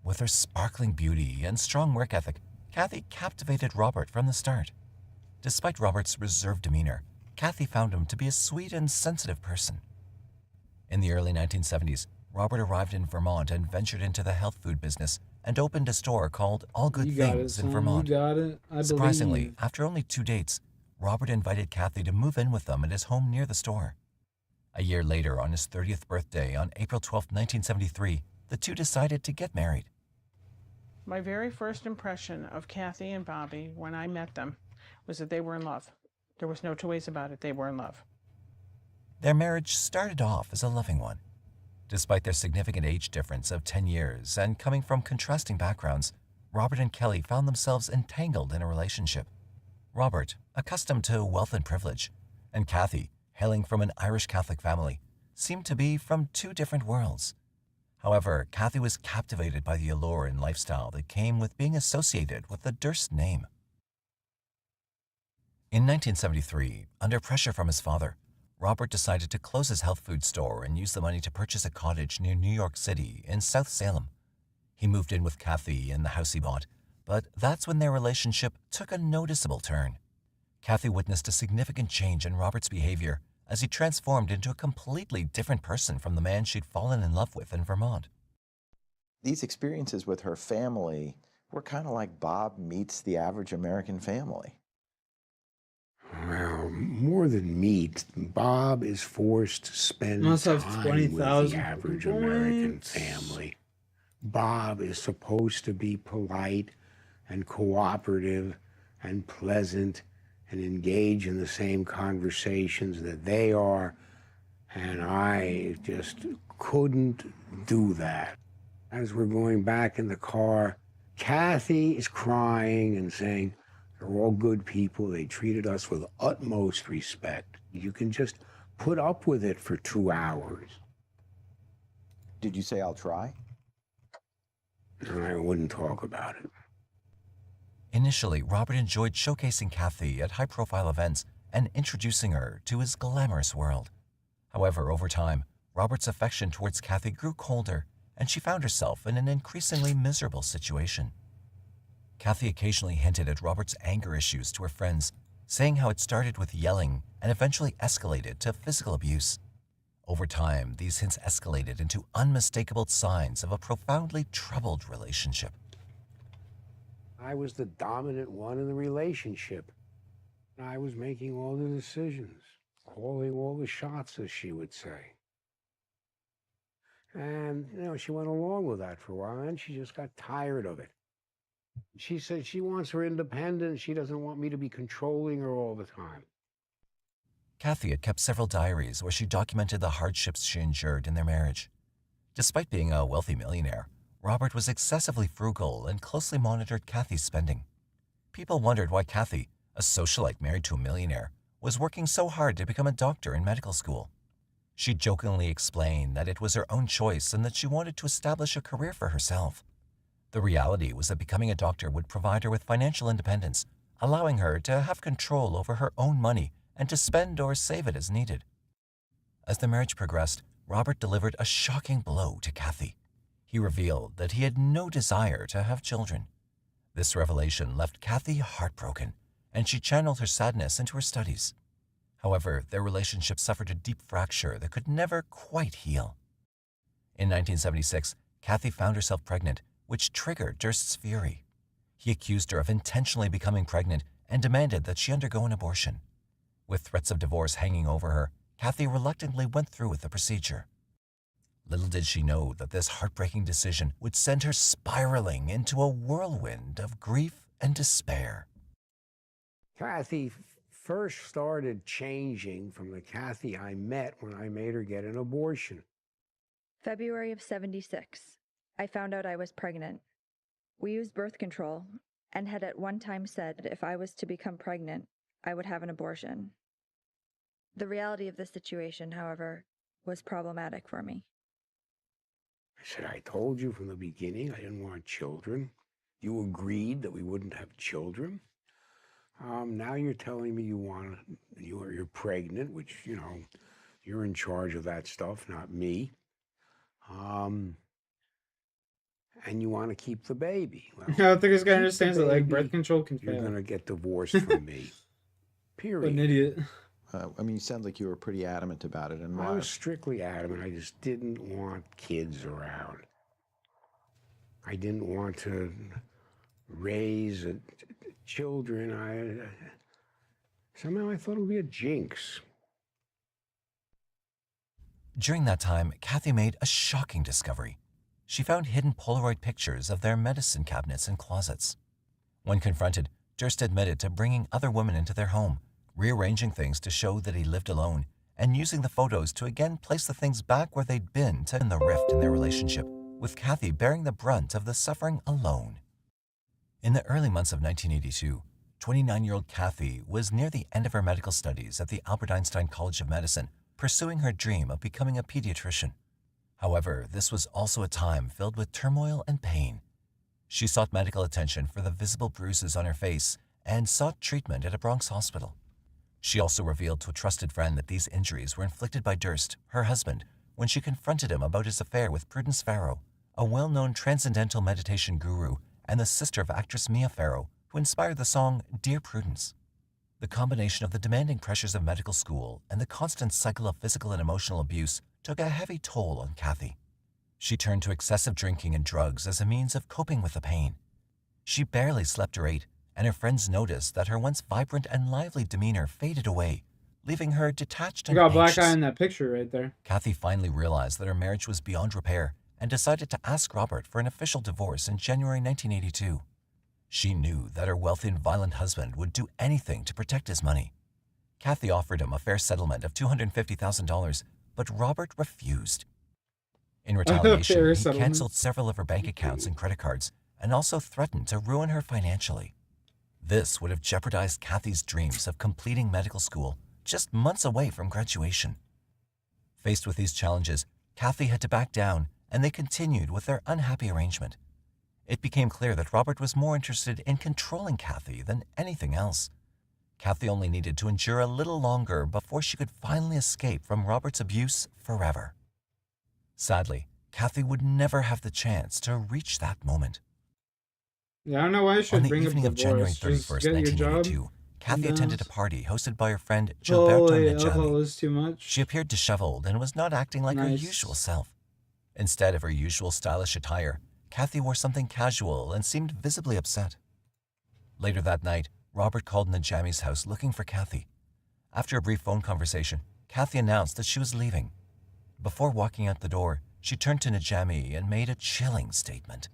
With her sparkling beauty and strong work ethic, Kathy captivated Robert from the start. Despite Robert's reserved demeanor, Kathy found him to be a sweet and sensitive person. In the early 1970s, Robert arrived in Vermont and ventured into the health food business and opened a store called All Good You got Things it, in son. Vermont. You got it. I Surprisingly, believe. after only 2 dates, Robert invited Kathy to move in with them at his home near the store. A year later, on his 30th birthday, on April 12, 1973, the two decided to get married. My very first impression of Kathy and Bobby when I met them was that they were in love. There was no two ways about it. They were in love. Their marriage started off as a loving one. Despite their significant age difference of 10 years and coming from contrasting backgrounds, Robert and Kelly found themselves entangled in a relationship. Robert, accustomed to wealth and privilege, and Kathy, hailing from an Irish Catholic family, seemed to be from two different worlds. However, Kathy was captivated by the allure and lifestyle that came with being associated with the Durst name. In 1973, under pressure from his father, Robert decided to close his health food store and use the money to purchase a cottage near New York City in South Salem. He moved in with Kathy in the house he bought, but that's when their relationship took a noticeable turn. Kathy witnessed a significant change in Robert's behavior as he transformed into a completely different person from the man she'd fallen in love with in Vermont. These experiences with her family were kind of like Bob meets the average American family. Well, more than meet, Bob is forced to spend Must have time 20,000 with the average American family. Bob is supposed to be polite and cooperative and pleasant and engage in the same conversations that they are, and I just couldn't do that. As we're going back in the car, Kathy is crying and saying, they're all good people. They treated us with utmost respect. You can just put up with it for 2 hours. Did you say I'll try? I wouldn't talk about it. Initially, Robert enjoyed showcasing Kathy at high-profile events and introducing her to his glamorous world. However, over time, Robert's affection towards Kathy grew colder, and she found herself in an increasingly miserable situation. Kathy occasionally hinted at Robert's anger issues to her friends, saying how it started with yelling and eventually escalated to physical abuse. Over time, these hints escalated into unmistakable signs of a profoundly troubled relationship. I was the dominant one in the relationship. I was making all the decisions, calling all the shots, as she would say. And, she went along with that for a while, and she just got tired of it. She said she wants her independence. She doesn't want me to be controlling her all the time. Kathy had kept several diaries where she documented the hardships she endured in their marriage. Despite being a wealthy millionaire, Robert was excessively frugal and closely monitored Kathy's spending. People wondered why Kathy, a socialite married to a millionaire, was working so hard to become a doctor in medical school. She jokingly explained that it was her own choice and that she wanted to establish a career for herself. The reality was that becoming a doctor would provide her with financial independence, allowing her to have control over her own money and to spend or save it as needed. As the marriage progressed, Robert delivered a shocking blow to Kathy. He revealed that he had no desire to have children. This revelation left Kathy heartbroken, and she channeled her sadness into her studies. However, their relationship suffered a deep fracture that could never quite heal. In 1976, Kathy found herself pregnant, which triggered Durst's fury. He accused her of intentionally becoming pregnant and demanded that she undergo an abortion. With threats of divorce hanging over her, Kathy reluctantly went through with the procedure. Little did she know that this heartbreaking decision would send her spiraling into a whirlwind of grief and despair. Kathy first started changing from the Kathy I met when I made her get an abortion. February of '76. I found out I was pregnant. We used birth control and had at one time said if I was to become pregnant, I would have an abortion. The reality of the situation, however, was problematic for me. I said, I told you from the beginning I didn't want children. You agreed that we wouldn't have children. Now you're telling me you're pregnant, which, you're in charge of that stuff, not me. and you want to keep the baby. Well, I don't think this guy keep the understands that like birth baby, control can you're fail. going to get divorced from me. What Period. an idiot. I mean, you sound like you were pretty adamant about it, and I why? was strictly adamant. I just didn't want kids around. I didn't want to raise children. Somehow I thought it would be a jinx. During that time, Kathy made a shocking discovery. She found hidden Polaroid pictures of their medicine cabinets and closets. When confronted, Durst admitted to bringing other women into their home, rearranging things to show that he lived alone, and using the photos to again place the things back where they'd been to end the rift in their relationship, with Kathy bearing the brunt of the suffering alone. In the early months of 1982, 29-year-old Kathy was near the end of her medical studies at the Albert Einstein College of Medicine, pursuing her dream of becoming a pediatrician. However, this was also a time filled with turmoil and pain. She sought medical attention for the visible bruises on her face and sought treatment at a Bronx hospital. She also revealed to a trusted friend that these injuries were inflicted by Durst, her husband, when she confronted him about his affair with Prudence Farrow, a well-known transcendental meditation guru and the sister of actress Mia Farrow, who inspired the song Dear Prudence. The combination of the demanding pressures of medical school and the constant cycle of physical and emotional abuse took a heavy toll on Kathy. She turned to excessive drinking and drugs as a means of coping with the pain. She barely slept or ate, and her friends noticed that her once vibrant and lively demeanor faded away, leaving her detached I and got a black anxious. eye in that picture right there. Kathy finally realized that her marriage was beyond repair and decided to ask Robert for an official divorce in January 1982. She knew that her wealthy and violent husband would do anything to protect his money. Kathy offered him a fair settlement of $250,000, but Robert refused. In retaliation, Fair he settlement. canceled several of her bank accounts and credit cards and also threatened to ruin her financially. This would have jeopardized Kathy's dreams of completing medical school just months away from graduation. Faced with these challenges, Kathy had to back down, and they continued with their unhappy arrangement. It became clear that Robert was more interested in controlling Kathy than anything else. Kathy only needed to endure a little longer before she could finally escape from Robert's abuse forever. Sadly, Kathy would never have the chance to reach that moment. Yeah, I don't know why I should On the bring evening up of January divorce. Just 31st, get your job. 1982, Kathy and, attended a party hosted by her friend Gilberto Holy Najami. alcohol is too much. She appeared disheveled and was not acting like her Nice. usual self. Instead of her usual stylish attire, Kathy wore something casual and seemed visibly upset. Later that night, Robert called Najami's house looking for Kathy. After a brief phone conversation, Kathy announced that she was leaving. Before walking out the door, she turned to Najami and made a chilling statement.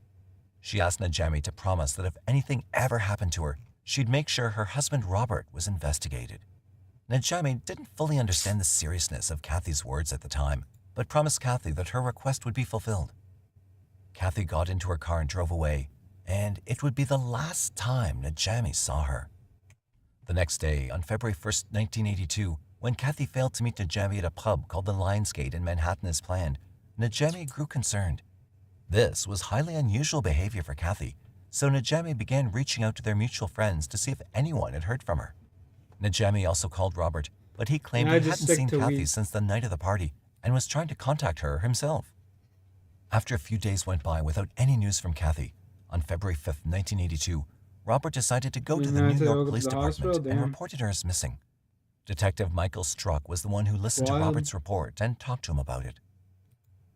She asked Najami to promise that if anything ever happened to her, she'd make sure her husband Robert was investigated. Najami didn't fully understand the seriousness of Kathy's words at the time, but promised Kathy that her request would be fulfilled. Kathy got into her car and drove away, and it would be the last time Najami saw her. The next day, on February 1st, 1982, when Kathy failed to meet Najami at a pub called the Lionsgate in Manhattan as planned, Najami grew concerned. This was highly unusual behavior for Kathy, so Najami began reaching out to their mutual friends to see if anyone had heard from her. Najami also called Robert, but he claimed I he just hadn't stick seen to Kathy weed. since the night of the party and was trying to contact her himself. After a few days went by without any news from Kathy, on February 5th, 1982, Robert decided to go to the Now I New have to York go to Police the Department hospital? and Damn. reported her as missing. Detective Michael Struck was the one who listened to Wild. Robert's report and talked to him about it.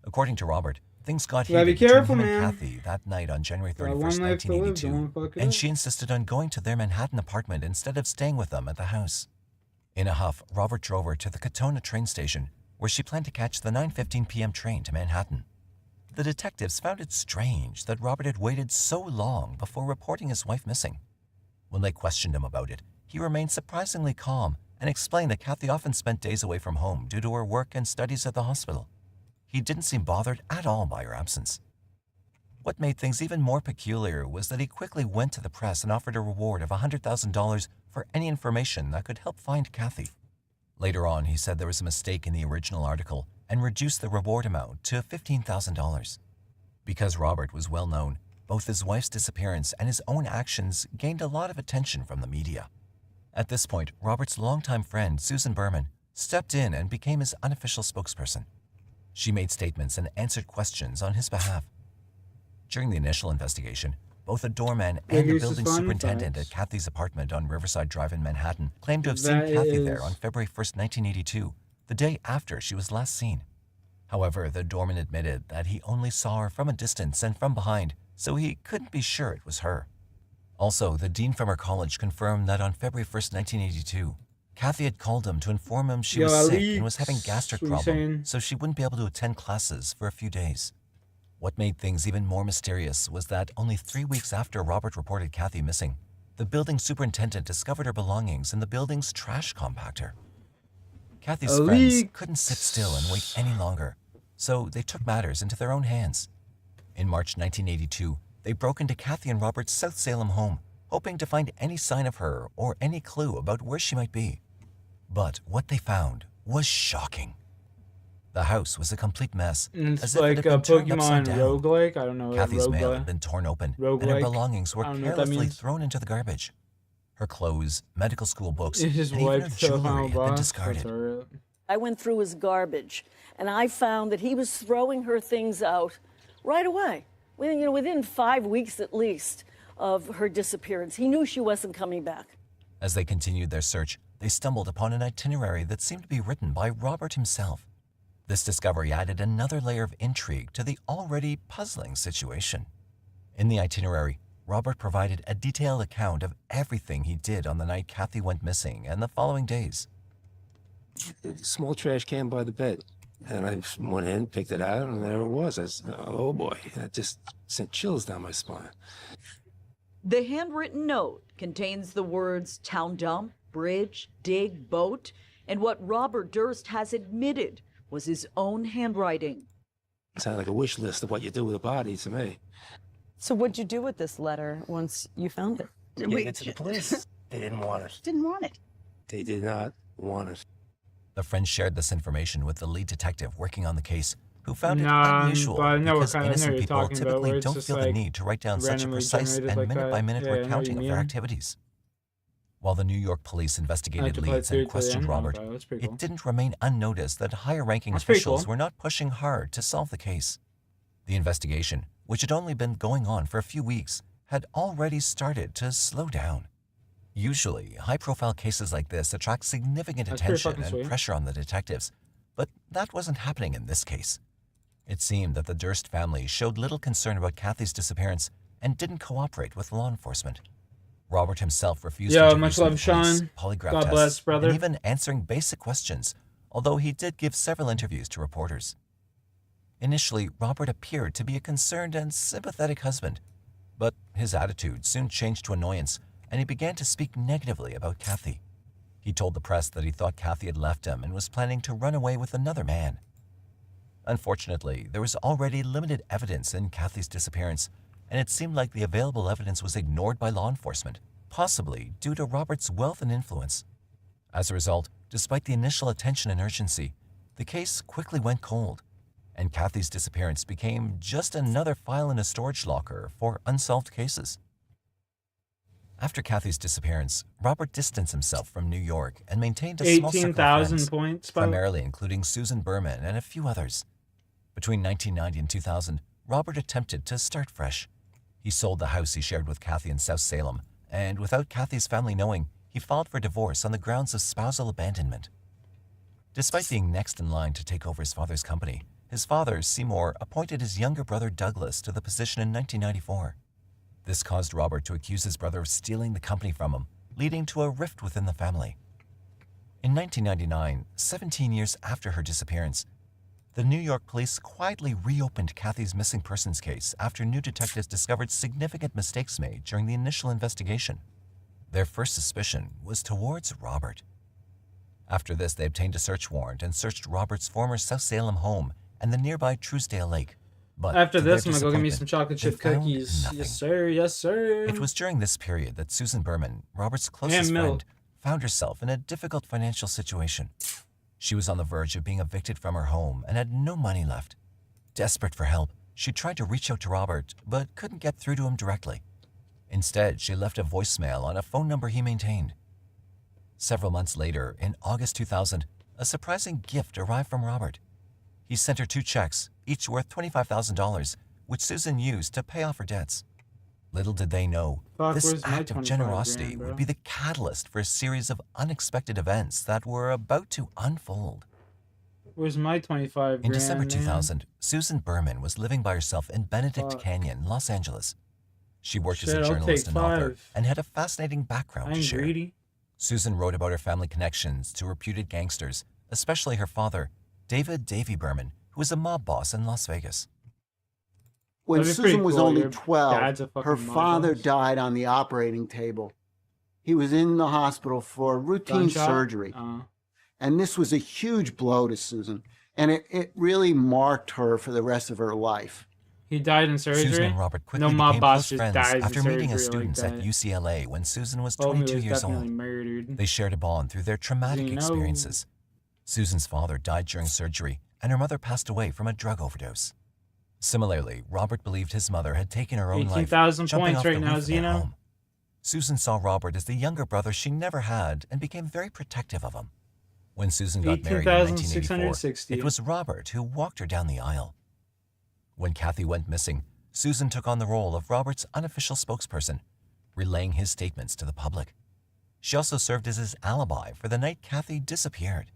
According to Robert, things got You gotta be heated between careful, him and man. Kathy that night on January Got 31st, one life to live, 1982, don't fuck it and up. she insisted on going to their Manhattan apartment instead of staying with them at the house. In a huff, Robert drove her to the Katona train station, where she planned to catch the 9:15 p.m. train to Manhattan. The detectives found it strange that Robert had waited so long before reporting his wife missing. When they questioned him about it, he remained surprisingly calm and explained that Kathy often spent days away from home due to her work and studies at the hospital. He didn't seem bothered at all by her absence. What made things even more peculiar was that he quickly went to the press and offered a reward of $100,000 for any information that could help find Kathy. Later on, he said there was a mistake in the original article and reduced the reward amount to $15,000. Because Robert was well known, both his wife's disappearance and his own actions gained a lot of attention from the media. At this point, Robert's longtime friend, Susan Berman, stepped in and became his unofficial spokesperson. She made statements and answered questions on his behalf. During the initial investigation, both the doorman Yeah, and the here's the building fun superintendent facts. at Kathy's apartment on Riverside Drive in Manhattan claimed to have seen That Kathy there is- on February 1st, 1982, the day after she was last seen. However, the doorman admitted that he only saw her from a distance and from behind, so he couldn't be sure it was her. Also, the dean from her college confirmed that on February 1st, 1982, Kathy had called him to inform him she was sick and was having gastric what you problems, saying? so she wouldn't be able to attend classes for a few days. What made things even more mysterious was that only 3 weeks after Robert reported Kathy missing, the building superintendent discovered her belongings in the building's trash compactor. Kathy's friends couldn't sit still and wait any longer, so they took matters into their own hands. In March 1982, they broke into Kathy and Robert's South Salem home, hoping to find any sign of her or any clue about where she might be. But what they found was shocking. The house was a complete mess, It's as if like it a had been turned upside Pokemon down. roguelike. I don't know. Kathy's mail roguelike. had been torn open, and her Roguelike. belongings were I don't know what that carelessly means. thrown into the garbage. Her clothes, medical school books, It's and just even her like the final jewelry had been boss. discarded. That's alright. I went through his garbage, and I found that he was throwing her things out right away. Within 5 weeks at least of her disappearance. He knew she wasn't coming back. As they continued their search, they stumbled upon an itinerary that seemed to be written by Robert himself. This discovery added another layer of intrigue to the already puzzling situation. In the itinerary, Robert provided a detailed account of everything he did on the night Kathy went missing and the following days. Small trash can by the bed. And I went in, picked it out, and there it was. I said, oh boy, that just sent chills down my spine. The handwritten note contains the words town dump, bridge, dig, boat, and what Robert Durst has admitted was his own handwriting. It sounded like a wish list of what you do with a body to me. So what'd you do with this letter once you found it? Gave it to the police. They didn't want it. Didn't want it. They did not want it. The friends shared this information with the lead detective working on the case, who found it Nah, unusual but I know what because kind of- I know innocent what you're people talking about, where typically it's don't just, feel the like, need to write down such a randomly precise generated and like that. minute-by-minute Yeah, I know what recounting you of their mean. activities. While the New York police investigated to play leads through and to the questioned end. Robert, Okay, that's pretty cool. it didn't remain unnoticed that higher-ranking That's pretty officials cool. were not pushing hard to solve the case. The investigation, which had only been going on for a few weeks, had already started to slow down. Usually, high-profile cases like this attract significant That's pretty attention fucking and sweet. pressure on the detectives, but that wasn't happening in this case. It seemed that the Durst family showed little concern about Kathy's disappearance and didn't cooperate with law enforcement. Robert himself refused Yo, to much interview love, the police, Sean. polygraph God tests, bless, brother. and even answering basic questions, although he did give several interviews to reporters. Initially, Robert appeared to be a concerned and sympathetic husband, but his attitude soon changed to annoyance, and he began to speak negatively about Kathy. He told the press that he thought Kathy had left him and was planning to run away with another man. Unfortunately, there was already limited evidence in Kathy's disappearance, and it seemed like the available evidence was ignored by law enforcement, possibly due to Robert's wealth and influence. As a result, despite the initial attention and urgency, the case quickly went cold, and Kathy's disappearance became just another file in a storage locker for unsolved cases. After Kathy's disappearance, Robert distanced himself from New York and maintained a small circle of 18,000 friends, points, Bob? primarily including Susan Berman and a few others. Between 1990 and 2000, Robert attempted to start fresh. He sold the house he shared with Kathy in South Salem, and without Kathy's family knowing, he filed for divorce on the grounds of spousal abandonment. Despite being next in line to take over his father's company, his father, Seymour, appointed his younger brother Douglas to the position in 1994. This caused Robert to accuse his brother of stealing the company from him, leading to a rift within the family. In 1999, 17 years after her disappearance, the New York police quietly reopened Kathy's missing persons case after new detectives discovered significant mistakes made during the initial investigation. Their first suspicion was towards Robert. After this, they obtained a search warrant and searched Robert's former South Salem home and the nearby Truesdale Lake. But After to their this, I'm gonna go get me some disappointment, chocolate they chip found cookies. nothing. Yes, sir. Yes, sir. It was during this period that Susan Berman, Robert's closest milk. friend, found herself in a difficult financial situation. She was on the verge of being evicted from her home and had no money left. Desperate for help, she tried to reach out to Robert, but couldn't get through to him directly. Instead, she left a voicemail on a phone number he maintained. Several months later, in August 2000, a surprising gift arrived from Robert. He sent her 2 checks, each worth $25,000, which Susan used to pay off her debts. Little did they know, Fuck, this where's my act of 25 generosity grand, bro? would be the catalyst for a series of unexpected events that were about to unfold. Where's my 25 grand, In December man? 2000, Susan Berman was living by herself in Benedict Fuck. Canyon, Los Angeles. She worked as Shit, a I'll journalist take and author 5. and had a fascinating background I to ain't share. greedy. Susan wrote about her family connections to reputed gangsters, especially her father, David "Davy" Berman, who was a mob boss in Las Vegas. When That'd be pretty Susan was cool. only Your 12, dad's a fucking her mob father boss. died on the operating table. He was in the hospital for routine Gunshot? surgery. Uh, And this was a huge blow to Susan. And it really marked her for the rest of her life. he died in surgery. Susan and Robert quickly no mob became boss close just friends dies after in meeting as surgery like students at that. UCLA when Susan was Homie 22 was years definitely old. murdered. They shared a bond through their traumatic You know. experiences. Susan's father died during surgery, and her mother passed away from a drug overdose. Similarly, Robert believed his mother had taken her own life, 18,000 jumping points off right the now, roof of their Zeno. home. Susan saw Robert as the younger brother she never had and became very protective of him. When Susan got married in 1984, 18,660. it was Robert who walked her down the aisle. When Kathy went missing, Susan took on the role of Robert's unofficial spokesperson, relaying his statements to the public. She also served as his alibi for the night Kathy disappeared.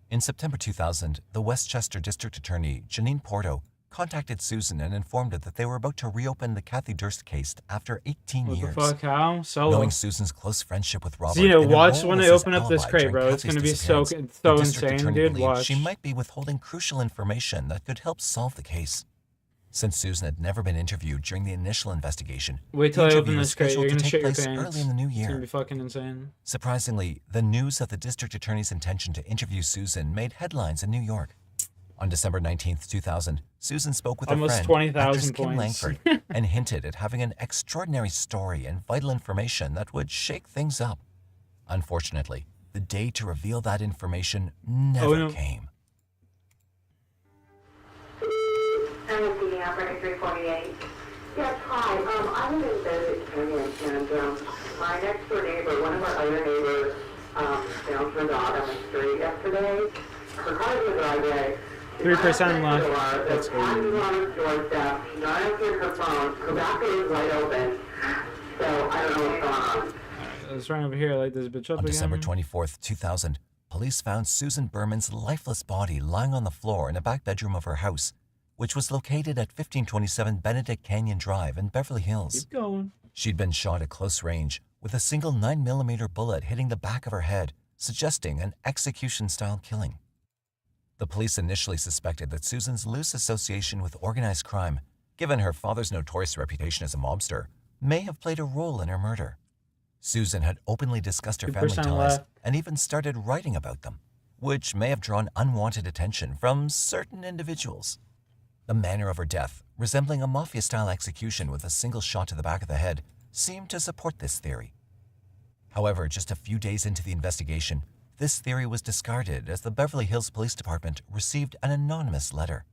In September 2000, the Westchester District Attorney, Janine Porto, contacted Susan and informed her that they were about to reopen the Kathy Durst case after 18 What years. the fuck? How? Solo. Knowing Susan's close friendship with Robert, Zeno, and her watch role when as I his open up this alibi crate, during bro. It's Kathy's gonna be so disappearance, so the district insane, attorney dude. believed Watch. she might be withholding crucial information that could help solve the case. Since Susan had never been interviewed during the initial investigation, Wait till the I interview open was this crate. scheduled You're to gonna take shit your place pants. early in the new It's gonna year. be fucking insane. Surprisingly, the news of the district attorney's intention to interview Susan made headlines in New York. On December 19th, 2000, Susan spoke with her Almost friend, 20,000 actress Kim points. Langford, and hinted at having an extraordinary story and vital information that would shake things up. Unfortunately, the day to reveal that information never came. I'm a senior operator 348. Yes, hi. I live in Benedict Canyon, and my next door neighbor, one of our other neighbors, found her dog on the street yesterday. Her car was in the driveway. 3% left. That's Cat was good. on her doorstep. She's not answering her phone. Her back door is wide open. So I don't know what's going on. Let's run over here. Light this bitch up On again. December 24th, 2000, police found Susan Berman's lifeless body lying on the floor in a back bedroom of her house, which was located at 1527 Benedict Canyon Drive in Beverly Hills. Keep going. She'd been shot at close range with a single 9mm bullet hitting the back of her head, suggesting an execution-style killing. The police initially suspected that Susan's loose association with organized crime, given her father's notorious reputation as a mobster, may have played a role in her murder. Susan had openly discussed her family 2% ties left. and even started writing about them, which may have drawn unwanted attention from certain individuals. The manner of her death, resembling a mafia-style execution with a single shot to the back of the head, seemed to support this theory. However, just a few days into the investigation, this theory was discarded as the Beverly Hills Police Department received an anonymous letter.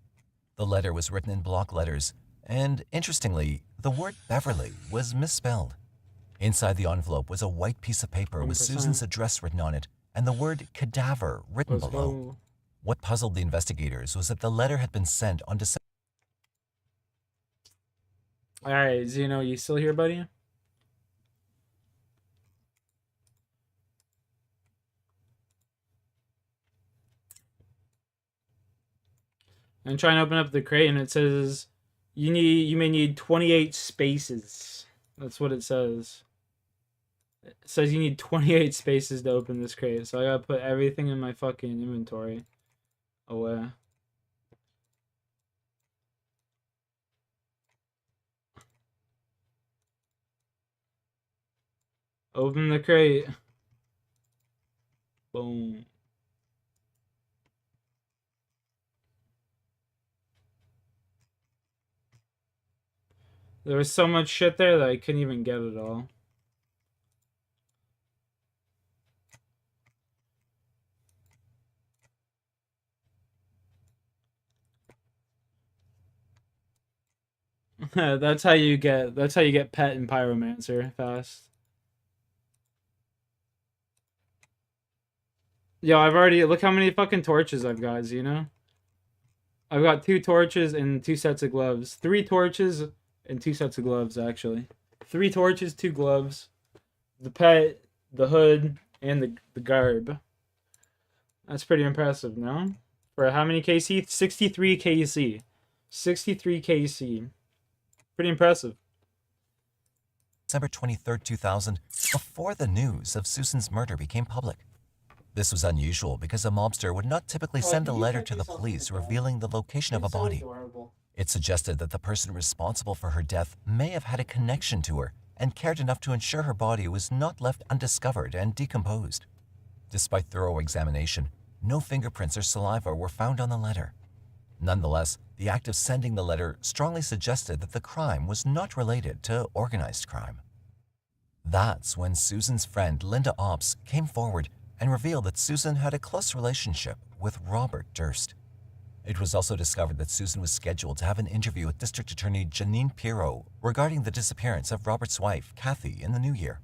The letter was written in block letters, and interestingly, the word Beverly was misspelled. Inside the envelope was a white piece of paper with 1%. Susan's address written on it and the word cadaver written Let's below. go. What puzzled the investigators was that the letter had been sent on December. All right, Zeno, you still here, buddy? I'm trying to open up the crate, and it says you may need 28 spaces. That's what it says. It says you need 28 spaces to open this crate, so I gotta put everything in my fucking inventory away. Open the crate. Boom. There was so much shit there that I couldn't even get it all. That's how you get pet and pyromancer fast. Yo, I've already look how many fucking torches I've got, you know? I've got 2 torches and 2 sets of gloves. 3 torches and 2 sets of gloves, actually. 3 torches, 2 gloves. The pet, the hood, and the garb. That's pretty impressive, no? For how many KC? 63 KC. 63 KC. Pretty impressive. December 23, 2000, before the news of Susan's murder became public. This was unusual because a mobster would not typically send a letter to the police revealing the location of a body. It suggested that the person responsible for her death may have had a connection to her and cared enough to ensure her body was not left undiscovered and decomposed. Despite thorough examination, no fingerprints or saliva were found on the letter. Nonetheless, the act of sending the letter strongly suggested that the crime was not related to organized crime. That's when Susan's friend Linda Ops came forward and revealed that Susan had a close relationship with Robert Durst. It was also discovered that Susan was scheduled to have an interview with District Attorney Janine Pirro regarding the disappearance of Robert's wife, Kathy, in the new year.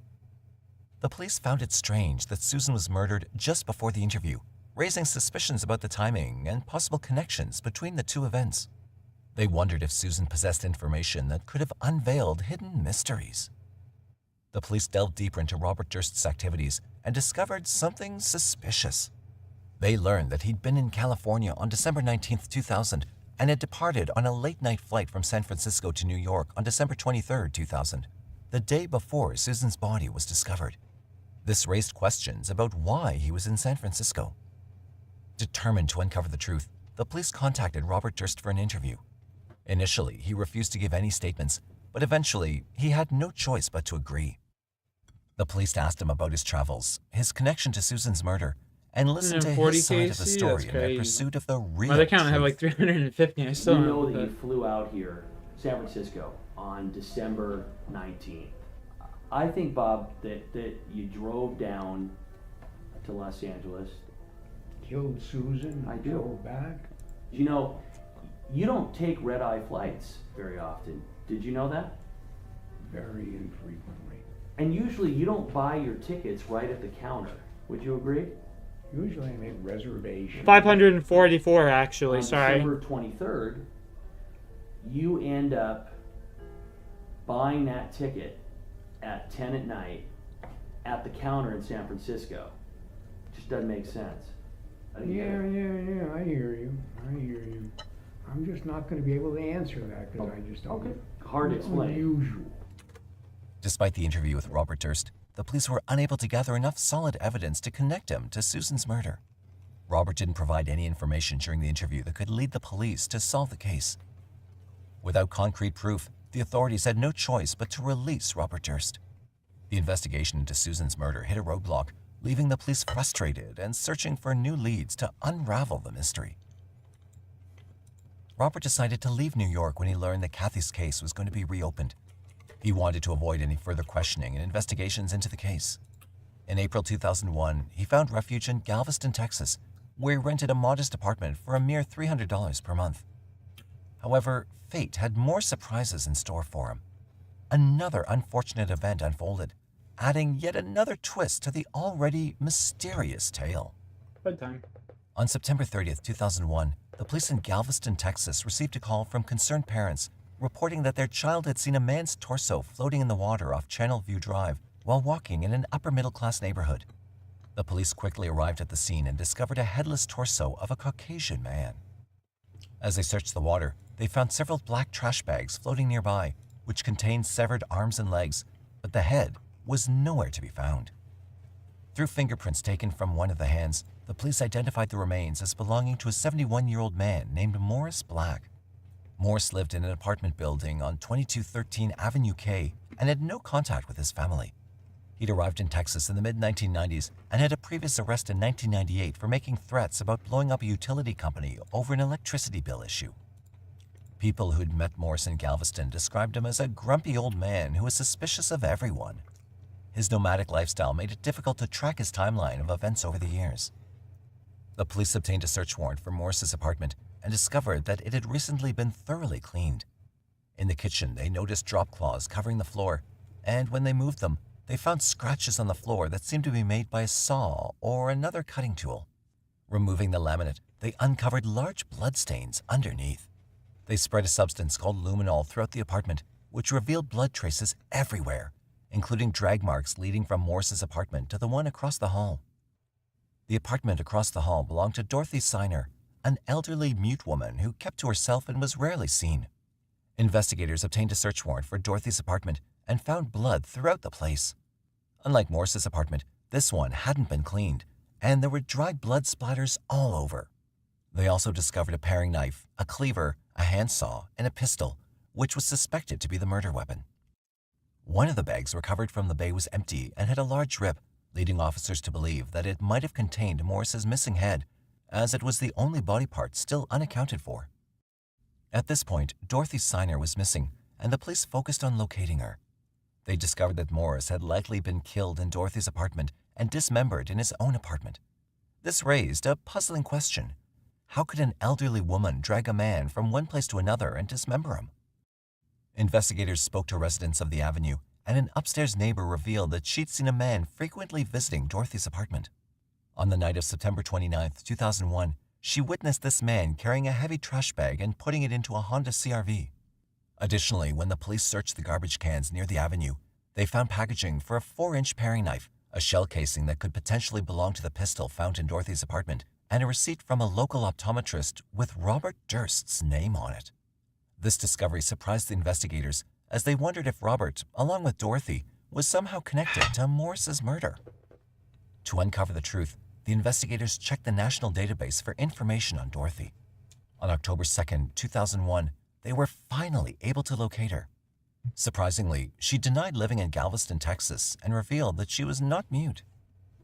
The police found it strange that Susan was murdered just before the interview, raising suspicions about the timing and possible connections between the two events. They wondered if Susan possessed information that could have unveiled hidden mysteries. The police delved deeper into Robert Durst's activities and discovered something suspicious. They learned that he'd been in California on December 19, 2000, and had departed on a late-night flight from San Francisco to New York on December 23, 2000, the day before Susan's body was discovered. This raised questions about why he was in San Francisco. Determined to uncover the truth, the police contacted Robert Durst for an interview. Initially, he refused to give any statements, but eventually, he had no choice but to agree. The police asked him about his travels, his connection to Susan's murder, and listened to his side of the story in their pursuit of the real My account I have truth. like 350. I still We don't know know that you flew out here, San Francisco, on December 19th. I think, Bob, that you drove down to Los Angeles. Killed Susan. I do. Drove back. You know, you don't take red-eye flights very often. Did you know that? Very infrequently. And usually you don't buy your tickets right at the counter. Would you agree? Usually I make reservations. 544 actually, On sorry. December 23rd, you end up buying that ticket at 10 at night at the counter in San Francisco. Just doesn't make sense. Yeah, I hear you. I'm just not going to be able to answer that because I just don't. Okay. Hard to explain. Unusual. Despite the interview with Robert Durst, the police were unable to gather enough solid evidence to connect him to Susan's murder. Robert didn't provide any information during the interview that could lead the police to solve the case. Without concrete proof, the authorities had no choice but to release Robert Durst. The investigation into Susan's murder hit a roadblock, leaving the police frustrated and searching for new leads to unravel the mystery. Robert decided to leave New York when he learned that Kathy's case was going to be reopened. He wanted to avoid any further questioning and investigations into the case. In April 2001, he found refuge in Galveston, Texas, where he rented a modest apartment for a mere $300 per month. However, fate had more surprises in store for him. Another unfortunate event unfolded, adding yet another twist to the already mysterious tale. Bedtime. On September 30th, 2001, the police in Galveston, Texas received a call from concerned parents reporting that their child had seen a man's torso floating in the water off Channelview Drive while walking in an upper-middle-class neighborhood. The police quickly arrived at the scene and discovered a headless torso of a Caucasian man. As they searched the water, they found several black trash bags floating nearby, which contained severed arms and legs, but the head was nowhere to be found. Through fingerprints taken from one of the hands, the police identified the remains as belonging to a 71-year-old man named Morris Black. Morris lived in an apartment building on 2213 Avenue K and had no contact with his family. He'd arrived in Texas in the mid-1990s and had a previous arrest in 1998 for making threats about blowing up a utility company over an electricity bill issue. People who'd met Morris in Galveston described him as a grumpy old man who was suspicious of everyone. His nomadic lifestyle made it difficult to track his timeline of events over the years. The police obtained a search warrant for Morris's apartment and discovered that it had recently been thoroughly cleaned. In the kitchen, they noticed drop cloths covering the floor, and when they moved them, they found scratches on the floor that seemed to be made by a saw or another cutting tool. Removing the laminate, they uncovered large bloodstains underneath. They spread a substance called luminol throughout the apartment, which revealed blood traces everywhere, including drag marks leading from Morris's apartment to the one across the hall. The apartment across the hall belonged to Dorothy Siner, an elderly mute woman who kept to herself and was rarely seen. Investigators obtained a search warrant for Dorothy's apartment and found blood throughout the place. Unlike Morris's apartment, this one hadn't been cleaned, and there were dried blood splatters all over. They also discovered a paring knife, a cleaver, a handsaw, and a pistol, which was suspected to be the murder weapon. One of the bags recovered from the bay was empty and had a large rip, leading officers to believe that it might have contained Morris's missing head, as it was the only body part still unaccounted for. At this point, Dorothy Siner was missing, and the police focused on locating her. They discovered that Morris had likely been killed in Dorothy's apartment and dismembered in his own apartment. This raised a puzzling question. How could an elderly woman drag a man from one place to another and dismember him? Investigators spoke to residents of the avenue, and an upstairs neighbor revealed that she'd seen a man frequently visiting Dorothy's apartment. On the night of September 29, 2001, she witnessed this man carrying a heavy trash bag and putting it into a Honda CR-V. Additionally, when the police searched the garbage cans near the avenue, they found packaging for a 4-inch paring knife, a shell casing that could potentially belong to the pistol found in Dorothy's apartment, and a receipt from a local optometrist with Robert Durst's name on it. This discovery surprised the investigators, as they wondered if Robert, along with Dorothy, was somehow connected to Morris's murder. To uncover the truth, the investigators checked the national database for information on Dorothy. On October 2, 2001, they were finally able to locate her. Surprisingly, she denied living in Galveston, Texas, and revealed that she was not mute.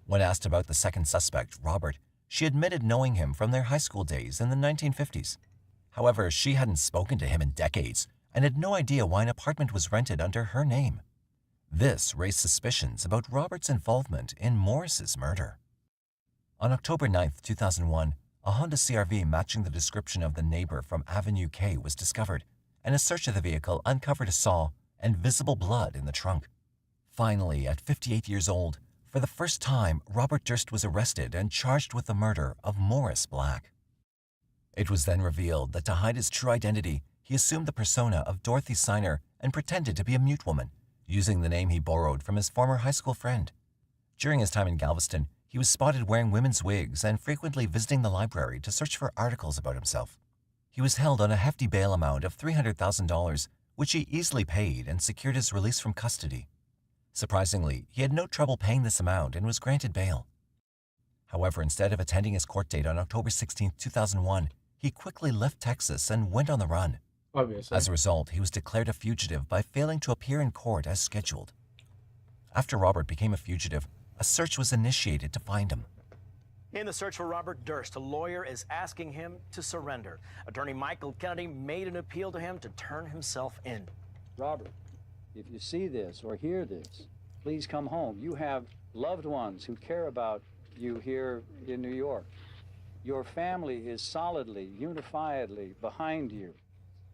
When asked about the second suspect, Robert, she admitted knowing him from their high school days in the 1950s. However, she hadn't spoken to him in decades and had no idea why an apartment was rented under her name. This raised suspicions about Robert's involvement in Morris's murder. On October 9, 2001, a Honda CR-V matching the description of the neighbor from Avenue K was discovered, and a search of the vehicle uncovered a saw and visible blood in the trunk. Finally, at 58 years old, for the first time, Robert Durst was arrested and charged with the murder of Morris Black. It was then revealed that to hide his true identity, he assumed the persona of Dorothy Siner and pretended to be a mute woman, using the name he borrowed from his former high school friend. During his time in Galveston, he was spotted wearing women's wigs and frequently visiting the library to search for articles about himself. He was held on a hefty bail amount of $300,000, which he easily paid and secured his release from custody. Surprisingly, he had no trouble paying this amount and was granted bail. However, instead of attending his court date on October 16, 2001, he quickly left Texas and went on the run. Obviously. As a result, he was declared a fugitive by failing to appear in court as scheduled. After Robert became a fugitive, a search was initiated to find him. In the search for Robert Durst, a lawyer is asking him to surrender. Attorney Michael Kennedy made an appeal to him to turn himself in. Robert, if you see this or hear this, please come home. You have loved ones who care about you here in New York. Your family is solidly, unifiedly behind you.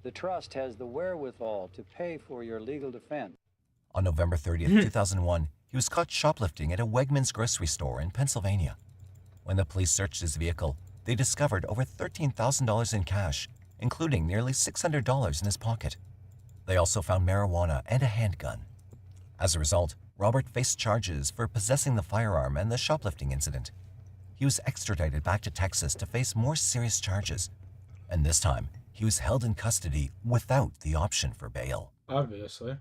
The trust has the wherewithal to pay for your legal defense. On November 30th, 2001, he was caught shoplifting at a Wegmans grocery store in Pennsylvania. When the police searched his vehicle, they discovered over $13,000 in cash, including nearly $600 in his pocket. They also found marijuana and a handgun. As a result, Robert faced charges for possessing the firearm and the shoplifting incident. He was extradited back to Texas to face more serious charges, and this time, he was held in custody without the option for bail. Obviously.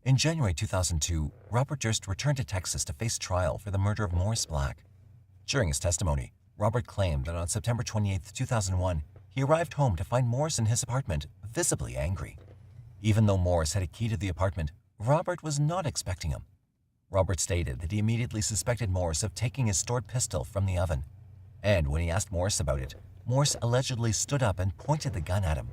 In January 2002, Robert Durst returned to Texas to face trial for the murder of Morris Black. During his testimony, Robert claimed that on September 28, 2001, he arrived home to find Morris in his apartment, visibly angry. Even though Morris had a key to the apartment, Robert was not expecting him. Robert stated that he immediately suspected Morris of taking his stored pistol from the oven. And when he asked Morris about it, Morris allegedly stood up and pointed the gun at him.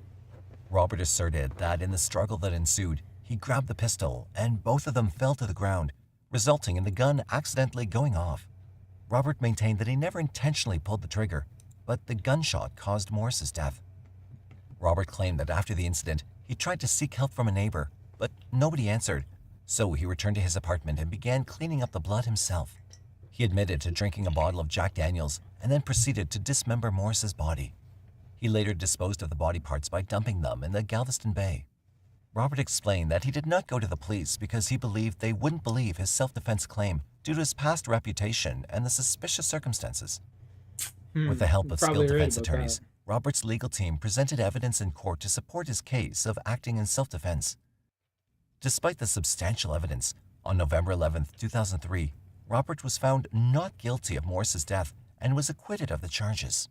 Robert asserted that in the struggle that ensued, he grabbed the pistol and both of them fell to the ground, resulting in the gun accidentally going off. Robert maintained that he never intentionally pulled the trigger, but the gunshot caused Morris's death. Robert claimed that after the incident, he tried to seek help from a neighbor, but nobody answered, so he returned to his apartment and began cleaning up the blood himself. He admitted to drinking a bottle of Jack Daniels and then proceeded to dismember Morris's body. He later disposed of the body parts by dumping them in the Galveston Bay. Robert explained that he did not go to the police because he believed they wouldn't believe his self-defense claim due to his past reputation and the suspicious circumstances. With the help of Probably skilled right defense about attorneys, that. Robert's legal team presented evidence in court to support his case of acting in self-defense. Despite the substantial evidence, on November 11, 2003, Robert was found not guilty of Morris's death and was acquitted of the charges.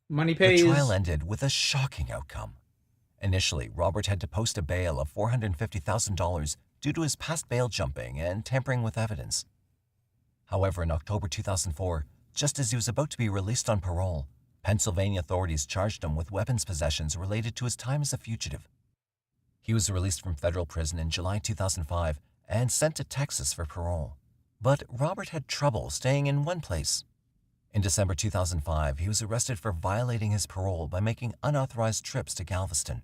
Money pays. The trial ended with a shocking outcome. Initially, Robert had to post a bail of $450,000 due to his past bail jumping and tampering with evidence. However, in October 2004, just as he was about to be released on parole, Pennsylvania authorities charged him with weapons possessions related to his time as a fugitive. He was released from federal prison in July 2005 and sent to Texas for parole. But Robert had trouble staying in one place. In December 2005, he was arrested for violating his parole by making unauthorized trips to Galveston.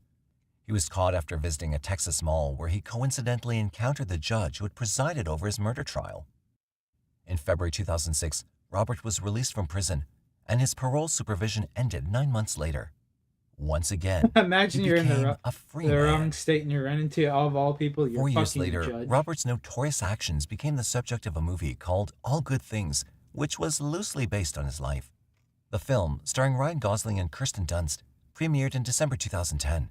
He was caught after visiting a Texas mall where he coincidentally encountered the judge who had presided over his murder trial. In February 2006, Robert was released from prison, and his parole supervision ended 9 months later. Once again, Imagine he you're in became the, a free the man. wrong state and you're running into, of all people, you're 4 years fucking later, judge. Robert's notorious actions became the subject of a movie called All Good Things, which was loosely based on his life. The film, starring Ryan Gosling and Kirsten Dunst, premiered in December 2010.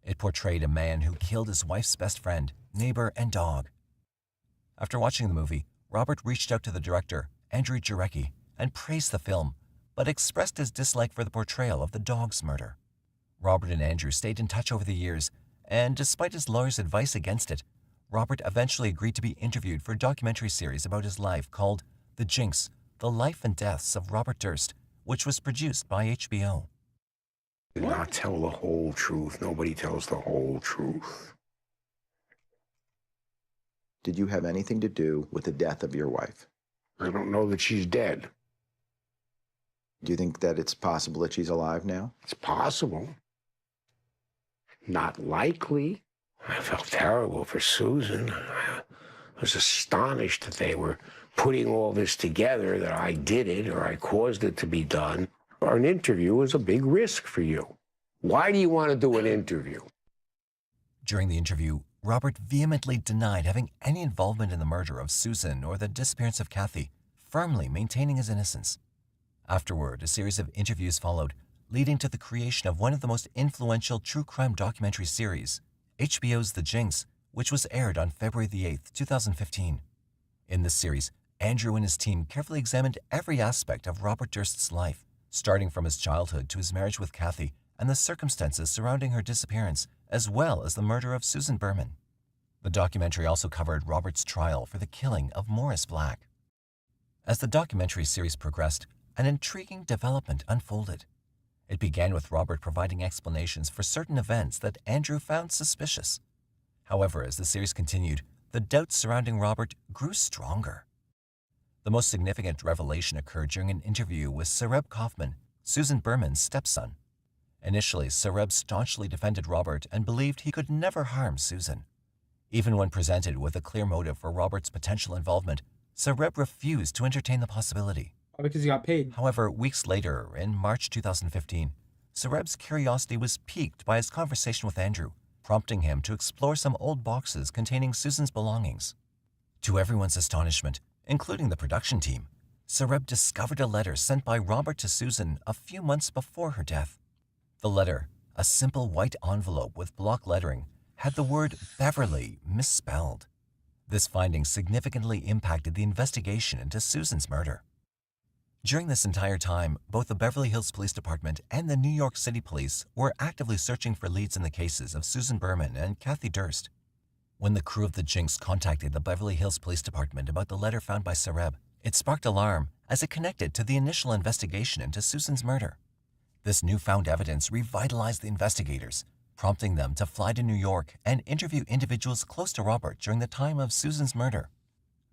It portrayed a man who killed his wife's best friend, neighbor, and dog. After watching the movie, Robert reached out to the director, Andrew Jarecki, and praised the film, but expressed his dislike for the portrayal of the dog's murder. Robert and Andrew stayed in touch over the years, and despite his lawyer's advice against it, Robert eventually agreed to be interviewed for a documentary series about his life called The Jinx, The Life and Deaths of Robert Durst, which was produced by HBO. Do not tell the whole truth. Nobody tells the whole truth. Did you have anything to do with the death of your wife? I don't know that she's dead. Do you think that it's possible that she's alive now? It's possible. Not likely. I felt terrible for Susan. I was astonished that they were putting all this together, that I did it or I caused it to be done. An interview is a big risk for you. Why do you want to do an interview? During the interview, Robert vehemently denied having any involvement in the murder of Susan or the disappearance of Kathy, firmly maintaining his innocence. Afterward, a series of interviews followed, leading to the creation of one of the most influential true crime documentary series, HBO's The Jinx, which was aired on February 8, 2015. In this series, Andrew and his team carefully examined every aspect of Robert Durst's life, starting from his childhood to his marriage with Kathy and the circumstances surrounding her disappearance, as well as the murder of Susan Berman. The documentary also covered Robert's trial for the killing of Morris Black. As the documentary series progressed, an intriguing development unfolded. It began with Robert providing explanations for certain events that Andrew found suspicious. However, as the series continued, the doubts surrounding Robert grew stronger. The most significant revelation occurred during an interview with Sareb Kaufman, Susan Berman's stepson. Initially, Sareb staunchly defended Robert and believed he could never harm Susan. Even when presented with a clear motive for Robert's potential involvement, Sareb refused to entertain the possibility. Because he got paid. However, weeks later, in March 2015, Sareb's curiosity was piqued by his conversation with Andrew, prompting him to explore some old boxes containing Susan's belongings. To everyone's astonishment, including the production team, Sareb discovered a letter sent by Robert to Susan a few months before her death. The letter, a simple white envelope with block lettering, had the word Beverly misspelled. This finding significantly impacted the investigation into Susan's murder. During this entire time, both the Beverly Hills Police Department and the New York City Police were actively searching for leads in the cases of Susan Berman and Kathy Durst. When the crew of the Jinx contacted the Beverly Hills Police Department about the letter found by Sareb, it sparked alarm as it connected to the initial investigation into Susan's murder. This newfound evidence revitalized the investigators, prompting them to fly to New York and interview individuals close to Robert during the time of Susan's murder.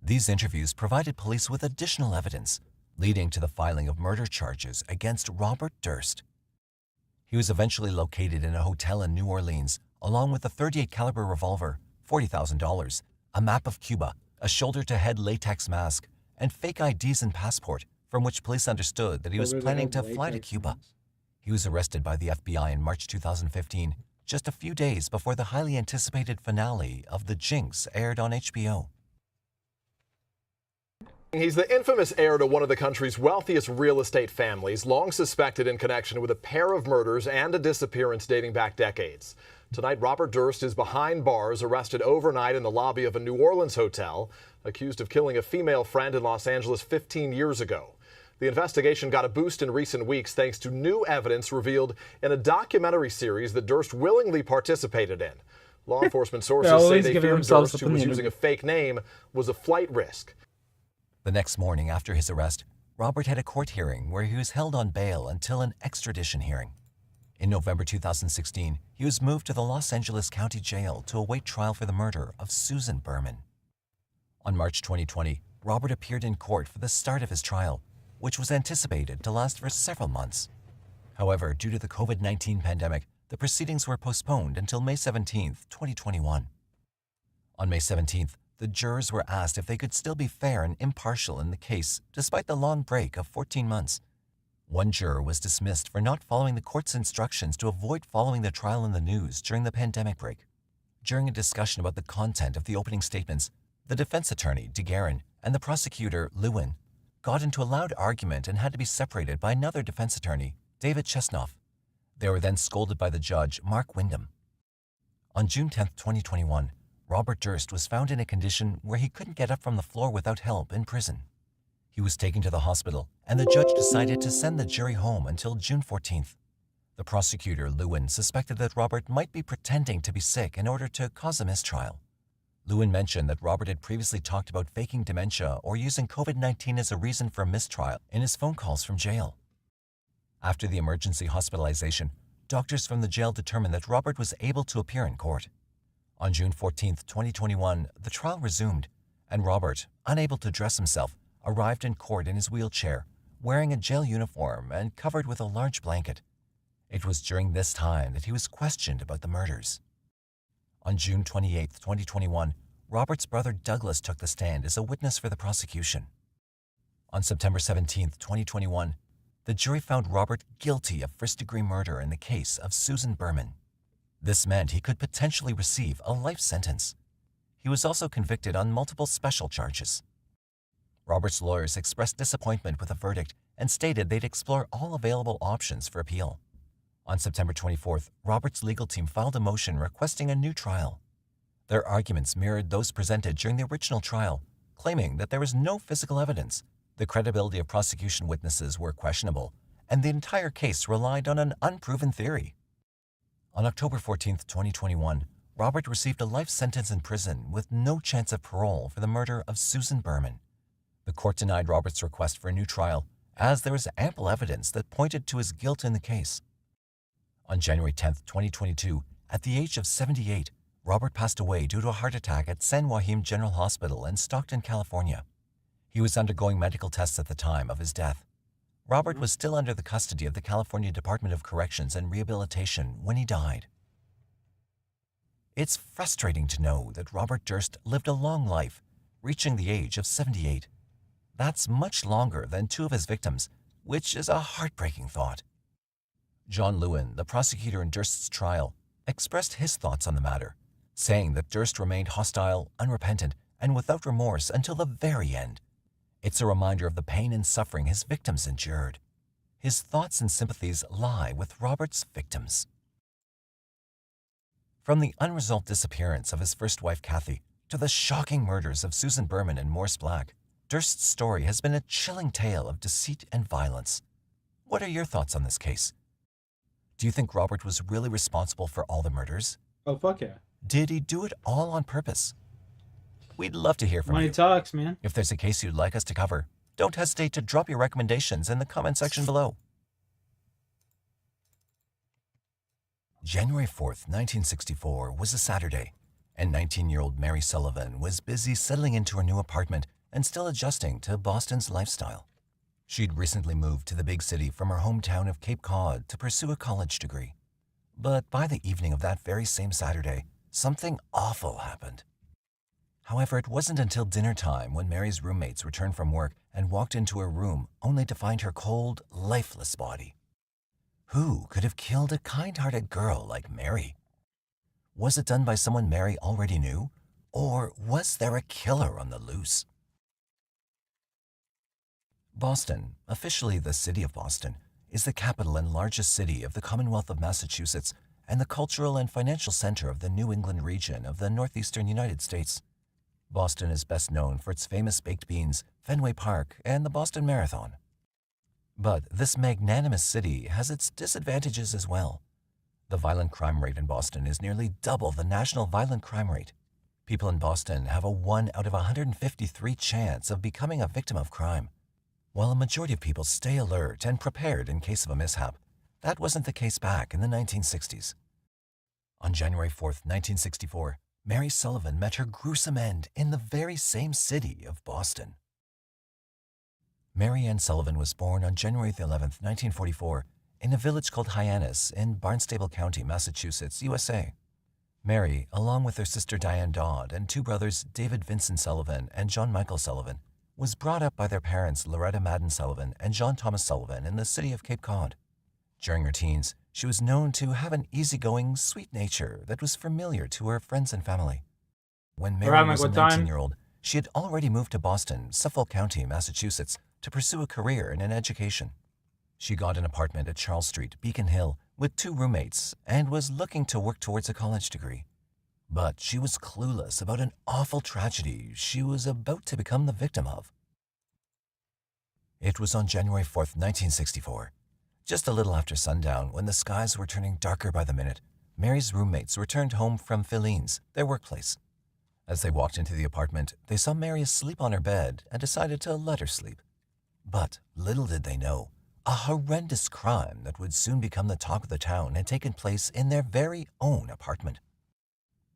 These interviews provided police with additional evidence, leading to the filing of murder charges against Robert Durst. He was eventually located in a hotel in New Orleans, along with a .38 caliber revolver, $40,000, a map of Cuba, a shoulder-to-head latex mask, and fake IDs and passport from which police understood that he was Over the planning to head fly to latex Cuba. ones. He was arrested by the FBI in March 2015, just a few days before the highly anticipated finale of The Jinx aired on HBO. He's the infamous heir to one of the country's wealthiest real estate families, long suspected in connection with a pair of murders and a disappearance dating back decades. Tonight, Robert Durst is behind bars, arrested overnight in the lobby of a New Orleans hotel, accused of killing a female friend in Los Angeles 15 years ago. The investigation got a boost in recent weeks thanks to new evidence revealed in a documentary series that Durst willingly participated in. Law enforcement sources say always they giving feared themselves Durst, up who in was the using a interview. fake name, was a flight risk. The next morning after his arrest, Robert had a court hearing where he was held on bail until an extradition hearing. In November 2016, he was moved to the Los Angeles County Jail to await trial for the murder of Susan Berman. On March 2020, Robert appeared in court for the start of his trial, which was anticipated to last for several months. However, due to the COVID-19 pandemic, the proceedings were postponed until May 17, 2021. On May 17th, the jurors were asked if they could still be fair and impartial in the case despite the long break of 14 months. One juror was dismissed for not following the court's instructions to avoid following the trial in the news during the pandemic break. During a discussion about the content of the opening statements, the defense attorney, DeGuerin, and the prosecutor, Lewin, got into a loud argument and had to be separated by another defense attorney, David Chesnoff. They were then scolded by the judge, Mark Wyndham. On June 10, 2021, Robert Durst was found in a condition where he couldn't get up from the floor without help in prison. He was taken to the hospital, and the judge decided to send the jury home until June 14th. The prosecutor, Lewin, suspected that Robert might be pretending to be sick in order to cause a mistrial. Lewin mentioned that Robert had previously talked about faking dementia or using COVID-19 as a reason for a mistrial in his phone calls from jail. After the emergency hospitalization, doctors from the jail determined that Robert was able to appear in court. On June 14, 2021, the trial resumed, and Robert, unable to dress himself, arrived in court in his wheelchair, wearing a jail uniform and covered with a large blanket. It was during this time that he was questioned about the murders. On June 28, 2021, Robert's brother Douglas took the stand as a witness for the prosecution. On September 17, 2021, the jury found Robert guilty of first-degree murder in the case of Susan Berman. This meant he could potentially receive a life sentence. He was also convicted on multiple special charges. Robert's lawyers expressed disappointment with the verdict and stated they'd explore all available options for appeal. On September 24th, Robert's legal team filed a motion requesting a new trial. Their arguments mirrored those presented during the original trial, claiming that there was no physical evidence, the credibility of prosecution witnesses were questionable, and the entire case relied on an unproven theory. On October 14, 2021, Robert received a life sentence in prison with no chance of parole for the murder of Susan Berman. The court denied Robert's request for a new trial, as there was ample evidence that pointed to his guilt in the case. On January 10, 2022, at the age of 78, Robert passed away due to a heart attack at San Joaquin General Hospital in Stockton, California. He was undergoing medical tests at the time of his death. Robert was still under the custody of the California Department of Corrections and Rehabilitation when he died. It's frustrating to know that Robert Durst lived a long life, reaching the age of 78. That's much longer than two of his victims, which is a heartbreaking thought. John Lewin, the prosecutor in Durst's trial, expressed his thoughts on the matter, saying that Durst remained hostile, unrepentant, and without remorse until the very end. It's a reminder of the pain and suffering his victims endured. His thoughts and sympathies lie with Robert's victims. From the unresolved disappearance of his first wife, Kathy, to the shocking murders of Susan Berman and Morse Black, Durst's story has been a chilling tale of deceit and violence. What are your thoughts on this case? Do you think Robert was really responsible for all the murders? Oh, fuck yeah. Did he do it all on purpose? We'd love to hear from Money you. talks, man. If there's a case you'd like us to cover, don't hesitate to drop your recommendations in the comment section below. January 4th, 1964 was a Saturday, and 19-year-old Mary Sullivan was busy settling into her new apartment and still adjusting to Boston's lifestyle. She'd recently moved to the big city from her hometown of Cape Cod to pursue a college degree. But by the evening of that very same Saturday, something awful happened. However, it wasn't until dinner time when Mary's roommates returned from work and walked into her room only to find her cold, lifeless body. Who could have killed a kind-hearted girl like Mary? Was it done by someone Mary already knew? Or was there a killer on the loose? Boston, officially the City of Boston, is the capital and largest city of the Commonwealth of Massachusetts and the cultural and financial center of the New England region of the northeastern United States. Boston is best known for its famous baked beans, Fenway Park, and the Boston Marathon. But this magnanimous city has its disadvantages as well. The violent crime rate in Boston is nearly double the national violent crime rate. People in Boston have a 1 out of 153 chance of becoming a victim of crime. While a majority of people stay alert and prepared in case of a mishap, that wasn't the case back in the 1960s. On January 4th, 1964, Mary Sullivan met her gruesome end in the very same city of Boston. Mary Ann Sullivan was born on January 11th, 1944, in a village called Hyannis in Barnstable County, Massachusetts, USA. Mary, along with her sister Diane Dodd and two brothers David Vincent Sullivan and John Michael Sullivan, was brought up by their parents Loretta Madden Sullivan and John Thomas Sullivan in the city of Cape Cod. During her teens, she was known to have an easygoing, sweet nature that was familiar to her friends and family. When Mary was a 19-year-old, she had already moved to Boston, Suffolk County, Massachusetts, to pursue a career in an education. She got an apartment at Charles Street, Beacon Hill, with two roommates and was looking to work towards a college degree. But she was clueless about an awful tragedy she was about to become the victim of. It was on January 4th, 1964. Just a little after sundown, when the skies were turning darker by the minute, Mary's roommates returned home from Filene's, their workplace. As they walked into the apartment, they saw Mary asleep on her bed and decided to let her sleep. But little did they know, a horrendous crime that would soon become the talk of the town had taken place in their very own apartment.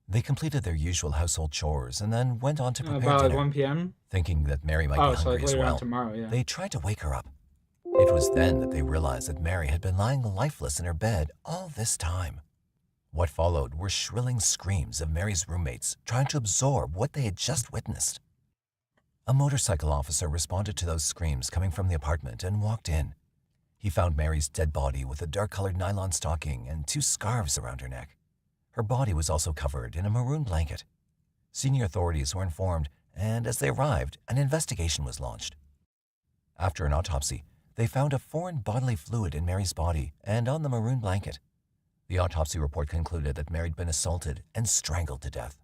They completed their usual household chores and then went on to prepare about dinner. 1 p.m.? Thinking that Mary might be hungry as later on well. tomorrow, yeah. They tried to wake her up. It was then that they realized that Mary had been lying lifeless in her bed all this time. What followed were shrilling screams of Mary's roommates trying to absorb what they had just witnessed. A motorcycle officer responded to those screams coming from the apartment and walked in. He found Mary's dead body with a dark-colored nylon stocking and 2 scarves around her neck. Her body was also covered in a maroon blanket. Senior authorities were informed, and as they arrived, an investigation was launched. After an autopsy, they found a foreign bodily fluid in Mary's body and on the maroon blanket. The autopsy report concluded that Mary had been assaulted and strangled to death.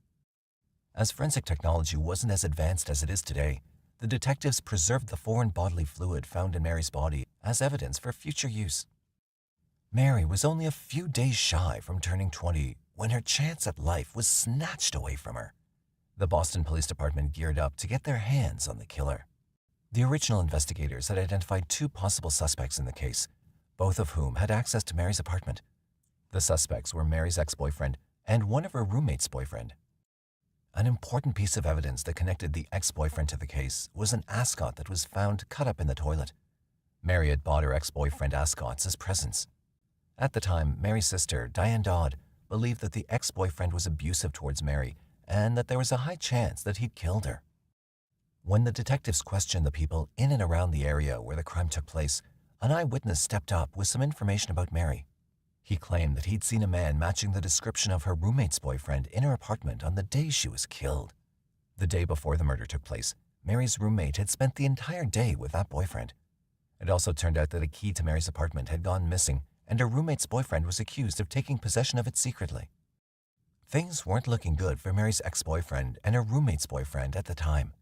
As forensic technology wasn't as advanced as it is today, the detectives preserved the foreign bodily fluid found in Mary's body as evidence for future use. Mary was only a few days shy from turning 20 when her chance at life was snatched away from her. The Boston Police Department geared up to get their hands on the killer. The original investigators had identified 2 possible suspects in the case, both of whom had access to Mary's apartment. The suspects were Mary's ex-boyfriend and one of her roommate's boyfriend. An important piece of evidence that connected the ex-boyfriend to the case was an ascot that was found cut up in the toilet. Mary had bought her ex-boyfriend ascots as presents. At the time, Mary's sister, Diane Dodd, believed that the ex-boyfriend was abusive towards Mary and that there was a high chance that he'd killed her. When the detectives questioned the people in and around the area where the crime took place, an eyewitness stepped up with some information about Mary. He claimed that he'd seen a man matching the description of her roommate's boyfriend in her apartment on the day she was killed. The day before the murder took place, Mary's roommate had spent the entire day with that boyfriend. It also turned out that a key to Mary's apartment had gone missing, and her roommate's boyfriend was accused of taking possession of it secretly. Things weren't looking good for Mary's ex-boyfriend and her roommate's boyfriend at the time.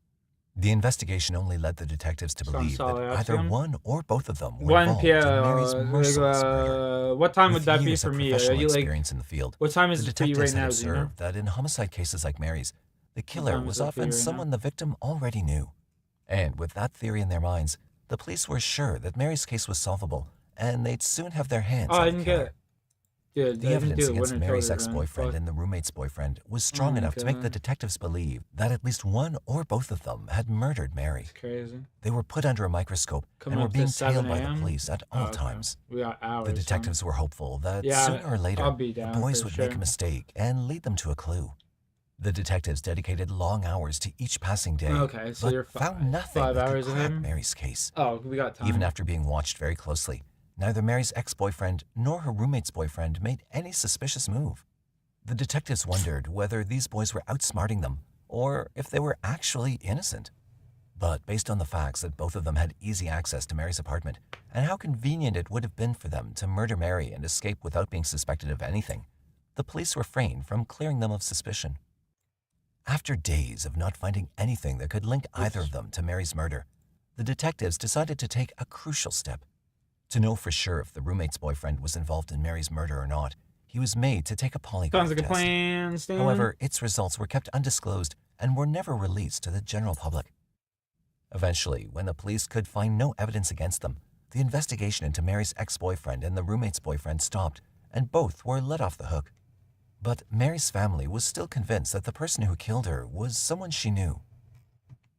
The investigation only led the detectives to believe that either one or both of them were 1 involved p.m. in Mary's merciless murder. What time would With that be years for of me? Are professional you like? experience in the field, What time is the it for you detectives right had now? Do you know? observed that in homicide cases like Mary's, the killer time was is it for you often right someone now? the victim already knew. And with that theory in their minds, the police were sure that Mary's case was solvable, and they'd soon have their hands Oh, I on the didn't killer. get it. Dude, The I didn't evidence do the against winter Mary's toilet run. ex-boyfriend Fuck. and the roommate's boyfriend was strong my enough to make the God. detectives believe that at least one or both of them had murdered Mary. Crazy. They were put under a microscope Coming and were up to being 7 tailed by the a.m.? police at Oh, all okay. times. We got hours. The detectives were hopeful that Yeah, sooner or later I'll be the down boys for would make sure. a mistake and lead them to a clue. The detectives dedicated long hours to each passing day, Okay, so but you're found nothing 5 that hours could of crack him? Mary's case. Oh, we got time. Even after being watched very closely, neither Mary's ex-boyfriend nor her roommate's boyfriend made any suspicious move. The detectives wondered whether these boys were outsmarting them or if they were actually innocent. But based on the facts that both of them had easy access to Mary's apartment and how convenient it would have been for them to murder Mary and escape without being suspected of anything, the police refrained from clearing them of suspicion. After days of not finding anything that could link either of them to Mary's murder, the detectives decided to take a crucial step. To know for sure if the roommate's boyfriend was involved in Mary's murder or not, he was made to take a polygraph Sounds like a test. plan, Stan. However, its results were kept undisclosed and were never released to the general public. Eventually, when the police could find no evidence against them, the investigation into Mary's ex-boyfriend and the roommate's boyfriend stopped, and both were let off the hook. But Mary's family was still convinced that the person who killed her was someone she knew.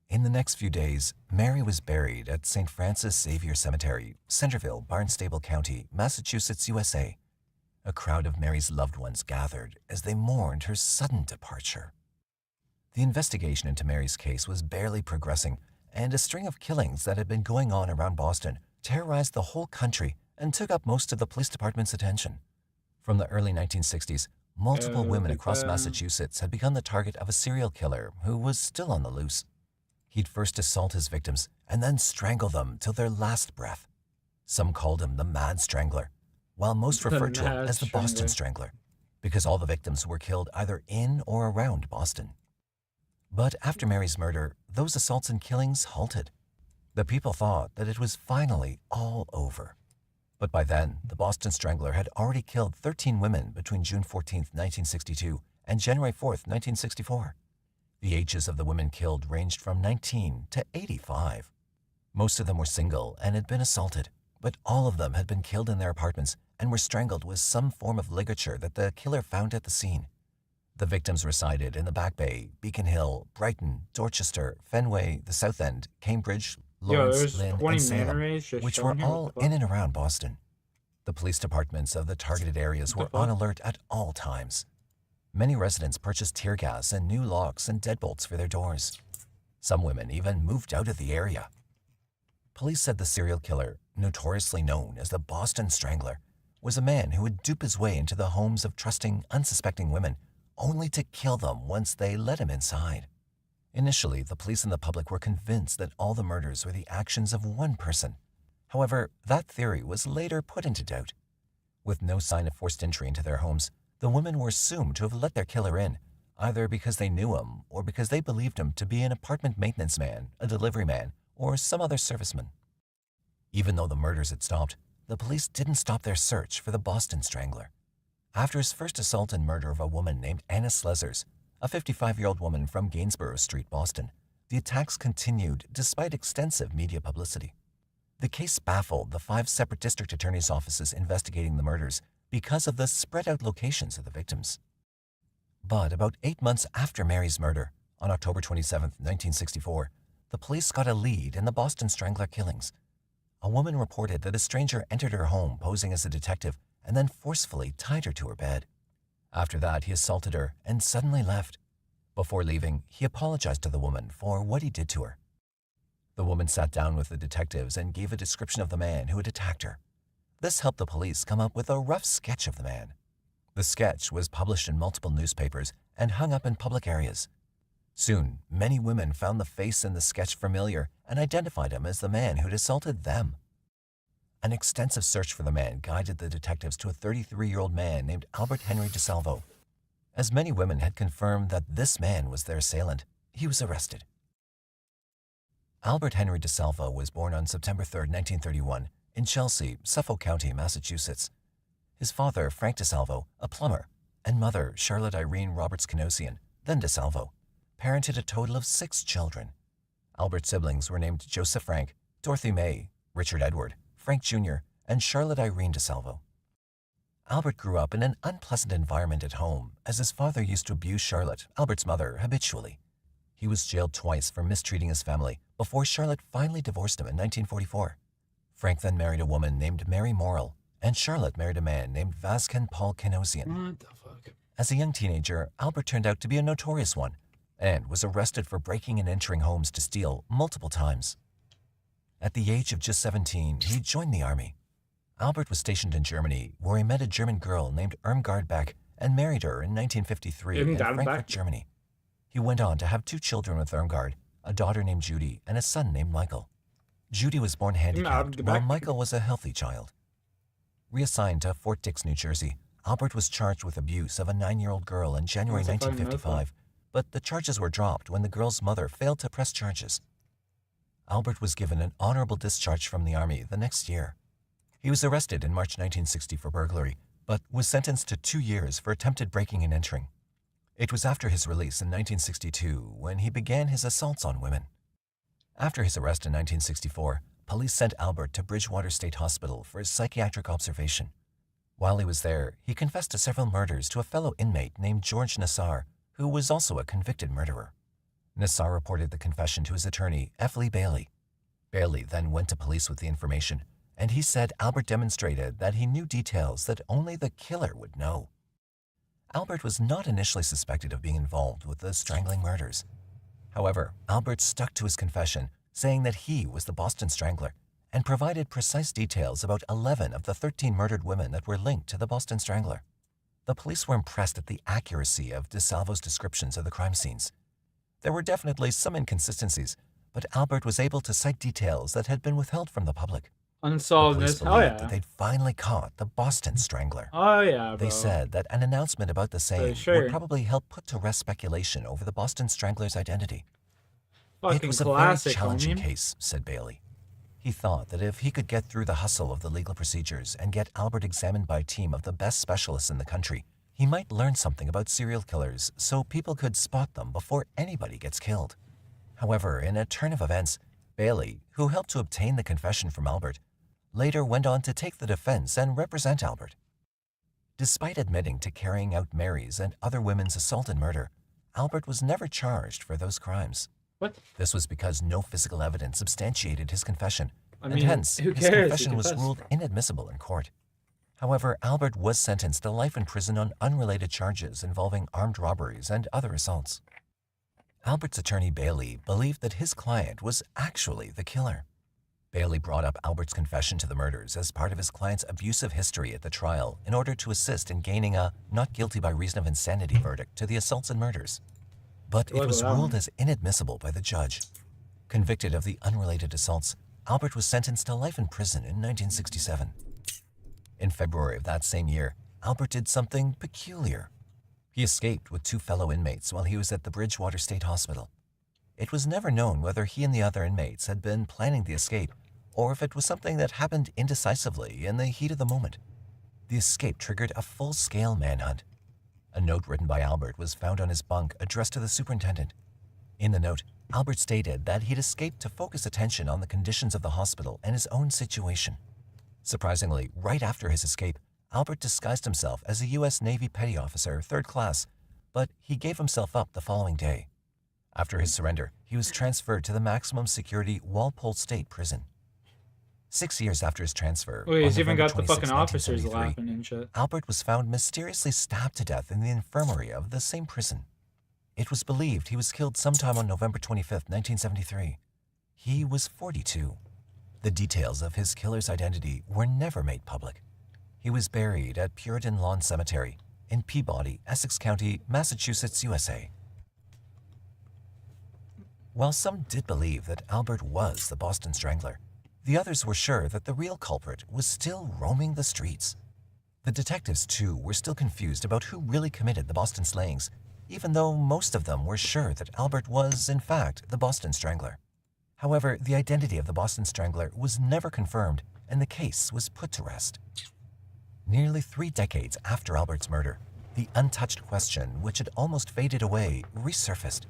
In the next few days, Mary was buried at St. Francis Xavier Cemetery, Centerville, Barnstable County, Massachusetts, USA. A crowd of Mary's loved ones gathered as they mourned her sudden departure. The investigation into Mary's case was barely progressing, and a string of killings that had been going on around Boston terrorized the whole country and took up most of the police department's attention. From the early 1960s, multiple women across Massachusetts had become the target of a serial killer who was still on the loose. He'd first assault his victims and then strangle them till their last breath. Some called him the Mad Strangler, while most referred to him as the Boston Strangler, because all the victims were killed either in or around Boston. But after Mary's murder, those assaults and killings halted. The people thought that it was finally all over. But by then, the Boston Strangler had already killed 13 women between June 14, 1962 and January 4, 1964. The ages of the women killed ranged from 19 to 85. Most of them were single and had been assaulted, but all of them had been killed in their apartments and were strangled with some form of ligature that the killer found at the scene. The victims resided in the Back Bay, Beacon Hill, Brighton, Dorchester, Fenway, the South End, Cambridge, Lawrence, Lynn, and Salem, which were all in and around Boston. The police departments of the targeted areas were on alert at all times. Many residents purchased tear gas and new locks and deadbolts for their doors. Some women even moved out of the area. Police said the serial killer, notoriously known as the Boston Strangler, was a man who would dupe his way into the homes of trusting, unsuspecting women, only to kill them once they let him inside. Initially, the police and the public were convinced that all the murders were the actions of one person. However, that theory was later put into doubt. With no sign of forced entry into their homes, the women were assumed to have let their killer in, either because they knew him or because they believed him to be an apartment maintenance man, a delivery man, or some other serviceman. Even though the murders had stopped, the police didn't stop their search for the Boston Strangler. After his first assault and murder of a woman named Anna Slezers, a 55-year-old woman from Gainsborough Street, Boston, the attacks continued despite extensive media publicity. The case baffled the 5 separate district attorneys' offices investigating the murders because of the spread-out locations of the victims. But about 8 months after Mary's murder, on October 27, 1964, the police got a lead in the Boston Strangler killings. A woman reported that a stranger entered her home posing as a detective and then forcefully tied her to her bed. After that, he assaulted her and suddenly left. Before leaving, he apologized to the woman for what he did to her. The woman sat down with the detectives and gave a description of the man who had attacked her. This helped the police come up with a rough sketch of the man. The sketch was published in multiple newspapers and hung up in public areas. Soon, many women found the face in the sketch familiar and identified him as the man who had assaulted them. An extensive search for the man guided the detectives to a 33-year-old man named Albert Henry DeSalvo. As many women had confirmed that this man was their assailant, he was arrested. Albert Henry DeSalvo was born on September 3, 1931, in Chelsea, Suffolk County, Massachusetts. His father, Frank DeSalvo, a plumber, and mother, Charlotte Irene Roberts-Canosian, then DeSalvo, parented a total of 6 children. Albert's siblings were named Joseph Frank, Dorothy May, Richard Edward, Frank Jr., and Charlotte Irene DeSalvo. Albert grew up in an unpleasant environment at home, as his father used to abuse Charlotte, Albert's mother, habitually. He was jailed twice for mistreating his family before Charlotte finally divorced him in 1944. Frank then married a woman named Mary Morrill, and Charlotte married a man named Vasken Paul Canosian. What the fuck? As a young teenager, Albert turned out to be a notorious one and was arrested for breaking and entering homes to steal multiple times. At the age of just 17, he joined the army. Albert was stationed in Germany, where he met a German girl named Irmgard Beck and married her in 1953 in Frankfurt, Germany. He went on to have 2 children with Irmgard, a daughter named Judy and a son named Michael. Judy was born handicapped, while Michael was a healthy child. Reassigned to Fort Dix, New Jersey, Albert was charged with abuse of a 9-year-old girl in January 1955, but the charges were dropped when the girl's mother failed to press charges. Albert was given an honorable discharge from the Army the next year. He was arrested in March 1960 for burglary, but was sentenced to 2 years for attempted breaking and entering. It was after his release in 1962 when he began his assaults on women. After his arrest in 1964, police sent Albert to Bridgewater State Hospital for his psychiatric observation. While he was there, he confessed to several murders to a fellow inmate named George Nassar, who was also a convicted murderer. Nassar reported the confession to his attorney, F. Lee Bailey. Bailey then went to police with the information, and he said Albert demonstrated that he knew details that only the killer would know. Albert was not initially suspected of being involved with the strangling murders. However, Albert stuck to his confession, saying that he was the Boston Strangler, and provided precise details about 11 of the 13 murdered women that were linked to the Boston Strangler. The police were impressed at the accuracy of DeSalvo's descriptions of the crime scenes. There were definitely some inconsistencies, but Albert was able to cite details that had been withheld from the public. Unsolved Police this. Oh believed yeah. that they'd finally caught the Boston Strangler. Oh yeah, bro. They said that an announcement about the same sure. would probably help put to rest speculation over the Boston Strangler's identity. Fucking It was a classic, very challenging homie. case, said Bailey. He thought that if he could get through the hustle of the legal procedures and get Albert examined by a team of the best specialists in the country, he might learn something about serial killers so people could spot them before anybody gets killed. However, in a turn of events, Bailey, who helped to obtain the confession from Albert, later went on to take the defense and represent Albert. Despite admitting to carrying out Mary's and other women's assault and murder, Albert was never charged for those crimes. What? This was because no physical evidence substantiated his confession, I and mean, hence who his cares? He confession was confessed. ruled inadmissible in court. However, Albert was sentenced to life in prison on unrelated charges involving armed robberies and other assaults. Albert's attorney Bailey believed that his client was actually the killer. Bailey brought up Albert's confession to the murders as part of his client's abusive history at the trial in order to assist in gaining a not guilty by reason of insanity verdict to the assaults and murders. But it was ruled as inadmissible by the judge. Convicted of the unrelated assaults, Albert was sentenced to life in prison in 1967. In February of that same year, Albert did something peculiar. He escaped with 2 fellow inmates while he was at the Bridgewater State Hospital. It was never known whether he and the other inmates had been planning the escape, or if it was something that happened indecisively in the heat of the moment. The escape triggered a full-scale manhunt. A note written by Albert was found on his bunk addressed to the superintendent. In the note, Albert stated that he'd escaped to focus attention on the conditions of the hospital and his own situation. Surprisingly, right after his escape, Albert disguised himself as a U.S. Navy petty officer, 3rd class, but he gave himself up the following day. After his surrender, he was transferred to the maximum security Walpole State Prison. 6 years after his transfer, Wait, he's on even November got the fucking 26, officers 1973, laughing and shit. Albert was found mysteriously stabbed to death in the infirmary of the same prison. It was believed he was killed sometime on November 25, 1973. He was 42. The details of his killer's identity were never made public. He was buried at Puritan Lawn Cemetery in Peabody, Essex County, Massachusetts, USA. While some did believe that Albert was the Boston Strangler, the others were sure that the real culprit was still roaming the streets. The detectives, too, were still confused about who really committed the Boston slayings, even though most of them were sure that Albert was, in fact, the Boston Strangler. However, the identity of the Boston Strangler was never confirmed, and the case was put to rest. Nearly 3 decades after Albert's murder, the untouched question, which had almost faded away, resurfaced.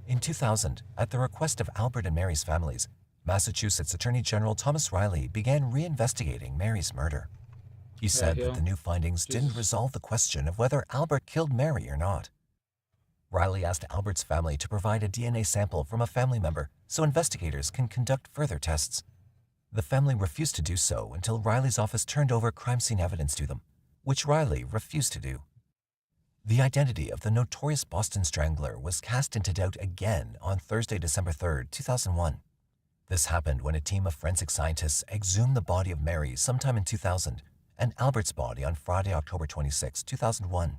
In 2000, at the request of Albert and Mary's families, Massachusetts Attorney General Thomas Riley began reinvestigating Mary's murder. He said that the new findings didn't resolve the question of whether Albert killed Mary or not. Riley asked Albert's family to provide a DNA sample from a family member so investigators can conduct further tests. The family refused to do so until Riley's office turned over crime scene evidence to them, which Riley refused to do. The identity of the notorious Boston Strangler was cast into doubt again on Thursday, December 3, 2001. This happened when a team of forensic scientists exhumed the body of Mary sometime in 2000 and Albert's body on Friday, October 26, 2001.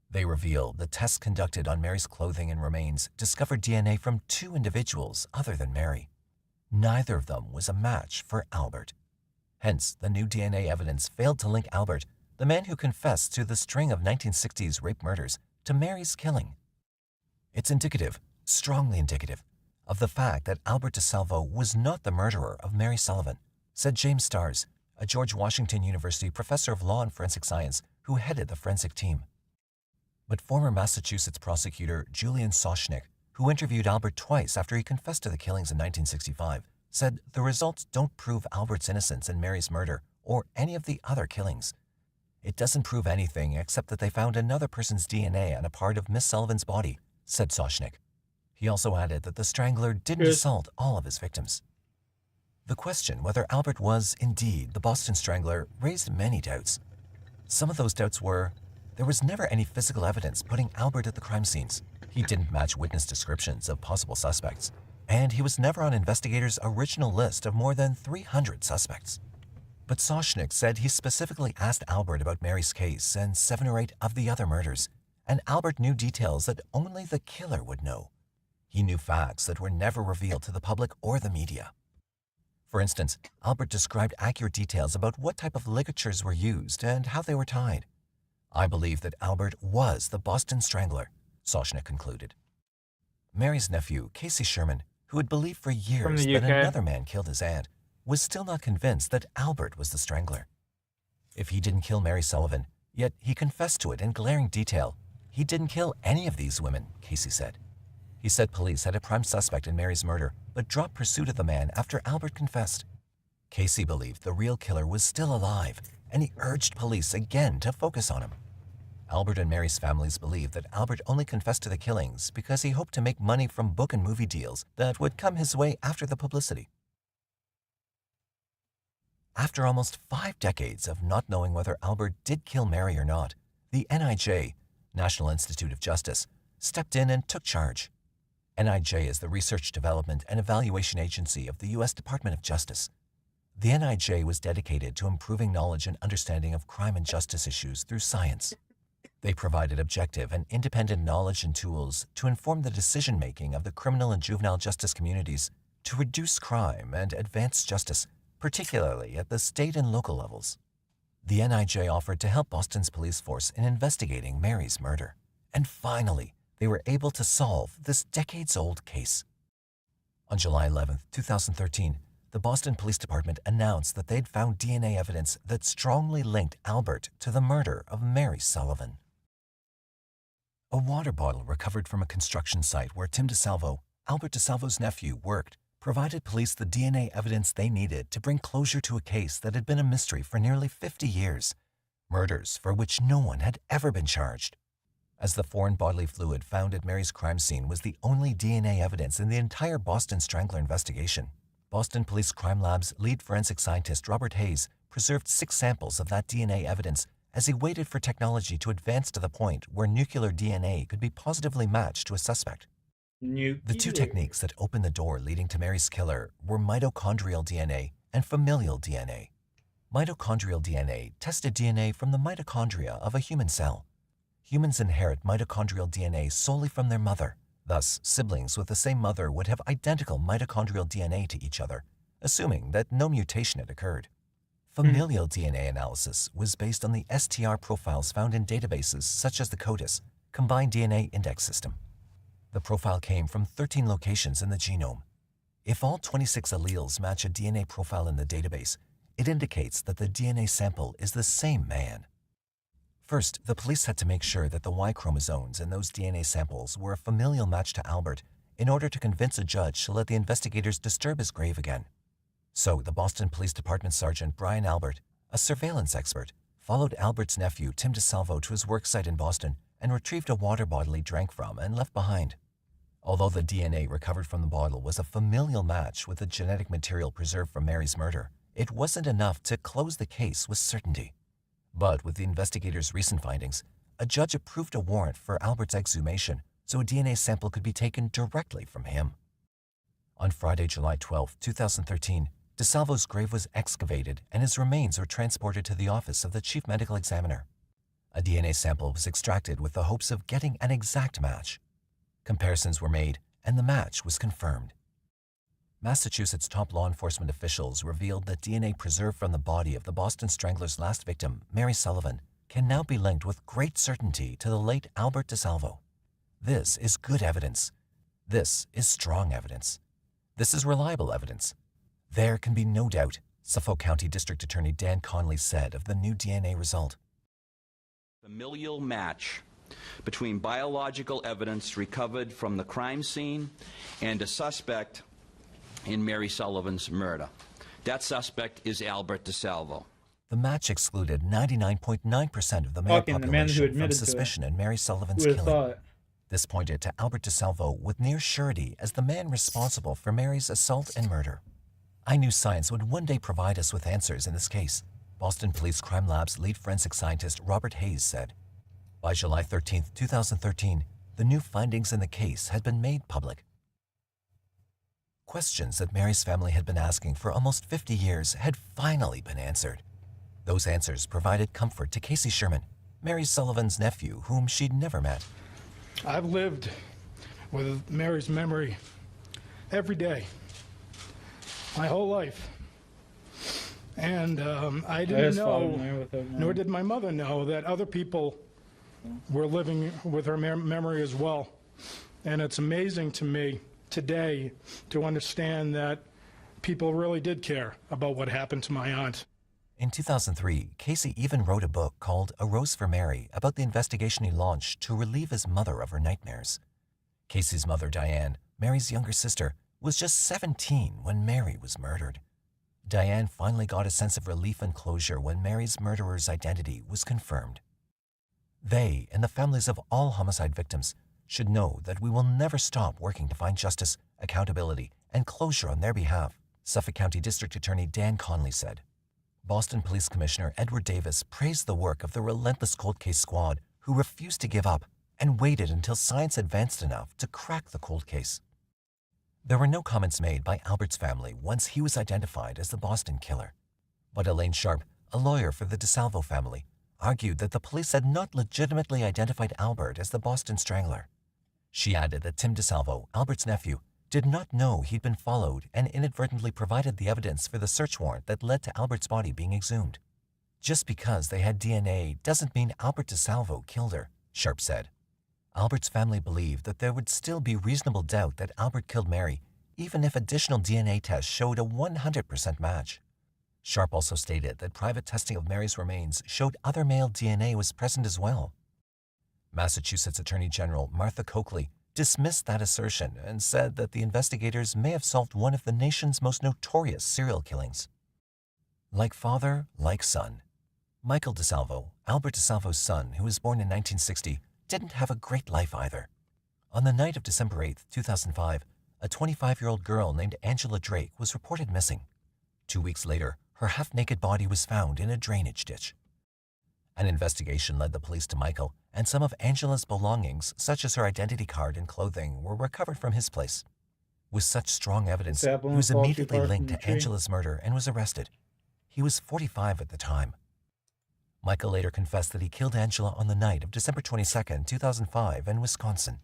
They revealed the tests conducted on Mary's clothing and remains discovered DNA from 2 individuals other than Mary. Neither of them was a match for Albert. Hence, the new DNA evidence failed to link Albert, the man who confessed to the string of 1960s rape murders, to Mary's killing. It's indicative, strongly indicative, of the fact that Albert DeSalvo was not the murderer of Mary Sullivan, said James Starrs, a George Washington University professor of law and forensic science who headed the forensic team. But former Massachusetts prosecutor Julian Soshnick, who interviewed Albert twice after he confessed to the killings in 1965, said the results don't prove Albert's innocence in Mary's murder or any of the other killings. It doesn't prove anything except that they found another person's DNA on a part of Miss Sullivan's body, said Soshnick. He also added that the Strangler didn't assault all of his victims. The question whether Albert was indeed the Boston Strangler raised many doubts. Some of those doubts were, there was never any physical evidence putting Albert at the crime scenes. He didn't match witness descriptions of possible suspects. And he was never on investigators' original list of more than 300 suspects. But Soshnick said he specifically asked Albert about Mary's case and 7 or 8 of the other murders, and Albert knew details that only the killer would know. He knew facts that were never revealed to the public or the media. For instance, Albert described accurate details about what type of ligatures were used and how they were tied. I believe that Albert was the Boston Strangler, Soshnick concluded. Mary's nephew, Casey Sherman, who had believed for years that another man killed his aunt, was still not convinced that Albert was the Strangler. If he didn't kill Mary Sullivan, yet he confessed to it in glaring detail, he didn't kill any of these women, Casey said. He said police had a prime suspect in Mary's murder, but dropped pursuit of the man after Albert confessed. Casey believed the real killer was still alive, and he urged police again to focus on him. Albert and Mary's families believed that Albert only confessed to the killings because he hoped to make money from book and movie deals that would come his way after the publicity. After almost 5 decades of not knowing whether Albert did kill Mary or not, the NIJ, National Institute of Justice, stepped in and took charge. NIJ is the Research, Development, and Evaluation Agency of the U.S. Department of Justice. The NIJ was dedicated to improving knowledge and understanding of crime and justice issues through science. They provided objective and independent knowledge and tools to inform the decision-making of the criminal and juvenile justice communities to reduce crime and advance justice, particularly at the state and local levels. The NIJ offered to help Boston's police force in investigating Mary's murder. And finally, they were able to solve this decades-old case. On July 11, 2013, the Boston Police Department announced that they'd found DNA evidence that strongly linked Albert to the murder of Mary Sullivan. A water bottle recovered from a construction site where Tim DeSalvo, Albert DeSalvo's nephew, worked, provided police the DNA evidence they needed to bring closure to a case that had been a mystery for nearly 50 years, murders for which no one had ever been charged. As the foreign bodily fluid found at Mary's crime scene was the only DNA evidence in the entire Boston Strangler investigation, Boston Police Crime Lab's lead forensic scientist Robert Hayes preserved 6 samples of that DNA evidence as he waited for technology to advance to the point where nuclear DNA could be positively matched to a suspect. The 2 techniques that opened the door leading to Mary's killer were mitochondrial DNA and familial DNA. Mitochondrial DNA tested DNA from the mitochondria of a human cell. Humans inherit mitochondrial DNA solely from their mother. Thus, siblings with the same mother would have identical mitochondrial DNA to each other, assuming that no mutation had occurred. Familial DNA analysis was based on the STR profiles found in databases such as the CODIS, Combined DNA Index System. The profile came from 13 locations in the genome. If all 26 alleles match a DNA profile in the database, it indicates that the DNA sample is the same man. First, the police had to make sure that the Y chromosomes in those DNA samples were a familial match to Albert in order to convince a judge to let the investigators disturb his grave again. So the Boston Police Department Sergeant Brian Albert, a surveillance expert, followed Albert's nephew Tim DeSalvo to his work site in Boston and retrieved a water bottle he drank from and left behind. Although the DNA recovered from the bottle was a familial match with the genetic material preserved from Mary's murder, it wasn't enough to close the case with certainty. But with the investigators' recent findings, a judge approved a warrant for Albert's exhumation so a DNA sample could be taken directly from him. On Friday, July 12, 2013, DeSalvo's grave was excavated and his remains were transported to the office of the chief medical examiner. A DNA sample was extracted with the hopes of getting an exact match. Comparisons were made and the match was confirmed. Massachusetts top law enforcement officials revealed that DNA preserved from the body of the Boston Strangler's last victim, Mary Sullivan, can now be linked with great certainty to the late Albert DeSalvo. This is good evidence. This is strong evidence. This is reliable evidence. There can be no doubt, Suffolk County District Attorney Dan Conley said of the new DNA result. Familial match between biological evidence recovered from the crime scene and a suspect in Mary Sullivan's murder. That suspect is Albert DeSalvo. The match excluded 99.9% of the male population from suspicion in Mary Sullivan's killing. This pointed to Albert DeSalvo with near surety as the man responsible for Mary's assault and murder. I knew science would one day provide us with answers in this case, Boston Police Crime Lab's lead forensic scientist Robert Hayes said. By July 13, 2013, the new findings in the case had been made public. Questions that Mary's family had been asking for almost 50 years had finally been answered. Those answers provided comfort to Casey Sherman, Mary Sullivan's nephew, whom she'd never met. I've lived with Mary's memory every day, my whole life. And I didn't know, nor did my mother know, that other people were living with her memory as well. And it's amazing to me today to understand that people really did care about what happened to my aunt. In 2003, Casey even wrote a book called A Rose for Mary about the investigation he launched to relieve his mother of her nightmares. Casey's mother, Diane, Mary's younger sister, was just 17 when Mary was murdered. Diane finally got a sense of relief and closure when Mary's murderer's identity was confirmed. They and the families of all homicide victims should know that we will never stop working to find justice, accountability, and closure on their behalf, Suffolk County District Attorney Dan Conley said. Boston Police Commissioner Edward Davis praised the work of the relentless cold case squad who refused to give up and waited until science advanced enough to crack the cold case. There were no comments made by Albert's family once he was identified as the Boston killer. But Elaine Sharp, a lawyer for the DeSalvo family, argued that the police had not legitimately identified Albert as the Boston Strangler. She added that Tim DeSalvo, Albert's nephew, did not know he'd been followed and inadvertently provided the evidence for the search warrant that led to Albert's body being exhumed. Just because they had DNA doesn't mean Albert DeSalvo killed her, Sharp said. Albert's family believed that there would still be reasonable doubt that Albert killed Mary, even if additional DNA tests showed a 100% match. Sharp also stated that private testing of Mary's remains showed other male DNA was present as well. Massachusetts Attorney General Martha Coakley dismissed that assertion and said that the investigators may have solved one of the nation's most notorious serial killings. Like father, like son. Michael DeSalvo, Albert DeSalvo's son, who was born in 1960, didn't have a great life either. On the night of December 8, 2005, a 25-year-old girl named Angela Drake was reported missing. 2 weeks later, her half-naked body was found in a drainage ditch. An investigation led the police to Michael, and some of Angela's belongings, such as her identity card and clothing, were recovered from his place. With such strong evidence, he was immediately linked to Angela's murder and was arrested. He was 45 at the time. Michael later confessed that he killed Angela on the night of December 22, 2005 in Wisconsin.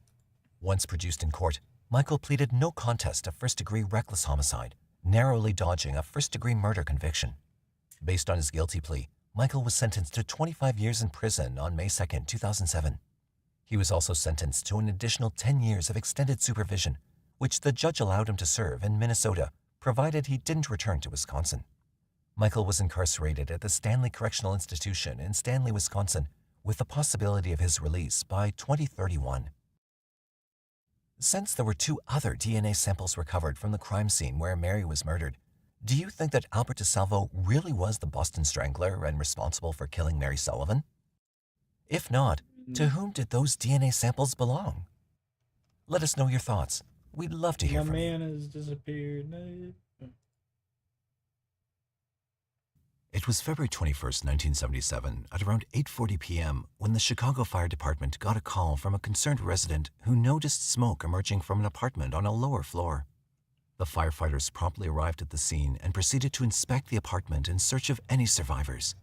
Once produced in court, Michael pleaded no contest to first-degree reckless homicide, narrowly dodging a first-degree murder conviction. Based on his guilty plea, Michael was sentenced to 25 years in prison on May 2, 2007. He was also sentenced to an additional 10 years of extended supervision, which the judge allowed him to serve in Minnesota, provided he didn't return to Wisconsin. Michael was incarcerated at the Stanley Correctional Institution in Stanley, Wisconsin, with the possibility of his release by 2031. Since there were 2 other DNA samples recovered from the crime scene where Mary was murdered, do you think that Albert DeSalvo really was the Boston Strangler and responsible for killing Mary Sullivan? If not, to whom did those DNA samples belong? Let us know your thoughts. We'd love to hear from you. My man has disappeared. It was February 21st, 1977, at around 8:40 p.m. when the Chicago Fire Department got a call from a concerned resident who noticed smoke emerging from an apartment on a lower floor. The firefighters promptly arrived at the scene and proceeded to inspect the apartment in search of any survivors.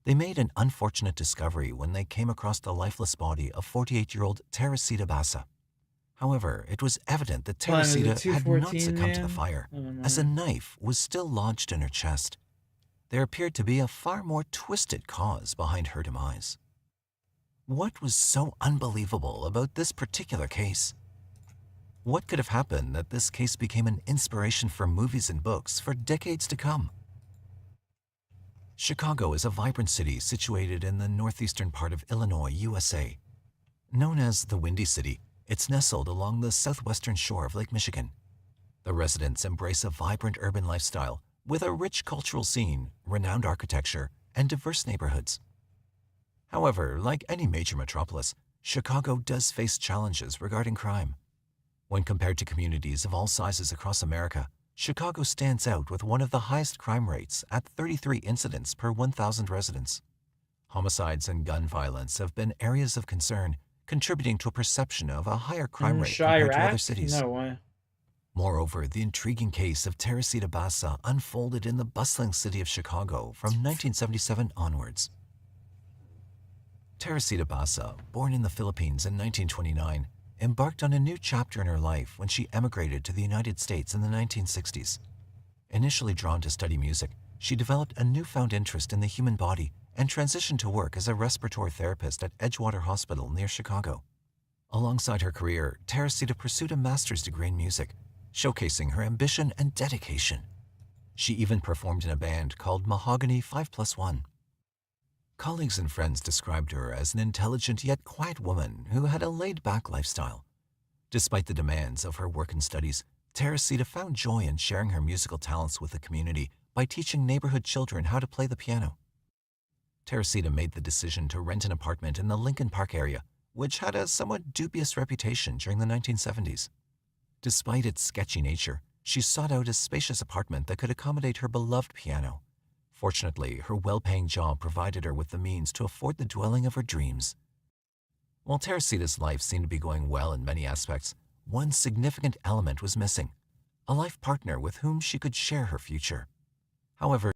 They made an unfortunate discovery when they came across the lifeless body of 48-year-old Teresita Bassa. However, it was evident that Teresita had not succumbed to the fire, as a knife was still lodged in her chest. There appeared to be a far more twisted cause behind her demise. What was so unbelievable about this particular case? What could have happened that this case became an inspiration for movies and books for decades to come? Chicago is a vibrant city situated in the northeastern part of Illinois, USA. Known as the Windy City, it's nestled along the southwestern shore of Lake Michigan. The residents embrace a vibrant urban lifestyle with a rich cultural scene, renowned architecture, and diverse neighborhoods. However, like any major metropolis, Chicago does face challenges regarding crime. When compared to communities of all sizes across America, Chicago stands out with one of the highest crime rates at 33 incidents per 1,000 residents. Homicides and gun violence have been areas of concern, contributing to a perception of a higher crime rate compared to other cities. No way. Moreover, the intriguing case of Teresita Bassa unfolded in the bustling city of Chicago from 1977 onwards. Teresita Bassa, born in the Philippines in 1929, embarked on a new chapter in her life when she emigrated to the United States in the 1960s. Initially drawn to study music, she developed a newfound interest in the human body and transitioned to work as a respiratory therapist at Edgewater Hospital near Chicago. Alongside her career, Teresita pursued a master's degree in music, showcasing her ambition and dedication. She even performed in a band called Mahogany 5+1. Colleagues and friends described her as an intelligent yet quiet woman who had a laid-back lifestyle. Despite the demands of her work and studies, Teresita found joy in sharing her musical talents with the community by teaching neighborhood children how to play the piano. Teresita made the decision to rent an apartment in the Lincoln Park area, which had a somewhat dubious reputation during the 1970s. Despite its sketchy nature, she sought out a spacious apartment that could accommodate her beloved piano. Fortunately, her well-paying job provided her with the means to afford the dwelling of her dreams. While Teresita's life seemed to be going well in many aspects, one significant element was missing: a life partner with whom she could share her future. However,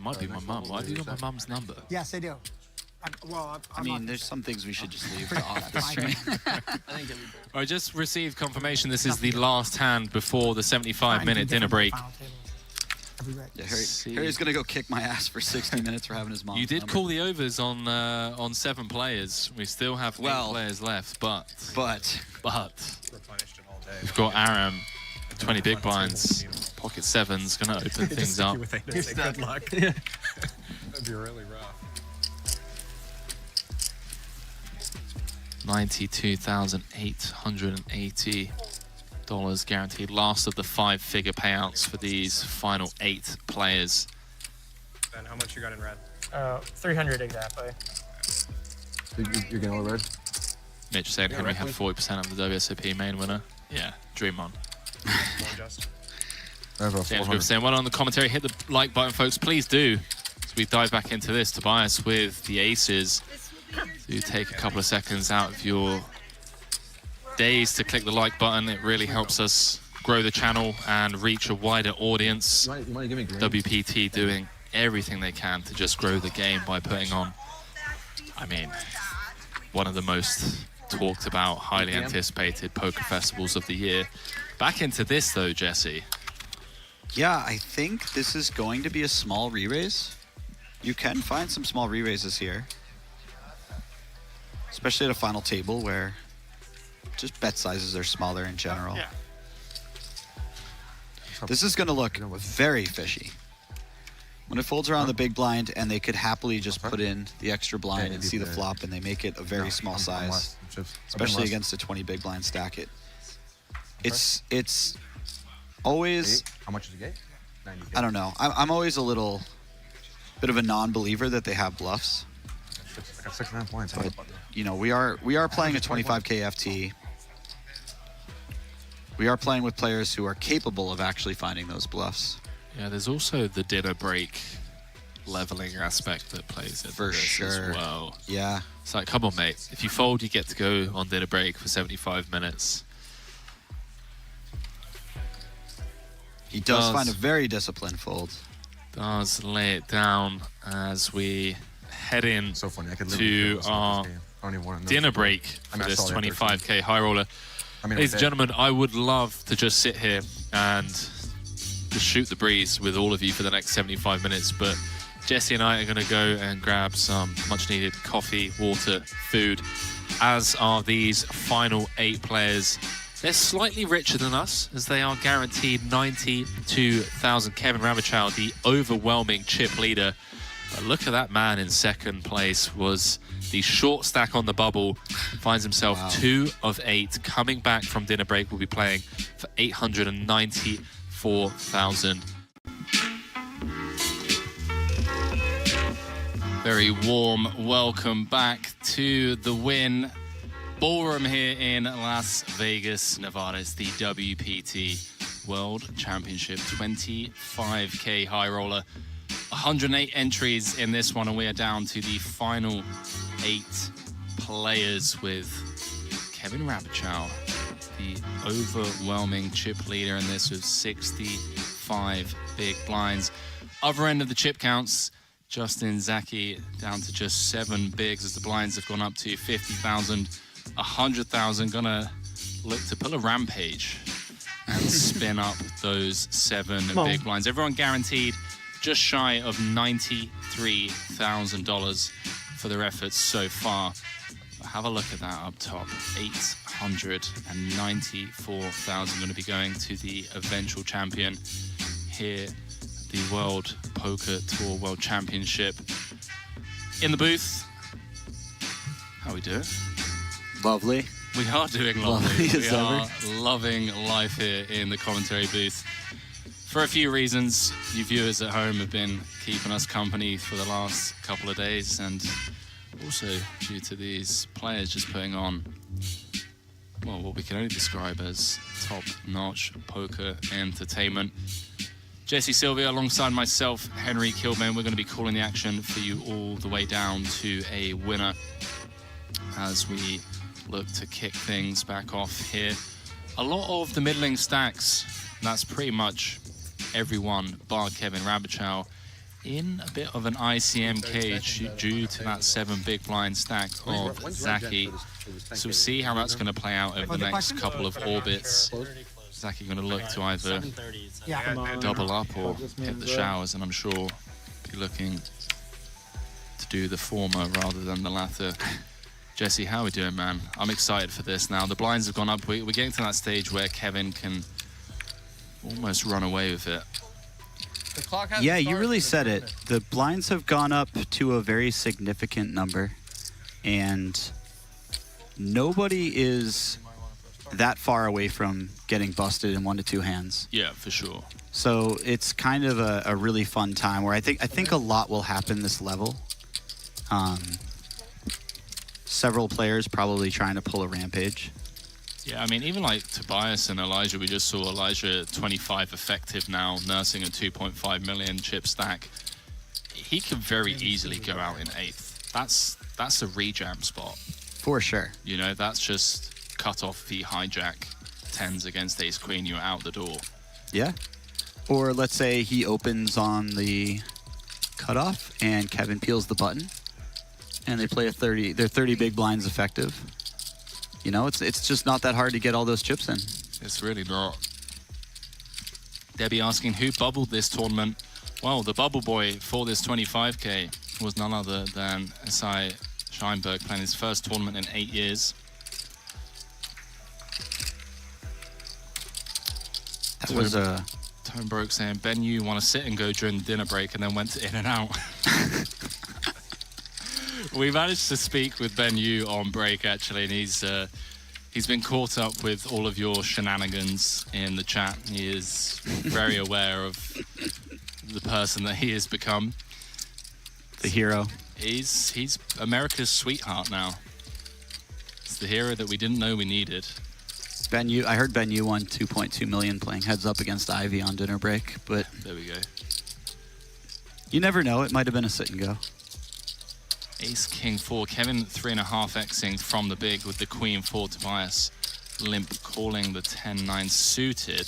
Might be my mum. Why do you know my mum's number? Yes, I do. I mean, there's some things we should just leave off the stream. I just received confirmation this is the last hand before the 75-minute dinner break. Yeah, Harry's gonna go kick my ass for 60 minutes for having his mom. You did call the overs on 7 players. We still have 8 players left, but we've got Aram, 20 big blinds, pocket sevens, gonna open things up. Good luck. Yeah. That'd be really rough. $92,880 guaranteed. Last of the 5-figure payouts for these final 8 players. Ben, how much you got in red? 300 exactly. You're getting all red? Mitch said Henry had 40% of the WSOP main winner. Yeah, dream on. James Griffith saying, well on the commentary, hit the like button, folks. Please do. As we dive back into this, Tobias with the aces. Do take a couple of seconds out of your days to click the like button. It really helps us grow the channel and reach a wider audience. WPT doing everything they can to just grow the game by putting on, I mean, one of the most talked about, highly anticipated poker festivals of the year. Back into this though, Jesse. Yeah, I think this is going to be a small re-raise. You can find some small re-raises here. Especially at a final table where just bet sizes are smaller in general. Yeah. This is going to look very fishy. When it folds around the big blind, and they could happily just put in the extra blind and see the flop, and they make it a very small size, especially against a 20 big blind stack. It's always. How much is the gate? I don't know. I'm always a little bit of a non-believer that they have bluffs. I got 6 9 points. But you know, we are playing a 25K FT. We are playing with players who are capable of actually finding those bluffs. Yeah, there's also the dinner break leveling aspect that plays into For this sure. as well. Yeah. It's like, come on, mate. If you fold, you get to go on dinner break for 75 minutes. He does find a very disciplined fold. Does lay it down as we head in to our dinner break for this 25K high roller. Ladies and gentlemen, I would love to just sit here and just shoot the breeze with all of you for the next 75 minutes, but Jesse and I are going to go and grab some much needed coffee, water, food, as are these final 8 players. They're slightly richer than us, as they are guaranteed 92,000. Kevin Rabichow, the overwhelming chip leader. But look at that man in second place, was the short stack on the bubble, finds himself 2 of 8. Coming back from dinner break, will be playing for 894,000. Very warm welcome back to the Win Ballroom here in Las Vegas, Nevada. It's the WPT World Championship 25K high roller. 108 entries in this one, and we are down to the final 8 players with Kevin Rabichow, the overwhelming chip leader in this with 65 big blinds. Other end of the chip counts, Justin Zaki down to just 7 bigs as the blinds have gone up to 50,000. 100,000, gonna look to pull a rampage and spin up those 7 big blinds. Everyone guaranteed just shy of $93,000 for their efforts so far. But have a look at that up top, 894,000 going to be going to the eventual champion here at the World Poker Tour World Championship. In the booth, how we doing? Lovely. We are doing lovely. Lovely We as are ever. loving life here in the commentary booth. For a few reasons, you viewers at home have been keeping us company for the last couple of days, and also due to these players just putting on, well, what we can only describe as top-notch poker entertainment. Jesse Sylvia alongside myself, Henry Kilbane. We're going to be calling the action for you all the way down to a winner as we look to kick things back off here. A lot of the middling stacks, that's pretty much everyone bar Kevin Rabichow, in a bit of an ICM cage due to that 7 big blind stack of Zaki. So we'll see how that's going to play out over the next couple of orbits. Zaki going to look to either double up or hit the showers, and I'm sure be looking to do the former rather than the latter. Jesse, how are we doing, man? I'm excited for this now. The blinds have gone up. We're getting to that stage where Kevin can almost run away with it. Yeah, you really said it. The blinds have gone up to a very significant number, and nobody is that far away from getting busted in 1 to 2 hands. Yeah, for sure. So it's kind of a really fun time where I think a lot will happen this level. Several players probably trying to pull a rampage. Yeah, I mean, even like Tobias and Elijah, we just saw Elijah 25 effective now, nursing a 2.5 million chip stack. He could very easily go out in 8th. That's a rejam spot. For sure. You know, that's just cut off the hijack 10s against ace queen, you're out the door. Yeah. Or let's say he opens on the cutoff and Kevin peels the button and they play a 30, they're 30 big blinds effective. You know, it's just not that hard to get all those chips in. It's really not. Debbie asking who bubbled this tournament. Well, the bubble boy for this 25K was none other than SI Scheinberg, playing his first tournament in 8 years. That was a Tone Broke saying, Ben, you want to sit and go during the dinner break and then went to In-N-Out. We managed to speak with Ben Yu on break, actually, and he's been caught up with all of your shenanigans in the chat. He is very aware of the person that he has become. The hero. He's America's sweetheart now. It's the hero that we didn't know we needed. Ben Yu, I heard Ben Yu won 2.2 million playing heads up against Ivy on dinner break, but there we go. You never know, it might have been a sit and go. Ace King 4, Kevin 3.5xing from the big with the Queen 4. Tobias limp calling the 10-9 suited.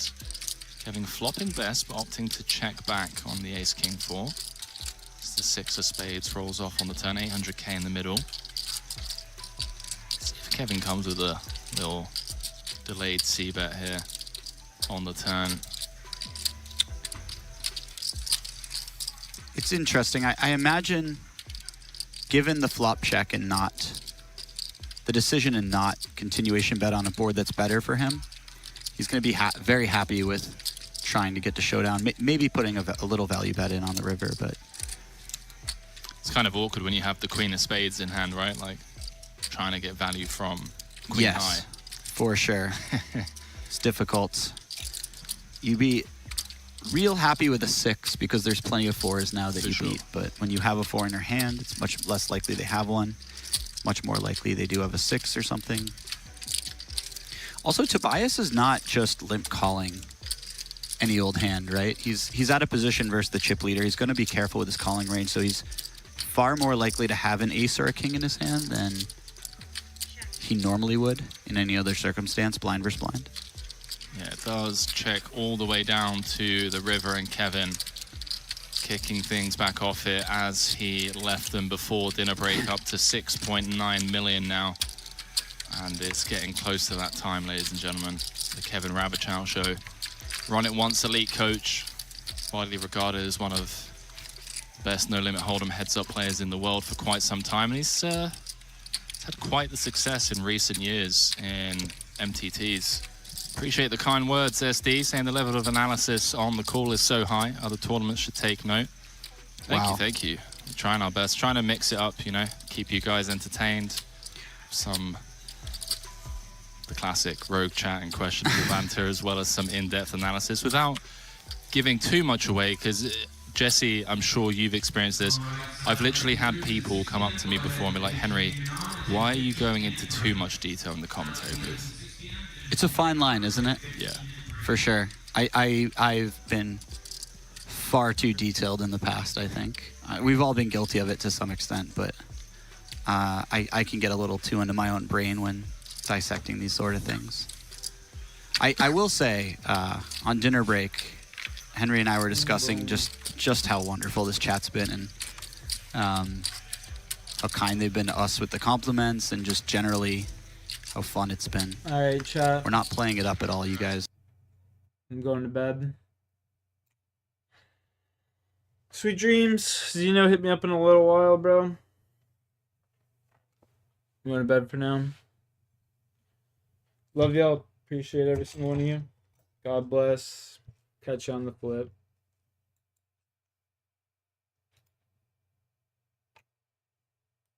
Kevin flopping best but opting to check back on the Ace King 4. As the 6 of spades rolls off on the turn, 800k in the middle. See if Kevin comes with a little delayed c-bet here on the turn. It's interesting. I imagine, given the flop check and not the decision and not continuation bet on a board that's better for him, he's going to be very happy with trying to get to showdown. Maybe putting a little value bet in on the river, but it's kind of awkward when you have the Queen of Spades in hand, right? Like trying to get value from Queen High. For sure. It's difficult. You'd be real happy with a 6 because there's plenty of 4s now that you beat, but when you have a 4 in your hand, it's much less likely they have one. Much more likely they do have a 6 or something. Also, Tobias is not just limp calling any old hand, right? He's at a position versus the chip leader. He's going to be careful with his calling range, so he's far more likely to have an ace or a king in his hand than he normally would in any other circumstance, blind versus blind. Yeah, it does check all the way down to the river, and Kevin kicking things back off here as he left them before dinner break, up to 6.9 million now. And it's getting close to that time, ladies and gentlemen. The Kevin Rabichow Show. Run It Once elite coach, widely regarded as one of the best no-limit hold'em heads-up players in the world for quite some time. And he's had quite the success in recent years in MTTs. Appreciate the kind words, SD, saying the level of analysis on the call is so high. Other tournaments should take note. Thank you. We're trying our best, trying to mix it up, you know, keep you guys entertained. The classic rogue chat and questionable banter, as well as some in-depth analysis without giving too much away, because Jesse, I'm sure you've experienced this. I've literally had people come up to me before and be like, Henry, why are you going into too much detail in the commentary booth? It's a fine line, isn't it? Yeah. For sure. I've been far too detailed in the past, I think. We've all been guilty of it to some extent, but I can get a little too into my own brain when dissecting these sort of things. I will say, on dinner break, Henry and I were discussing just how wonderful this chat's been, and how kind they've been to us with the compliments, and just generally how fun it's been. All right, chat. We're not playing it up at all, you guys. I'm going to bed. Sweet dreams. Zeno, hit me up in a little while, bro. You going to bed for now? Love y'all. Appreciate every single one of you. God bless. Catch you on the flip.